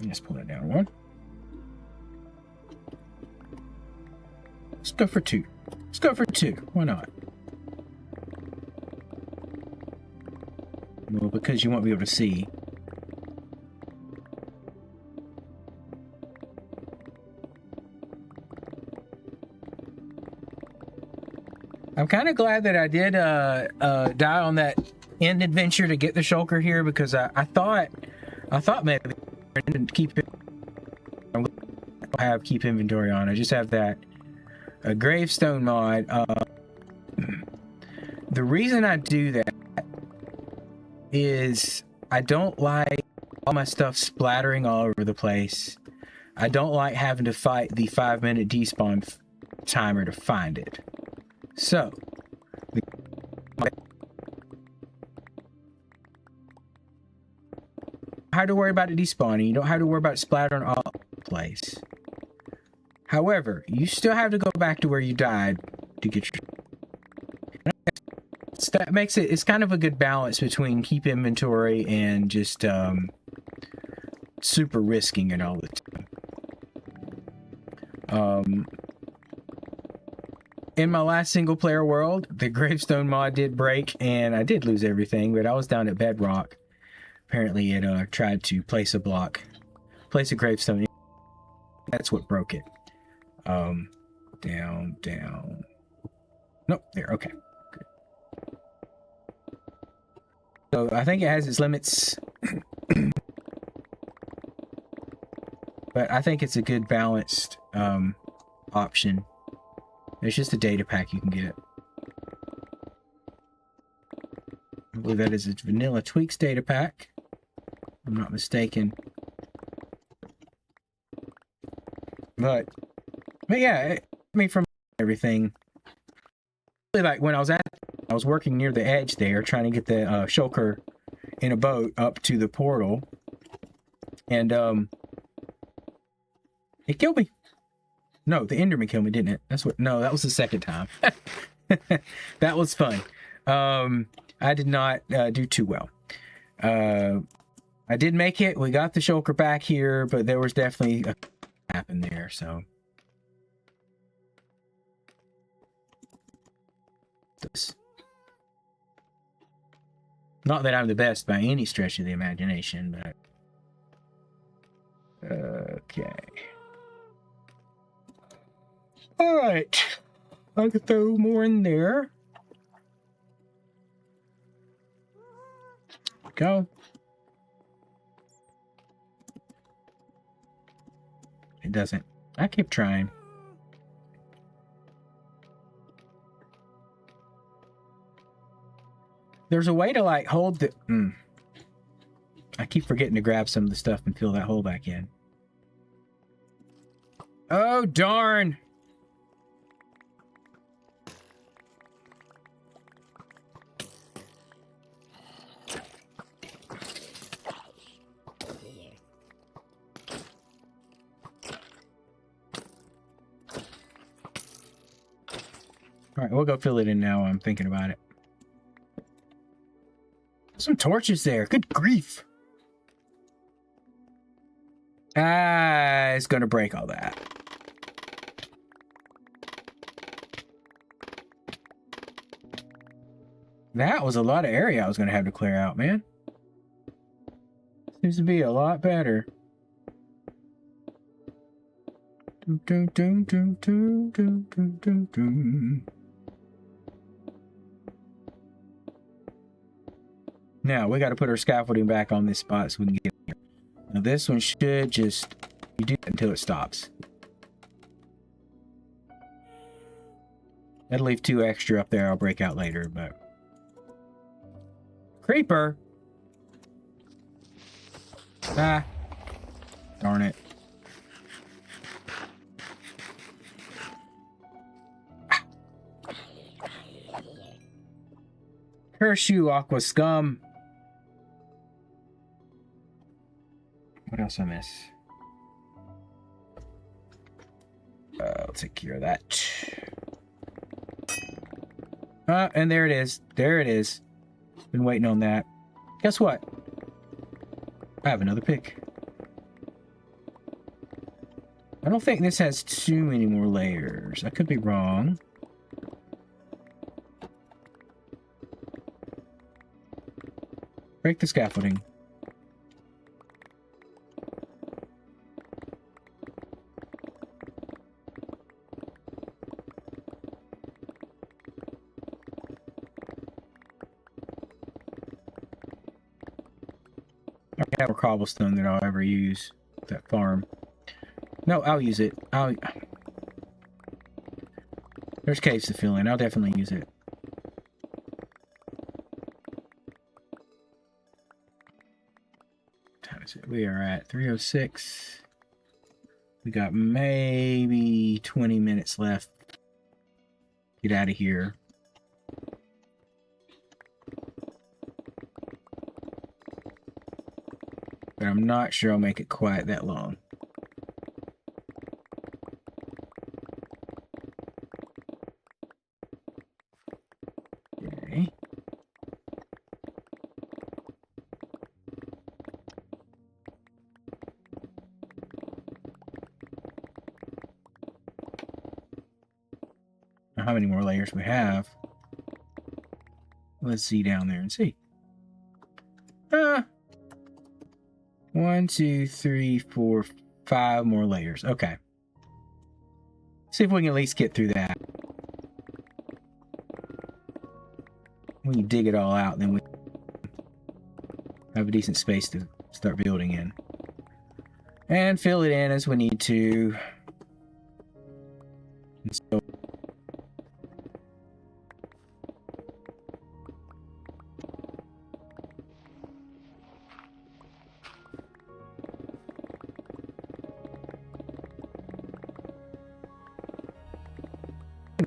let's pull that down one. Let's go for 2. Let's go for 2. Why not? Well, because you won't be able to see. I'm kind of glad that I did die on that end adventure to get the shulker here because I thought maybe I didn't keep it. I have keep inventory on. I just have that gravestone mod. The reason I do that is I don't like all my stuff splattering all over the place. I don't like having to fight the 5-minute despawn timer to find it. So, have to worry about it despawning. You don't have to worry about it splattering all over the place. However, you still have to go back to where you died to get your... That makes it... It's kind of a good balance between keep inventory and just super risking it all the time. In my last single-player world, the gravestone mod did break, and I did lose everything, but I was down at bedrock. Apparently, it tried to place a gravestone. That's what broke it. Down. Nope, there, okay. Good. So, I think it has its limits. But I think it's a good balanced option. It's just a data pack you can get. I believe that is a vanilla tweaks data pack. If I'm not mistaken. But yeah, I mean, from everything. Like when I was working near the edge there, trying to get the shulker in a boat up to the portal, and it killed me. No, the Enderman killed me, didn't it? No, that was the second time. That was fun. I did not do too well. I did make it. We got the shulker back here, but there was definitely a happen there, so. Not that I'm the best by any stretch of the imagination, but... Okay. Alright. I could throw more in there. Go. It doesn't. I keep trying. There's a way to like hold the... I keep forgetting to grab some of the stuff and fill that hole back in. Oh, darn! All right, we'll go fill it in now. I'm thinking about it. Some torches there. Good grief. Ah, it's gonna break all that. That was a lot of area I was gonna have to clear out, man. Seems to be a lot better. Now we got to put our scaffolding back on this spot so we can get here. Now this one should just, you do it until it stops. That'll leave 2 extra up there I'll break out later, but... Creeper! Ah. Darn it. Curse you, Aqua Scum! What else I miss? I'll take care of that. And there it is. There it is. Been waiting on that. Guess what? I have another pick. I don't think this has too many more layers. I could be wrong. Break the scaffolding. I have a cobblestone that I'll ever use. That farm. No, I'll use it. There's caves to fill in. I'll definitely use it. What time is it? We are at 3:06. We got maybe 20 minutes left. Get out of here. But I'm not sure I'll make it quite that long. Okay. Now, how many more layers we have? Let's see down there and see. 1, 2, 3, 4, 5 more layers. Okay. See if we can at least get through that. When you dig it all out, then we have a decent space to start building in. And fill it in as we need to. And so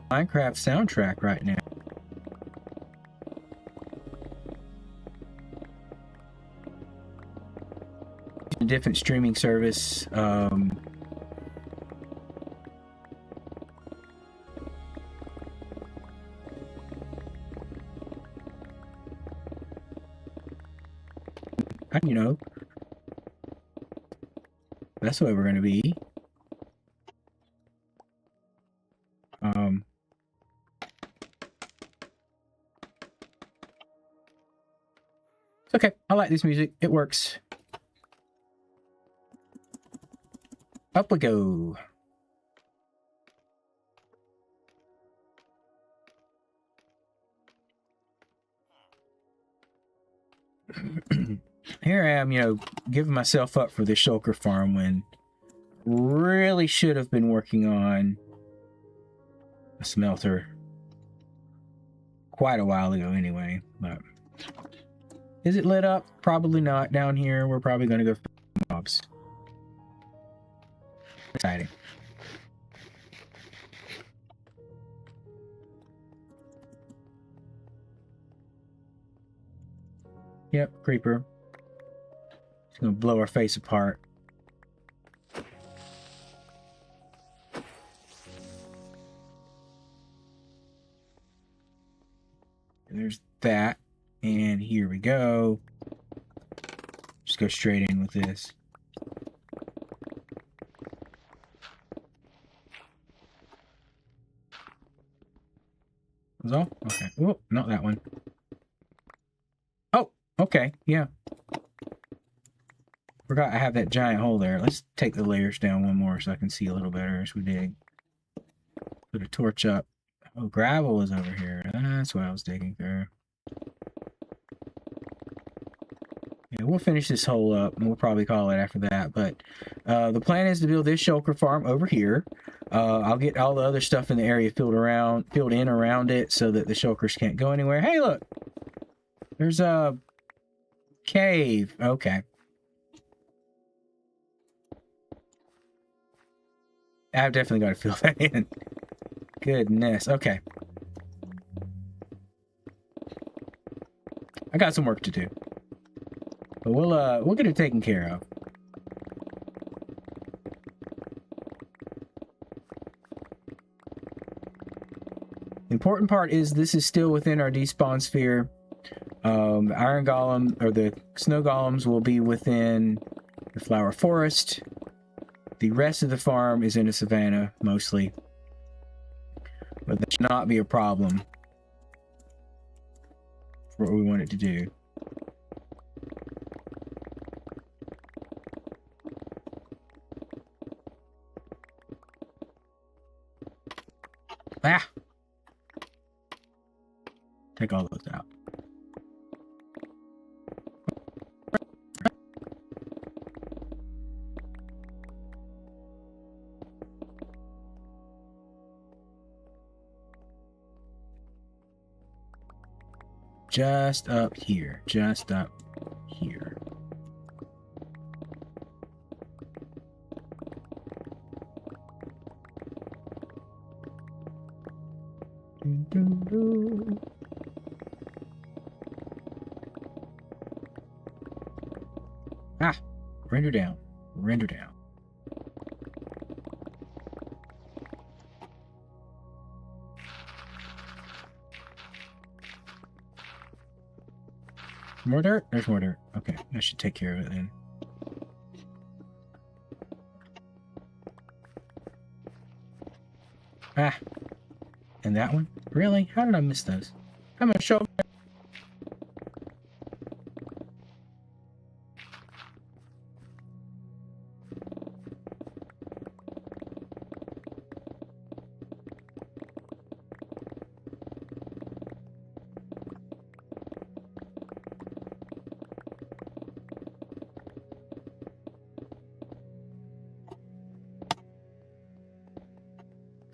Minecraft soundtrack right now. A different streaming service. You know, that's the way we're going to be. It's okay. I like this music. It works. Up we go. Here I am, you know, giving myself up for the shulker farm when really should have been working on a smelter quite a while ago anyway. But is it lit up? Probably not. Down here, we're probably going to go for mobs. Exciting. Yep, creeper. It's gonna blow our face apart. that. And here we go. Just go straight in with this. Was all? Okay. Oh, not that one. Oh, okay. Yeah. Forgot I have that giant hole there. Let's take the layers down one more so I can see a little better as we dig. Put a torch up. Oh, gravel is over here. That's what I was digging through. Yeah, we'll finish this hole up, and we'll probably call it after that. But the plan is to build this shulker farm over here. I'll get all the other stuff in the area filled in around it, so that the shulkers can't go anywhere. Hey, look, there's a cave. Okay, I've definitely got to fill that in. Goodness. Okay, I got some work to do. But we'll get it taken care of. The important part is this is still within our despawn sphere. The iron golem or the snow golems will be within the flower forest. The rest of the farm is in a savanna mostly, but that should not be a problem for what we want it to do. Ah! Take all those out. Just up here. Just up here. Ah, render down, render down. More dirt? There's more dirt. Okay, I should take care of it then. Ah, and that one? Really? How did I miss those? I'm gonna show.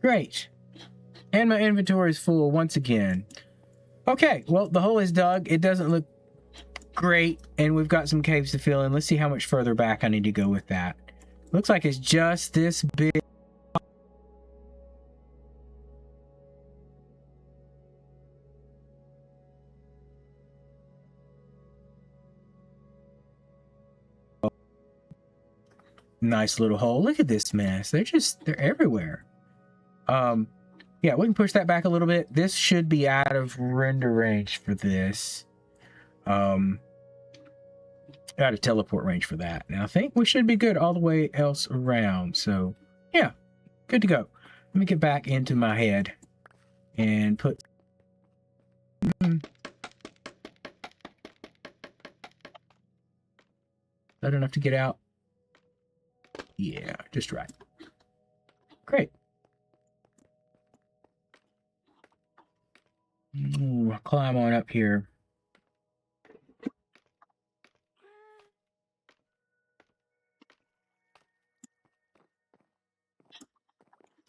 Great. And my inventory is full once again. Okay, well, the hole is dug. It doesn't look great, and we've got some caves to fill in. Let's see how much further back I need to go with that. Looks like it's just this big. Nice little hole. Look at this mess. They're everywhere. Yeah, we can push that back a little bit. This should be out of render range for this. Out of teleport range for that. Now I think we should be good all the way else around. So yeah, good to go. Let me get back into my head and put. Is that enough to get out? Yeah, just right. Great. Ooh, I'll climb on up here.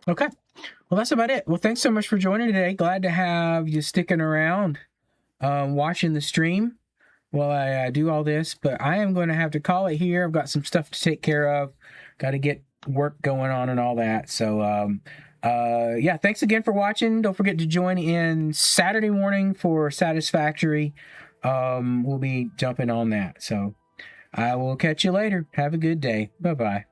Okay. Well, that's about it. Well, thanks so much for joining today. Glad to have you sticking around, watching the stream while I do all this. But I am going to have to call it here. I've got some stuff to take care of. Got to get work going on and all that. So, yeah, thanks again for watching. Don't forget to join in Saturday morning for Satisfactory. We'll be jumping on that. So I will catch you later. Have a good day. Bye-bye.